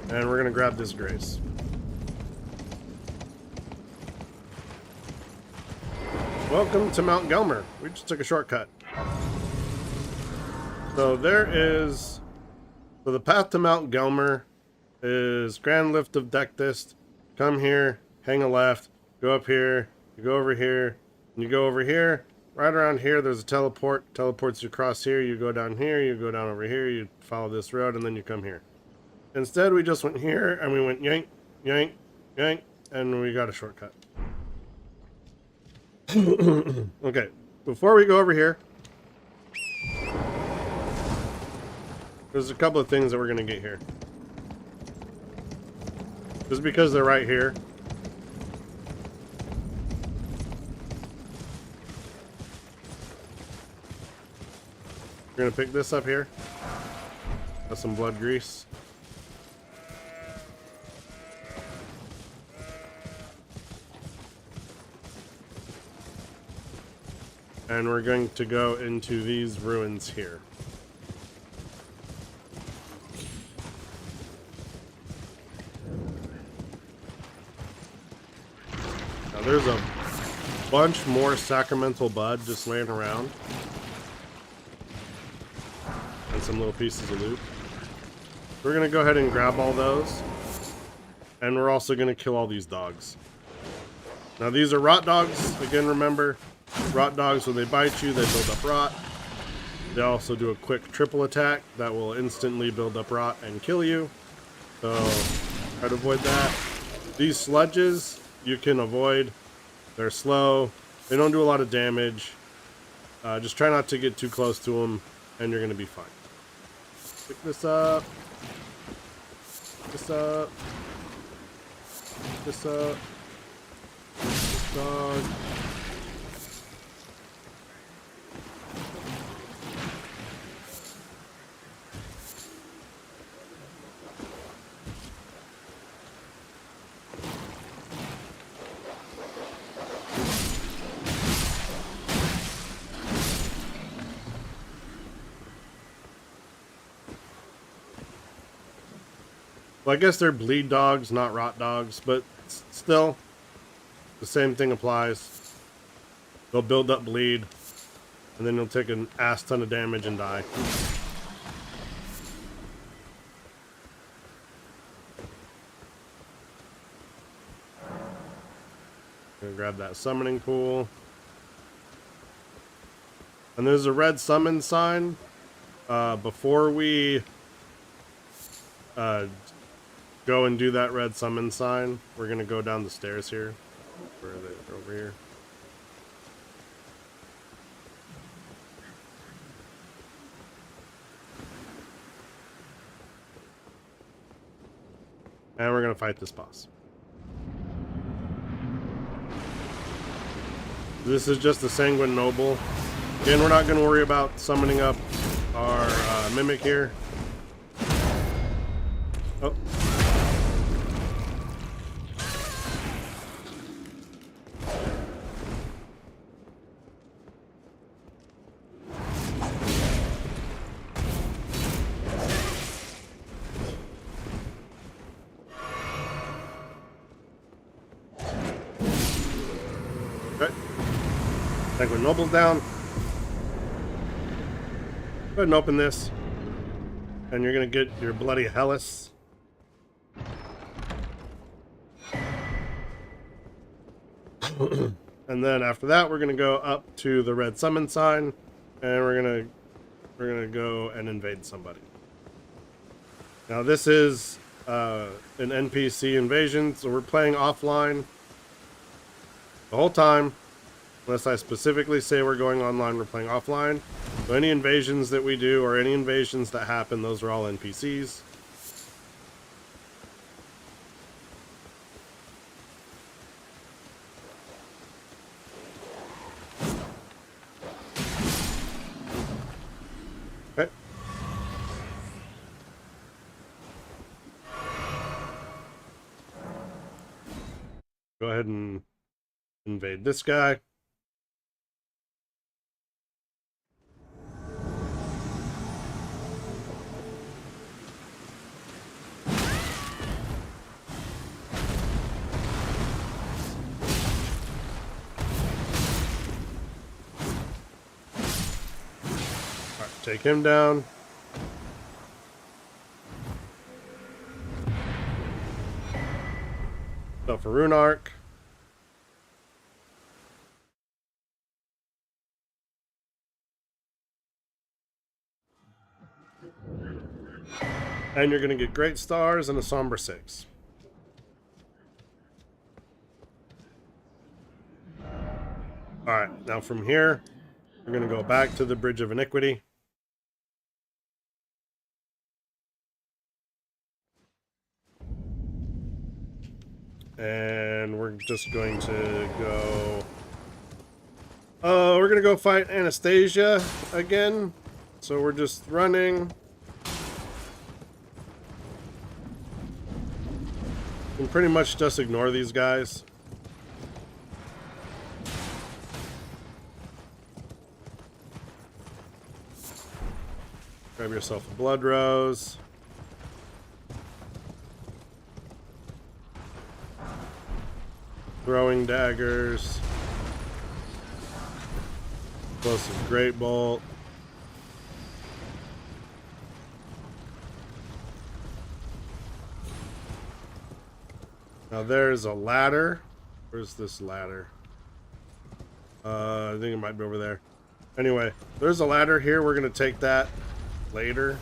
and we're gonna grab this grace. Welcome to Mount Gelmer. We just took a shortcut. So the path to Mount Gelmer is Grand Lift of Dectus. Come here, hang a left, go up here, you go over here, and you go over here. Right around here, there's a teleport. Teleports you across here. You go down here. You go down over here. You follow this road, and then you come here. Instead, we just went here, and we went yank, yank, yank, and we got a shortcut. Okay, before we go over here, there's a couple of things that we're going to get here. Just because they're right here. We're gonna pick this up here. Got some blood grease. And we're going to go into these ruins here. Now there's a bunch more sacramental bud just laying around. And some little pieces of loot. We're gonna go ahead and grab all those. And we're also gonna kill all these dogs. Now these are rot dogs. Again, remember, rot dogs, when they bite you, they build up rot. They also do a quick triple attack that will instantly build up rot and kill you. So try to avoid that. These sludges you can avoid. They're slow. They don't do a lot of damage. Just try not to get too close to them, and you're gonna be fine. Pick this up. Pick this up. Pick this up. This dog. Well, I guess they're bleed dogs, not rot dogs, but still, the same thing applies. They'll build up bleed, and then you'll take an ass ton of damage and die. Gonna grab that summoning pool. And there's a red summon sign. Before we go and do that red summon sign, we're gonna go down the stairs here. Where are they? Over here. And we're gonna fight this boss. This is just a Sanguine Noble. Again, we're not gonna worry about summoning up our Mimic here. Oh. Okay. Sanguine Noble's down. Go ahead and open this. And you're gonna get your bloody Hellas. And then after that, we're gonna go up to the red summon sign, and we're gonna go and invade somebody. Now this is an NPC invasion, so we're playing offline the whole time. Unless I specifically say we're going online, we're playing offline. So any invasions that we do or any invasions that happen, those are all NPCs. Okay. Go ahead and invade this guy. Take him down. So for Rune Arc. And you're going to get Great Stars and a Somber 6. Alright, now from here, we're going to go back to the Bridge of Iniquity. And we're just going to go... we're going to go fight Anastasia again. So we're just running. And pretty much just ignore these guys. Grab yourself a Blood Rose. Throwing daggers. Explosive Great Bolt. Now there's a ladder. Where's this ladder? I think it might be over there. Anyway, there's a ladder here. We're going to take that later.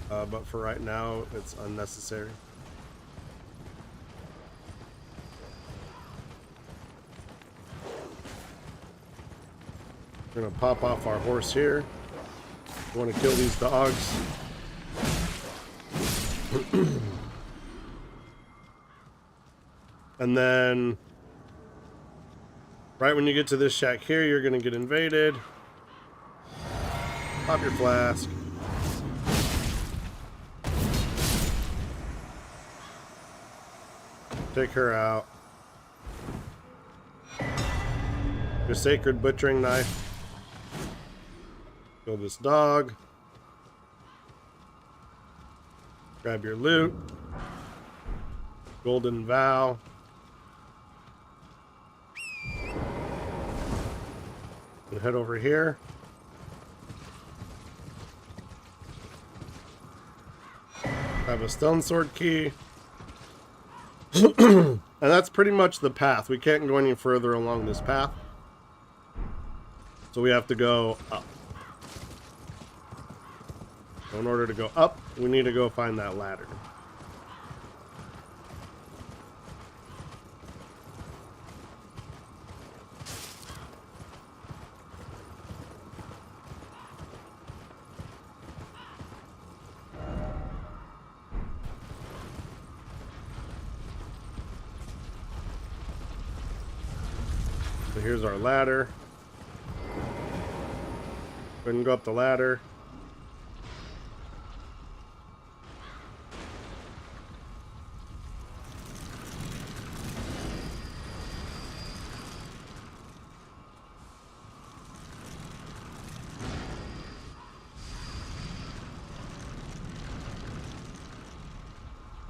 But for right now, it's unnecessary. We're going to pop off our horse here. We want to kill these dogs. And then, right when you get to this shack here, you're going to get invaded. Pop your flask. Take her out. Your Sacred Butchering Knife. Kill this dog. Grab your loot. Golden Vow. And head over here. Have a Stone Sword key. And that's pretty much the path. We can't go any further along this path. So we have to go up. So in order to go up, we need to go find that ladder. So here's our ladder. Go ahead and go up the ladder.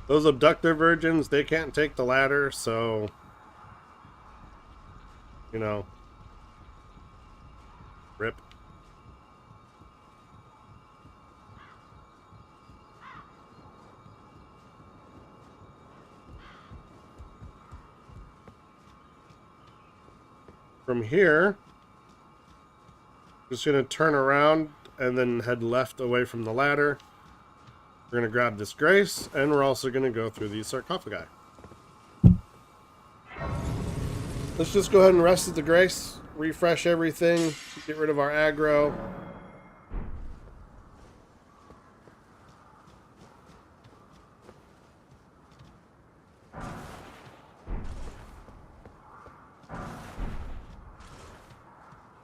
Those abductor virgins, they can't take the ladder, so, you know, rip. From here, just gonna turn around and then head left away from the ladder. We're going to grab this grace, and we're also going to go through these sarcophagi. Let's just go ahead and rest at the grace, refresh everything, get rid of our aggro.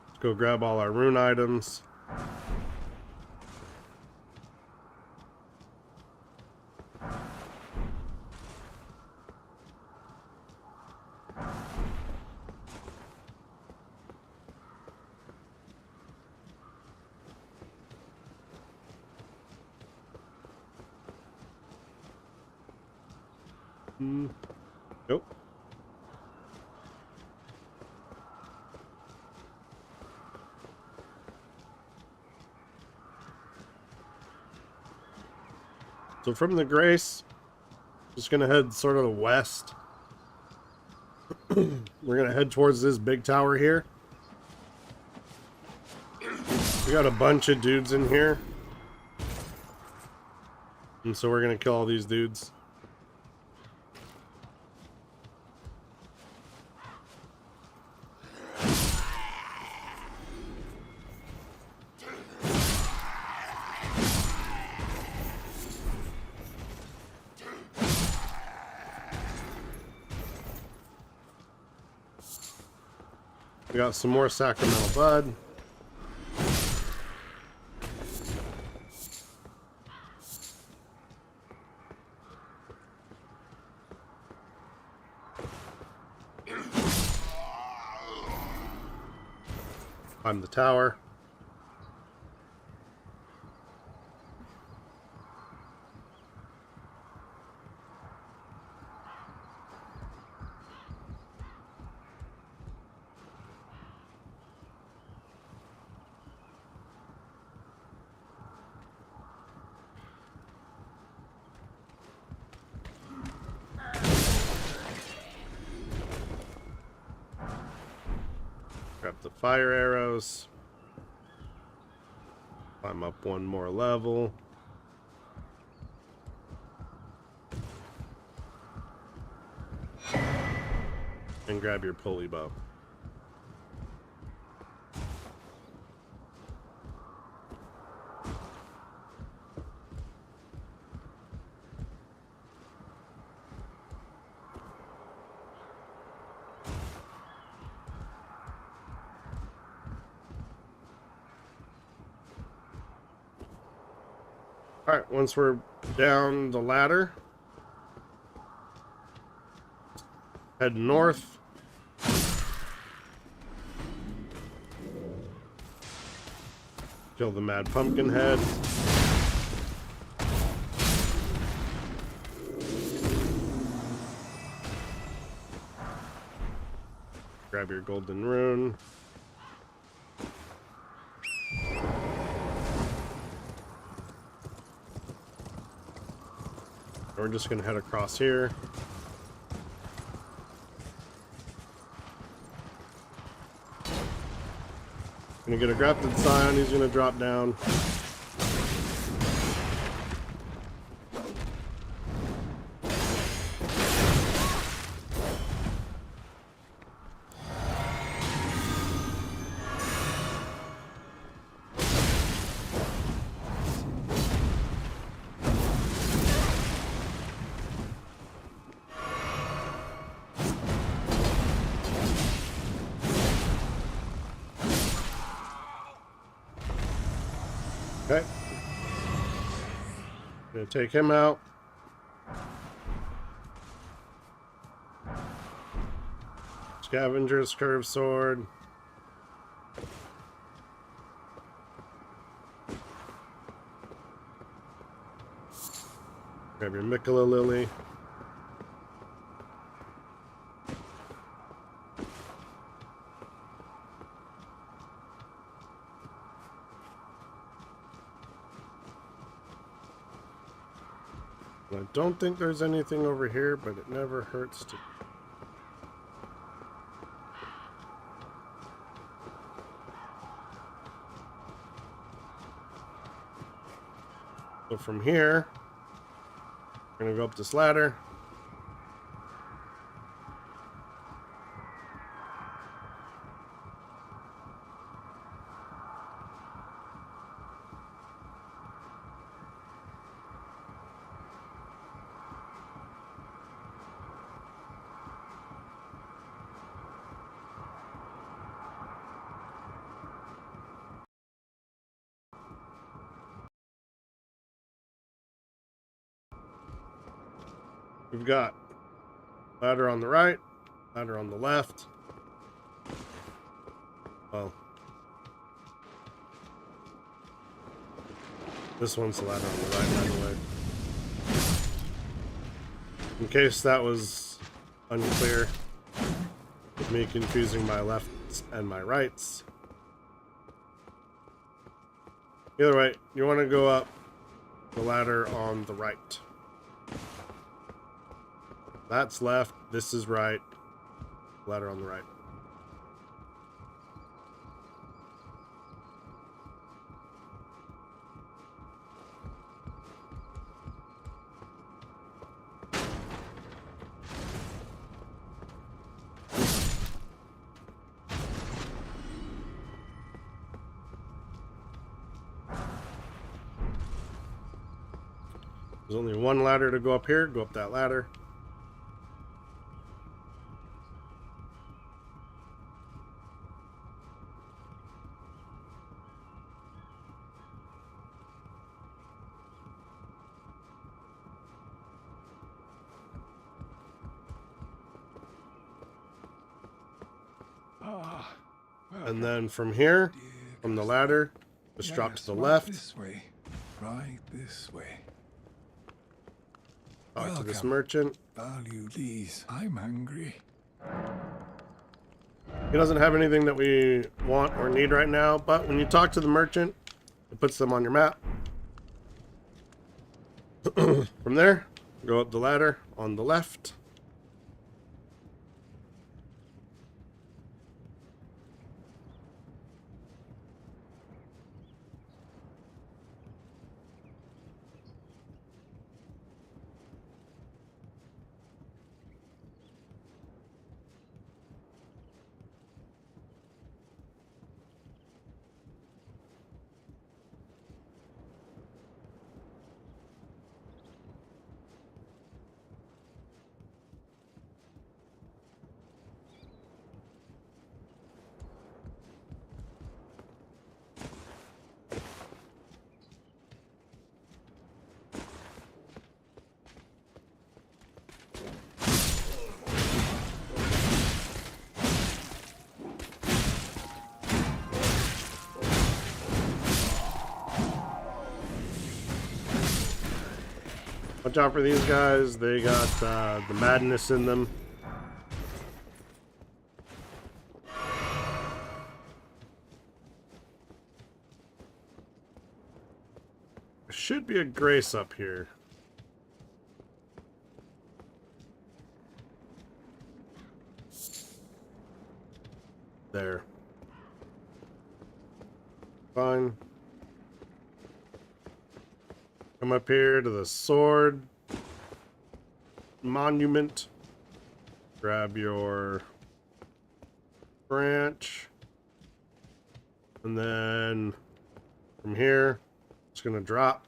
Let's go grab all our rune items. Nope. So from the grace, just gonna head sort of west. We're gonna head towards this big tower here. We got a bunch of dudes in here. And so we're gonna kill all these dudes. We got some more sacramental bud. Climb the tower. Grab the fire arrows. Climb up one more level. And grab your pulley bow. Alright, once we're down the ladder, head north. Kill the Mad Pumpkin Head. Grab your golden rune. We're just gonna head across here. Gonna get a grafted scion, he's gonna drop down. Okay. Gonna take him out. Scavenger's curved sword. Grab your Mikola Lily. I don't think there's anything over here, but it never hurts to. So from here, we're gonna go up this ladder. We've got ladder on the right, ladder on the left. Well, this one's the ladder on the right, by the way. In case that was unclear, with me confusing my lefts and my rights. Either way, you want to go up the ladder on the right. That's left, this is right, ladder on the right. There's only one ladder to go up here, go up that ladder. And then from here, from the ladder, just drop to the left. This way. Right this way. Talk to this merchant. Value these. I'm hungry. He doesn't have anything that we want or need right now, but when you talk to the merchant, it puts them on your map. From there, go up the ladder on the left. Watch out for these guys. They got the madness in them. There should be a grace up here. There. Fine. Come up here to the sword monument. Grab your branch. And then from here, it's going to drop.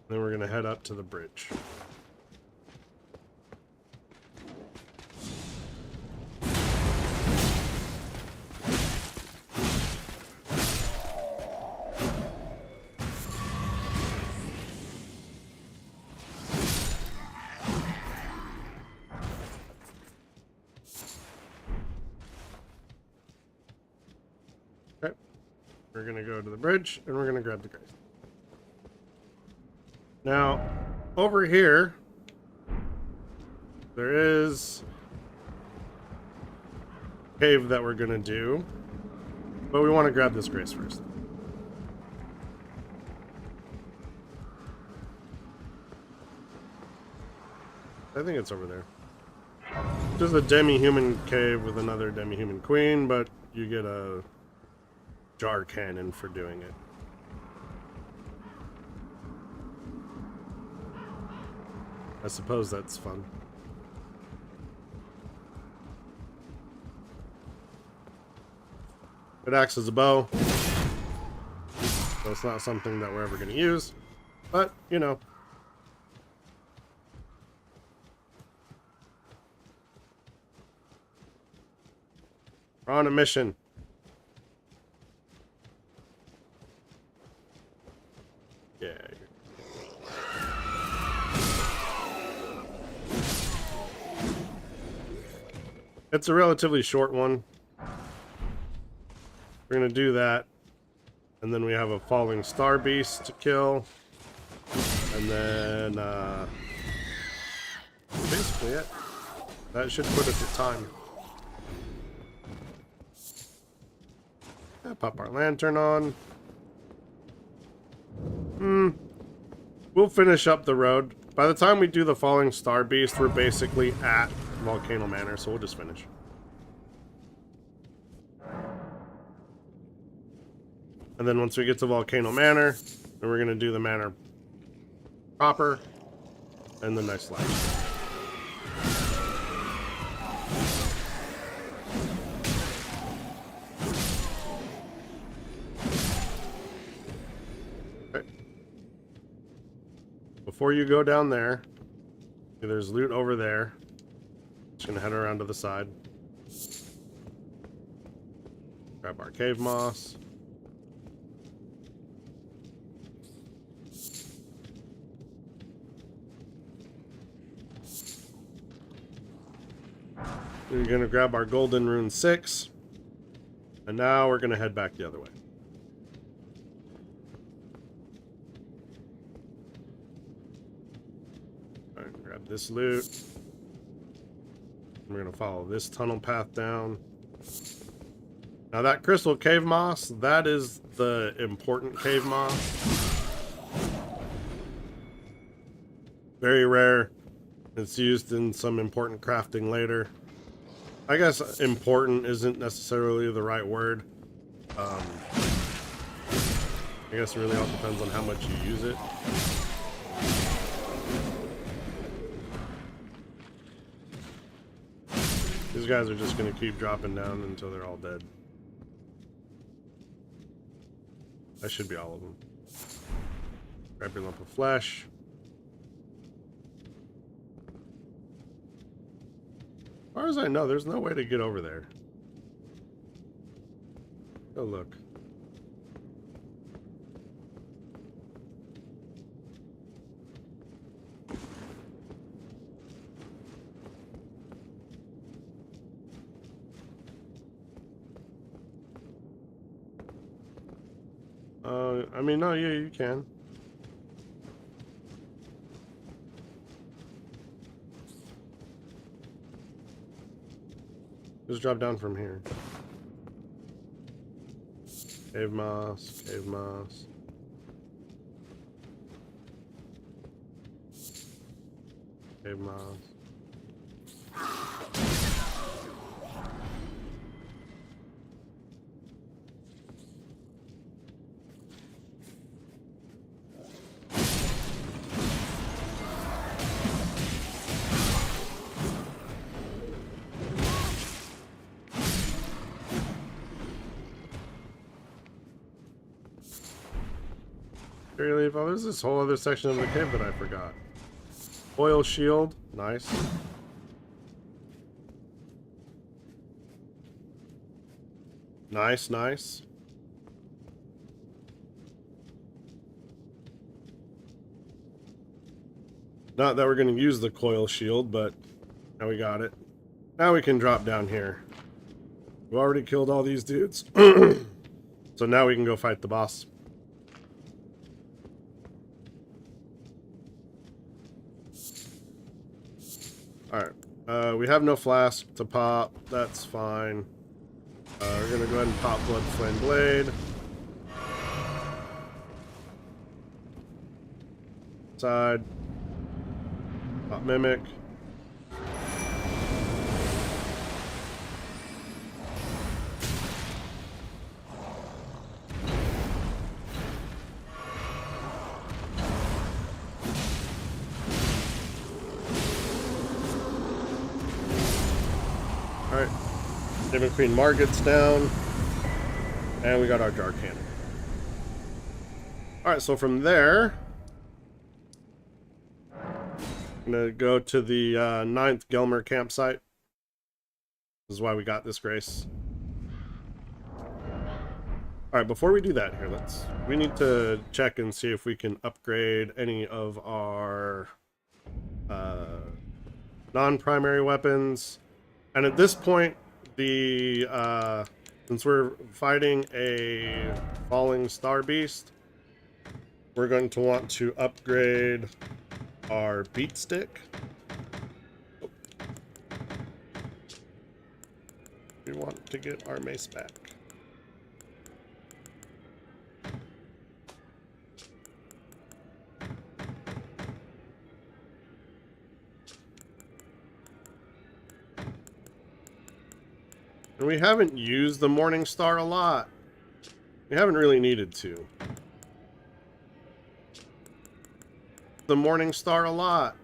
Then we're going to head up to the bridge. Okay. We're going to go to the bridge and we're going to grab the grace. Now, over here, there is a cave that we're going to do, but we want to grab this grace first. I think it's over there. Just a demi-human cave with another demi-human queen, but you get a jar cannon for doing it. I suppose that's fun. It acts as a bow, so it's not something that we're ever going to use, but, you know. We're on a mission. Yeah. It's a relatively short one. We're going to do that. And then we have a falling star beast to kill. And then, basically it. That should put us at time. Pop our lantern on. We'll finish up the road. By the time we do the falling star beast, we're basically at Volcano Manor, so we'll just finish. And then once we get to Volcano Manor, then we're going to do the manor proper and the next life. Okay. Before you go down there, there's loot over there. Just gonna head around to the side. Grab our cave moss. We're gonna grab our golden rune 6. And now we're gonna head back the other way. Alright, grab this loot. We're gonna follow this tunnel path down. Now that crystal cave moss, that is the important cave moss. Very rare. It's used in some important crafting later. I guess important isn't necessarily the right word. I guess it really all depends on how much you use it. These guys are just going to keep dropping down until they're all dead. That should be all of them. Grab your lump of flesh. As far as I know, there's no way to get over there. Oh, look. I mean, no, yeah, you can. Just drop down from here. Cave moss, cave moss. Cave moss. Really? Oh, there's this whole other section of the cave that I forgot. Oil shield. Nice. Nice, nice. Not that we're going to use the coil shield, but now we got it. Now we can drop down here. We already killed all these dudes. So now we can go fight the boss. Alright. We have no flask to pop. That's fine. We're going to go ahead and pop Blood Flame Blade. Side. Pop Mimic. Alright. Demon Queen Margot's down. And we got our Jar Cannon. Alright, so from there, I'm going to go to the 9th Gelmer campsite. This is why we got this grace. Alright, before we do that here, we need to check and see if we can upgrade any of our non-primary weapons. And at this point, since we're fighting a falling star beast, we're going to want to upgrade our beat stick. We want to get our mace back. And we haven't used the Morning Star a lot. We haven't really needed to. The Morning Star a lot.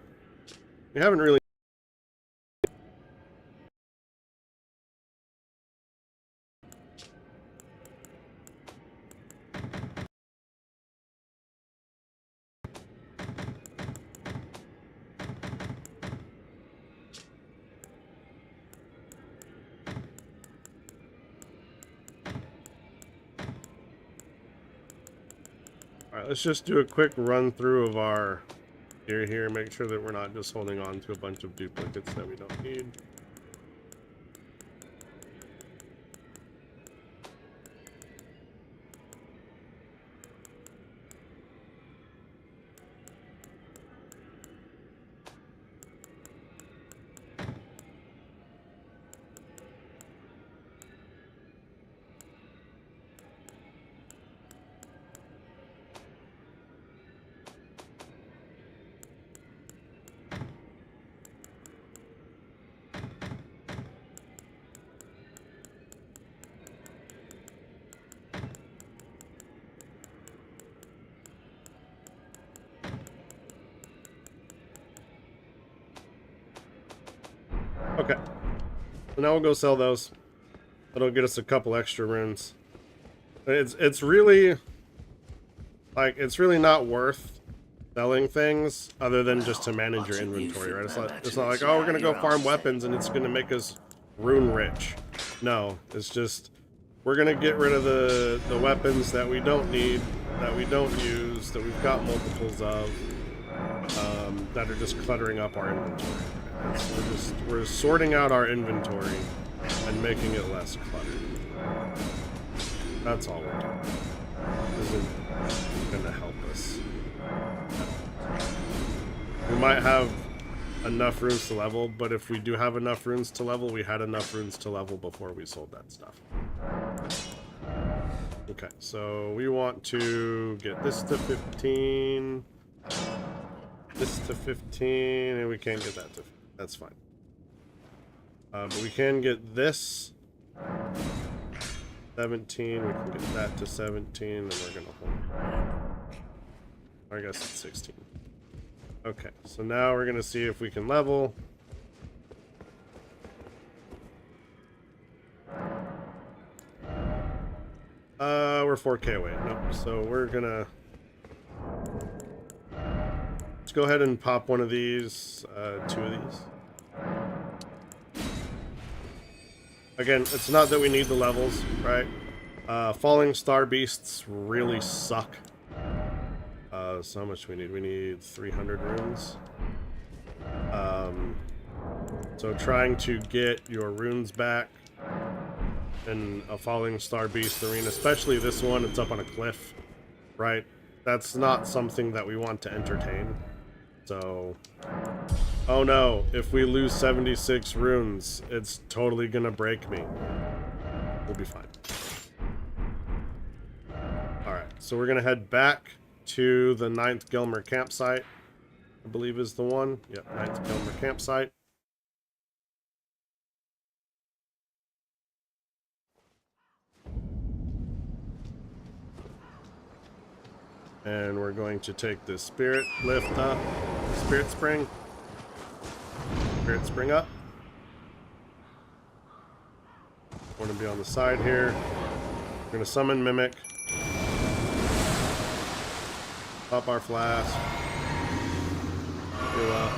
We haven't really. Alright, let's just do a quick run through of our gear here, make sure that we're not just holding on to a bunch of duplicates that we don't need. Okay, so now we'll go sell those. That'll get us a couple extra runes. It's really like it's really not worth selling things other than just to manage your inventory, right? It's not like, oh, we're gonna go farm weapons and it's gonna make us rune rich. No, it's just we're gonna get rid of the weapons that we don't need, that we don't use, that we've got multiples of, that are just cluttering up our inventory. We're sorting out our inventory and making it less cluttered. That's all we're doing. This isn't gonna help us. We might have enough runes to level, but if we do have enough runes to level, we had enough runes to level before we sold that stuff. Okay, so we want to get this to 15, this to 15, and we can't get that to 15. That's fine. But we can get this 17. We can get that to 17, and we're gonna hold. I guess it's 16. Okay, so now we're gonna see if we can level. We're 4K away. Nope. So we're gonna Let's go ahead and pop one of these, 2 of these. Again, it's not that we need the levels, right? Falling Star Beasts really suck. So how much do we need? We need 300 runes. So trying to get your runes back in a Falling Star Beast arena, especially this one, it's up on a cliff, right? That's not something that we want to entertain. So, oh no, if we lose 76 runes, it's totally gonna break me. We'll be fine. Alright, so we're gonna head back to the 9th Gelmer campsite, I believe is the one. Yep, 9th Gelmer campsite. And we're going to take the spirit lift up, spirit spring up. Want to be on the side here. We're going to summon Mimic. Pop our flask. Heal up.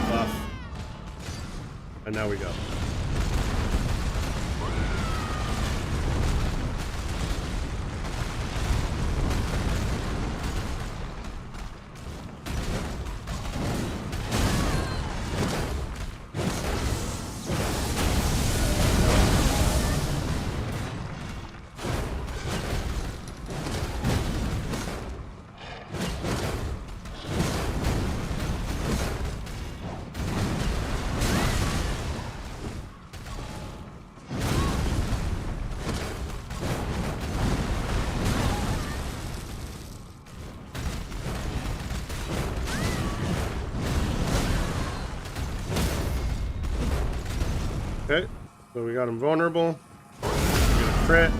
Buff. And now we go. Okay, so we got him vulnerable. We get a crit.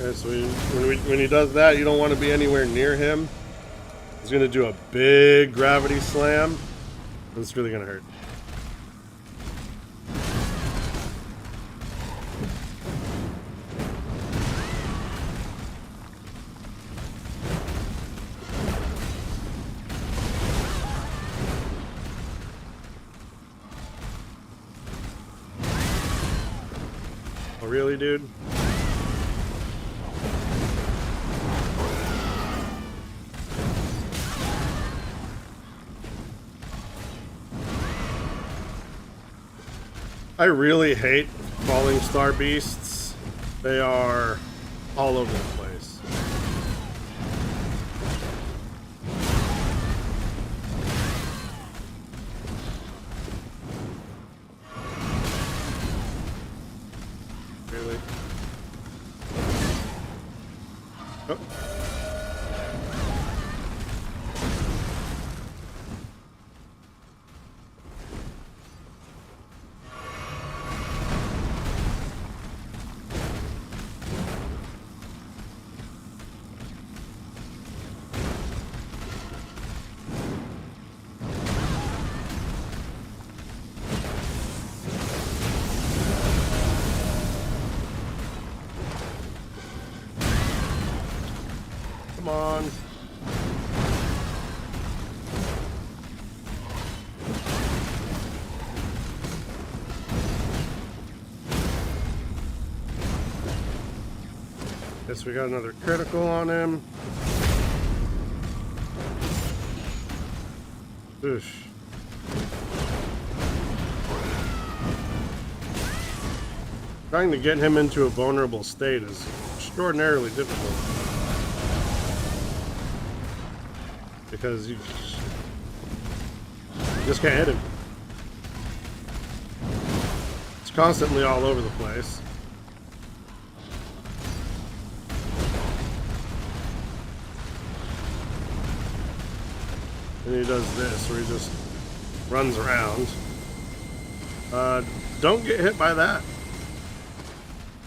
Okay, so when he does that, you don't want to be anywhere near him. He's going to do a big gravity slam. It's really going to hurt. Oh, really, dude? I really hate Falling Star Beasts. They are all over the place. Really? Oh. Come on. Guess we got another critical on him. Oosh. Trying to get him into a vulnerable state is extraordinarily difficult. Because you just can't hit him. It's constantly all over the place. And he does this, where he just runs around. Don't get hit by that.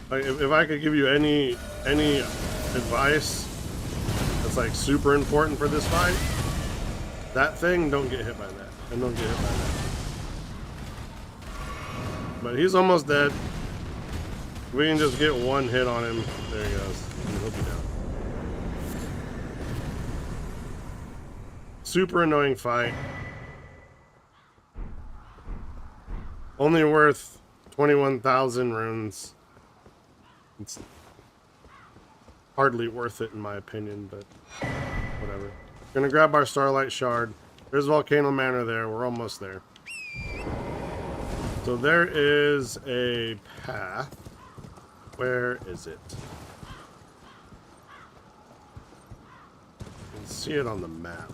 Like, if I could give you any advice that's like super important for this fight, that thing, don't get hit by that. And don't get hit by that. But he's almost dead. We can just get one hit on him. There he goes. And he'll be down. Super annoying fight. Only worth 21,000 runes. It's hardly worth it in my opinion, but whatever. Gonna grab our Starlight Shard. There's Volcano Manor there. We're almost there. So there is a path. Where is it? You can see it on the map.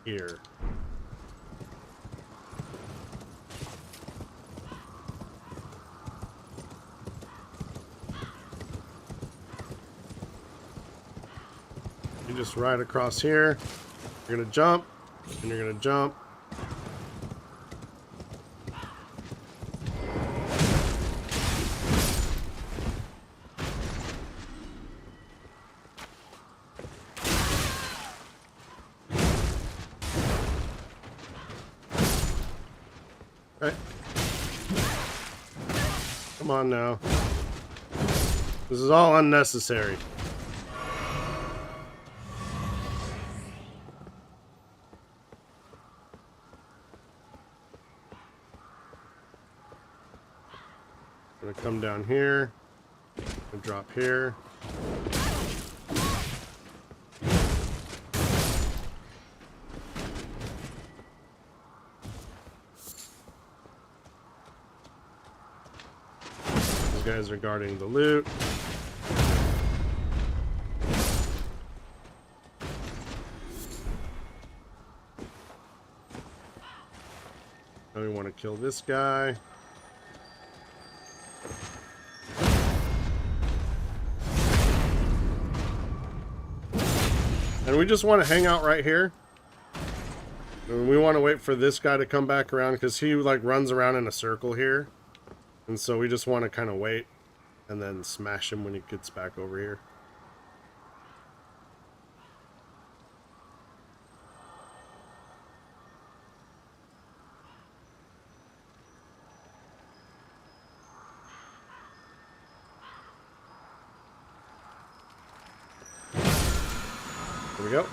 Here. You just ride across here. You're gonna jump, and you're gonna jump. Right. Come on now. This is all unnecessary. Gonna come down here and drop here. These guys are guarding the loot. Now we want to kill this guy. And we just want to hang out right here. And we want to wait for this guy to come back around because he like runs around in a circle here. And so we just want to kind of wait and then smash him when he gets back over here. There we go.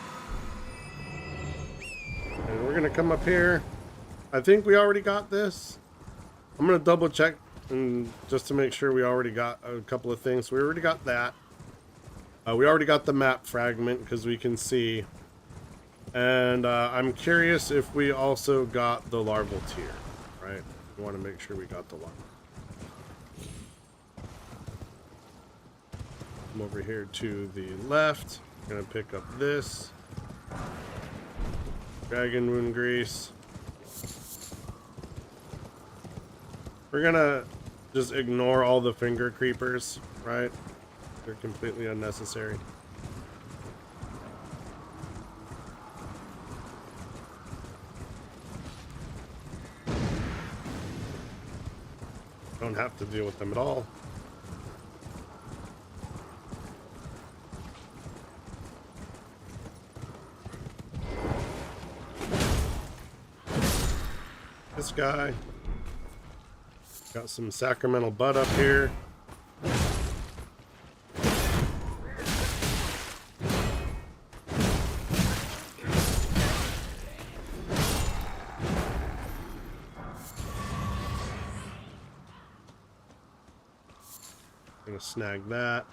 And we're gonna come up here. I think we already got this. I'm gonna double check and just to make sure we already got a couple of things. We already got that. We already got the map fragment because we can see. And I'm curious if we also got the larval tier, right? We want to make sure we got the larval. Come over here to the left. Gonna pick up this dragon wound grease. We're gonna just ignore all the finger creepers, right? They're completely unnecessary. Don't have to deal with them at all. This guy. Got some sacramental bud up here. Gonna snag that.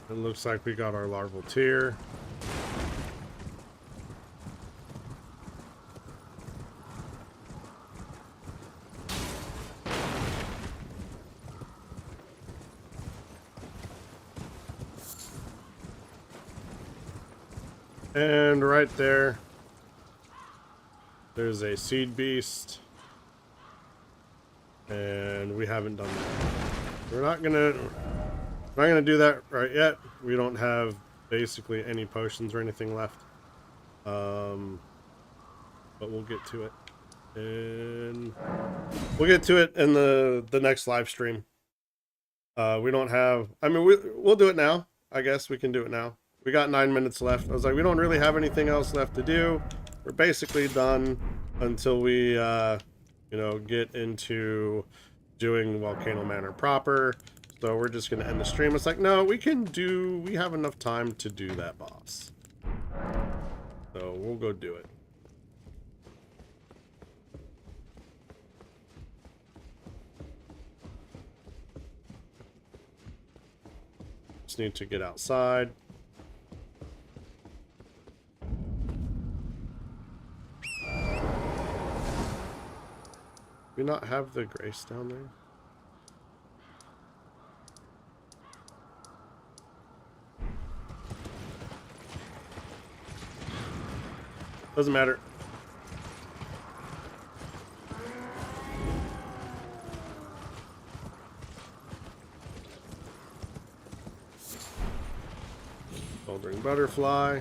It looks like we got our larval tier. And right there, there's a seed beast. And we haven't done that. We're not gonna do that right yet. We don't have basically any potions or anything left. But we'll get to it. And we'll get to it in the next live stream. We don't have, I mean, we'll do it now. I guess we can do it now. We got 9 minutes left. I was like, we don't really have anything else left to do. We're basically done until we, you know, get into doing Volcano Manor proper. So we're just going to end the stream. It's like, no, we have enough time to do that boss. So we'll go do it. Just need to get outside. Do we not have the grace down there? Doesn't matter. Golden butterfly.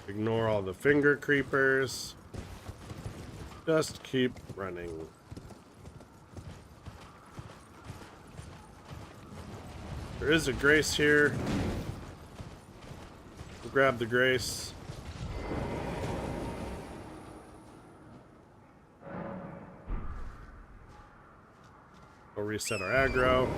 Ignore all the finger creepers. Just keep running. There is a grace here. We'll grab the grace. We'll reset our aggro.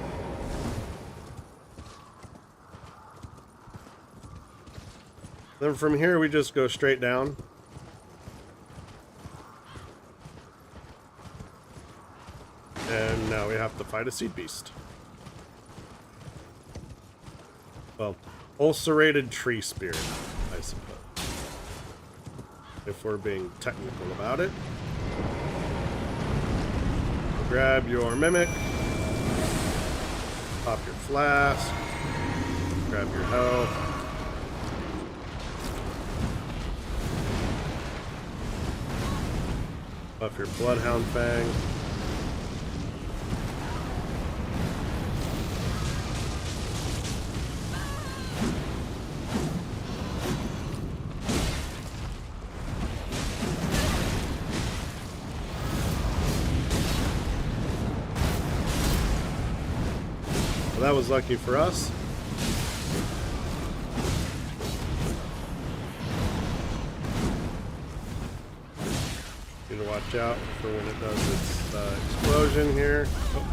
Then from here we just go straight down. And now we have to fight a seed beast. Well, ulcerated tree spirit, I suppose. If we're being technical about it. Grab your mimic. Pop your flask. Grab your health. Buff your bloodhound fang. Well, that was lucky for us. Need to watch out for when it does its explosion here. Oh,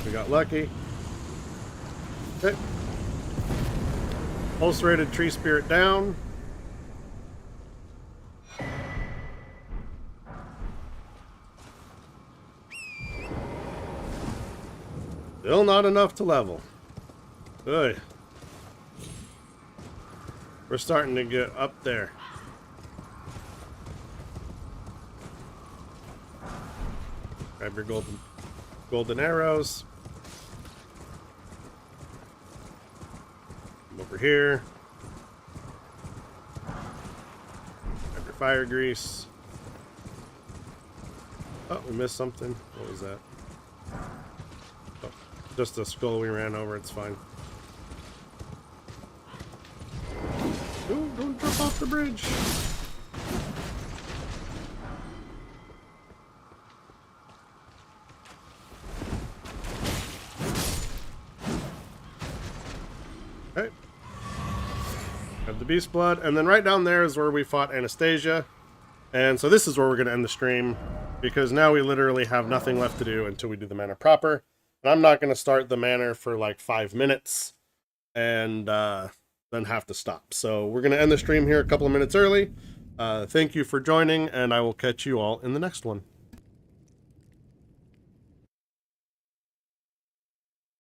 we got lucky. Okay. Ulcerated tree spirit down. Still not enough to level. Good. We're starting to get up there. Grab your golden arrows. Come over here. Grab your fire grease. Oh, we missed something. What was that? Oh, just a skull we ran over. It's fine. Ooh, don't jump off the bridge. Okay. Have the beast blood, and then right down there is where we fought Anastasia. And so this is where we're going to end the stream, because now we literally have nothing left to do until we do the manor proper. And I'm not going to start the manor for like 5 minutes and then have to stop. So we're going to end the stream here a couple of minutes early. Thank you for joining, and I will catch you all in the next one.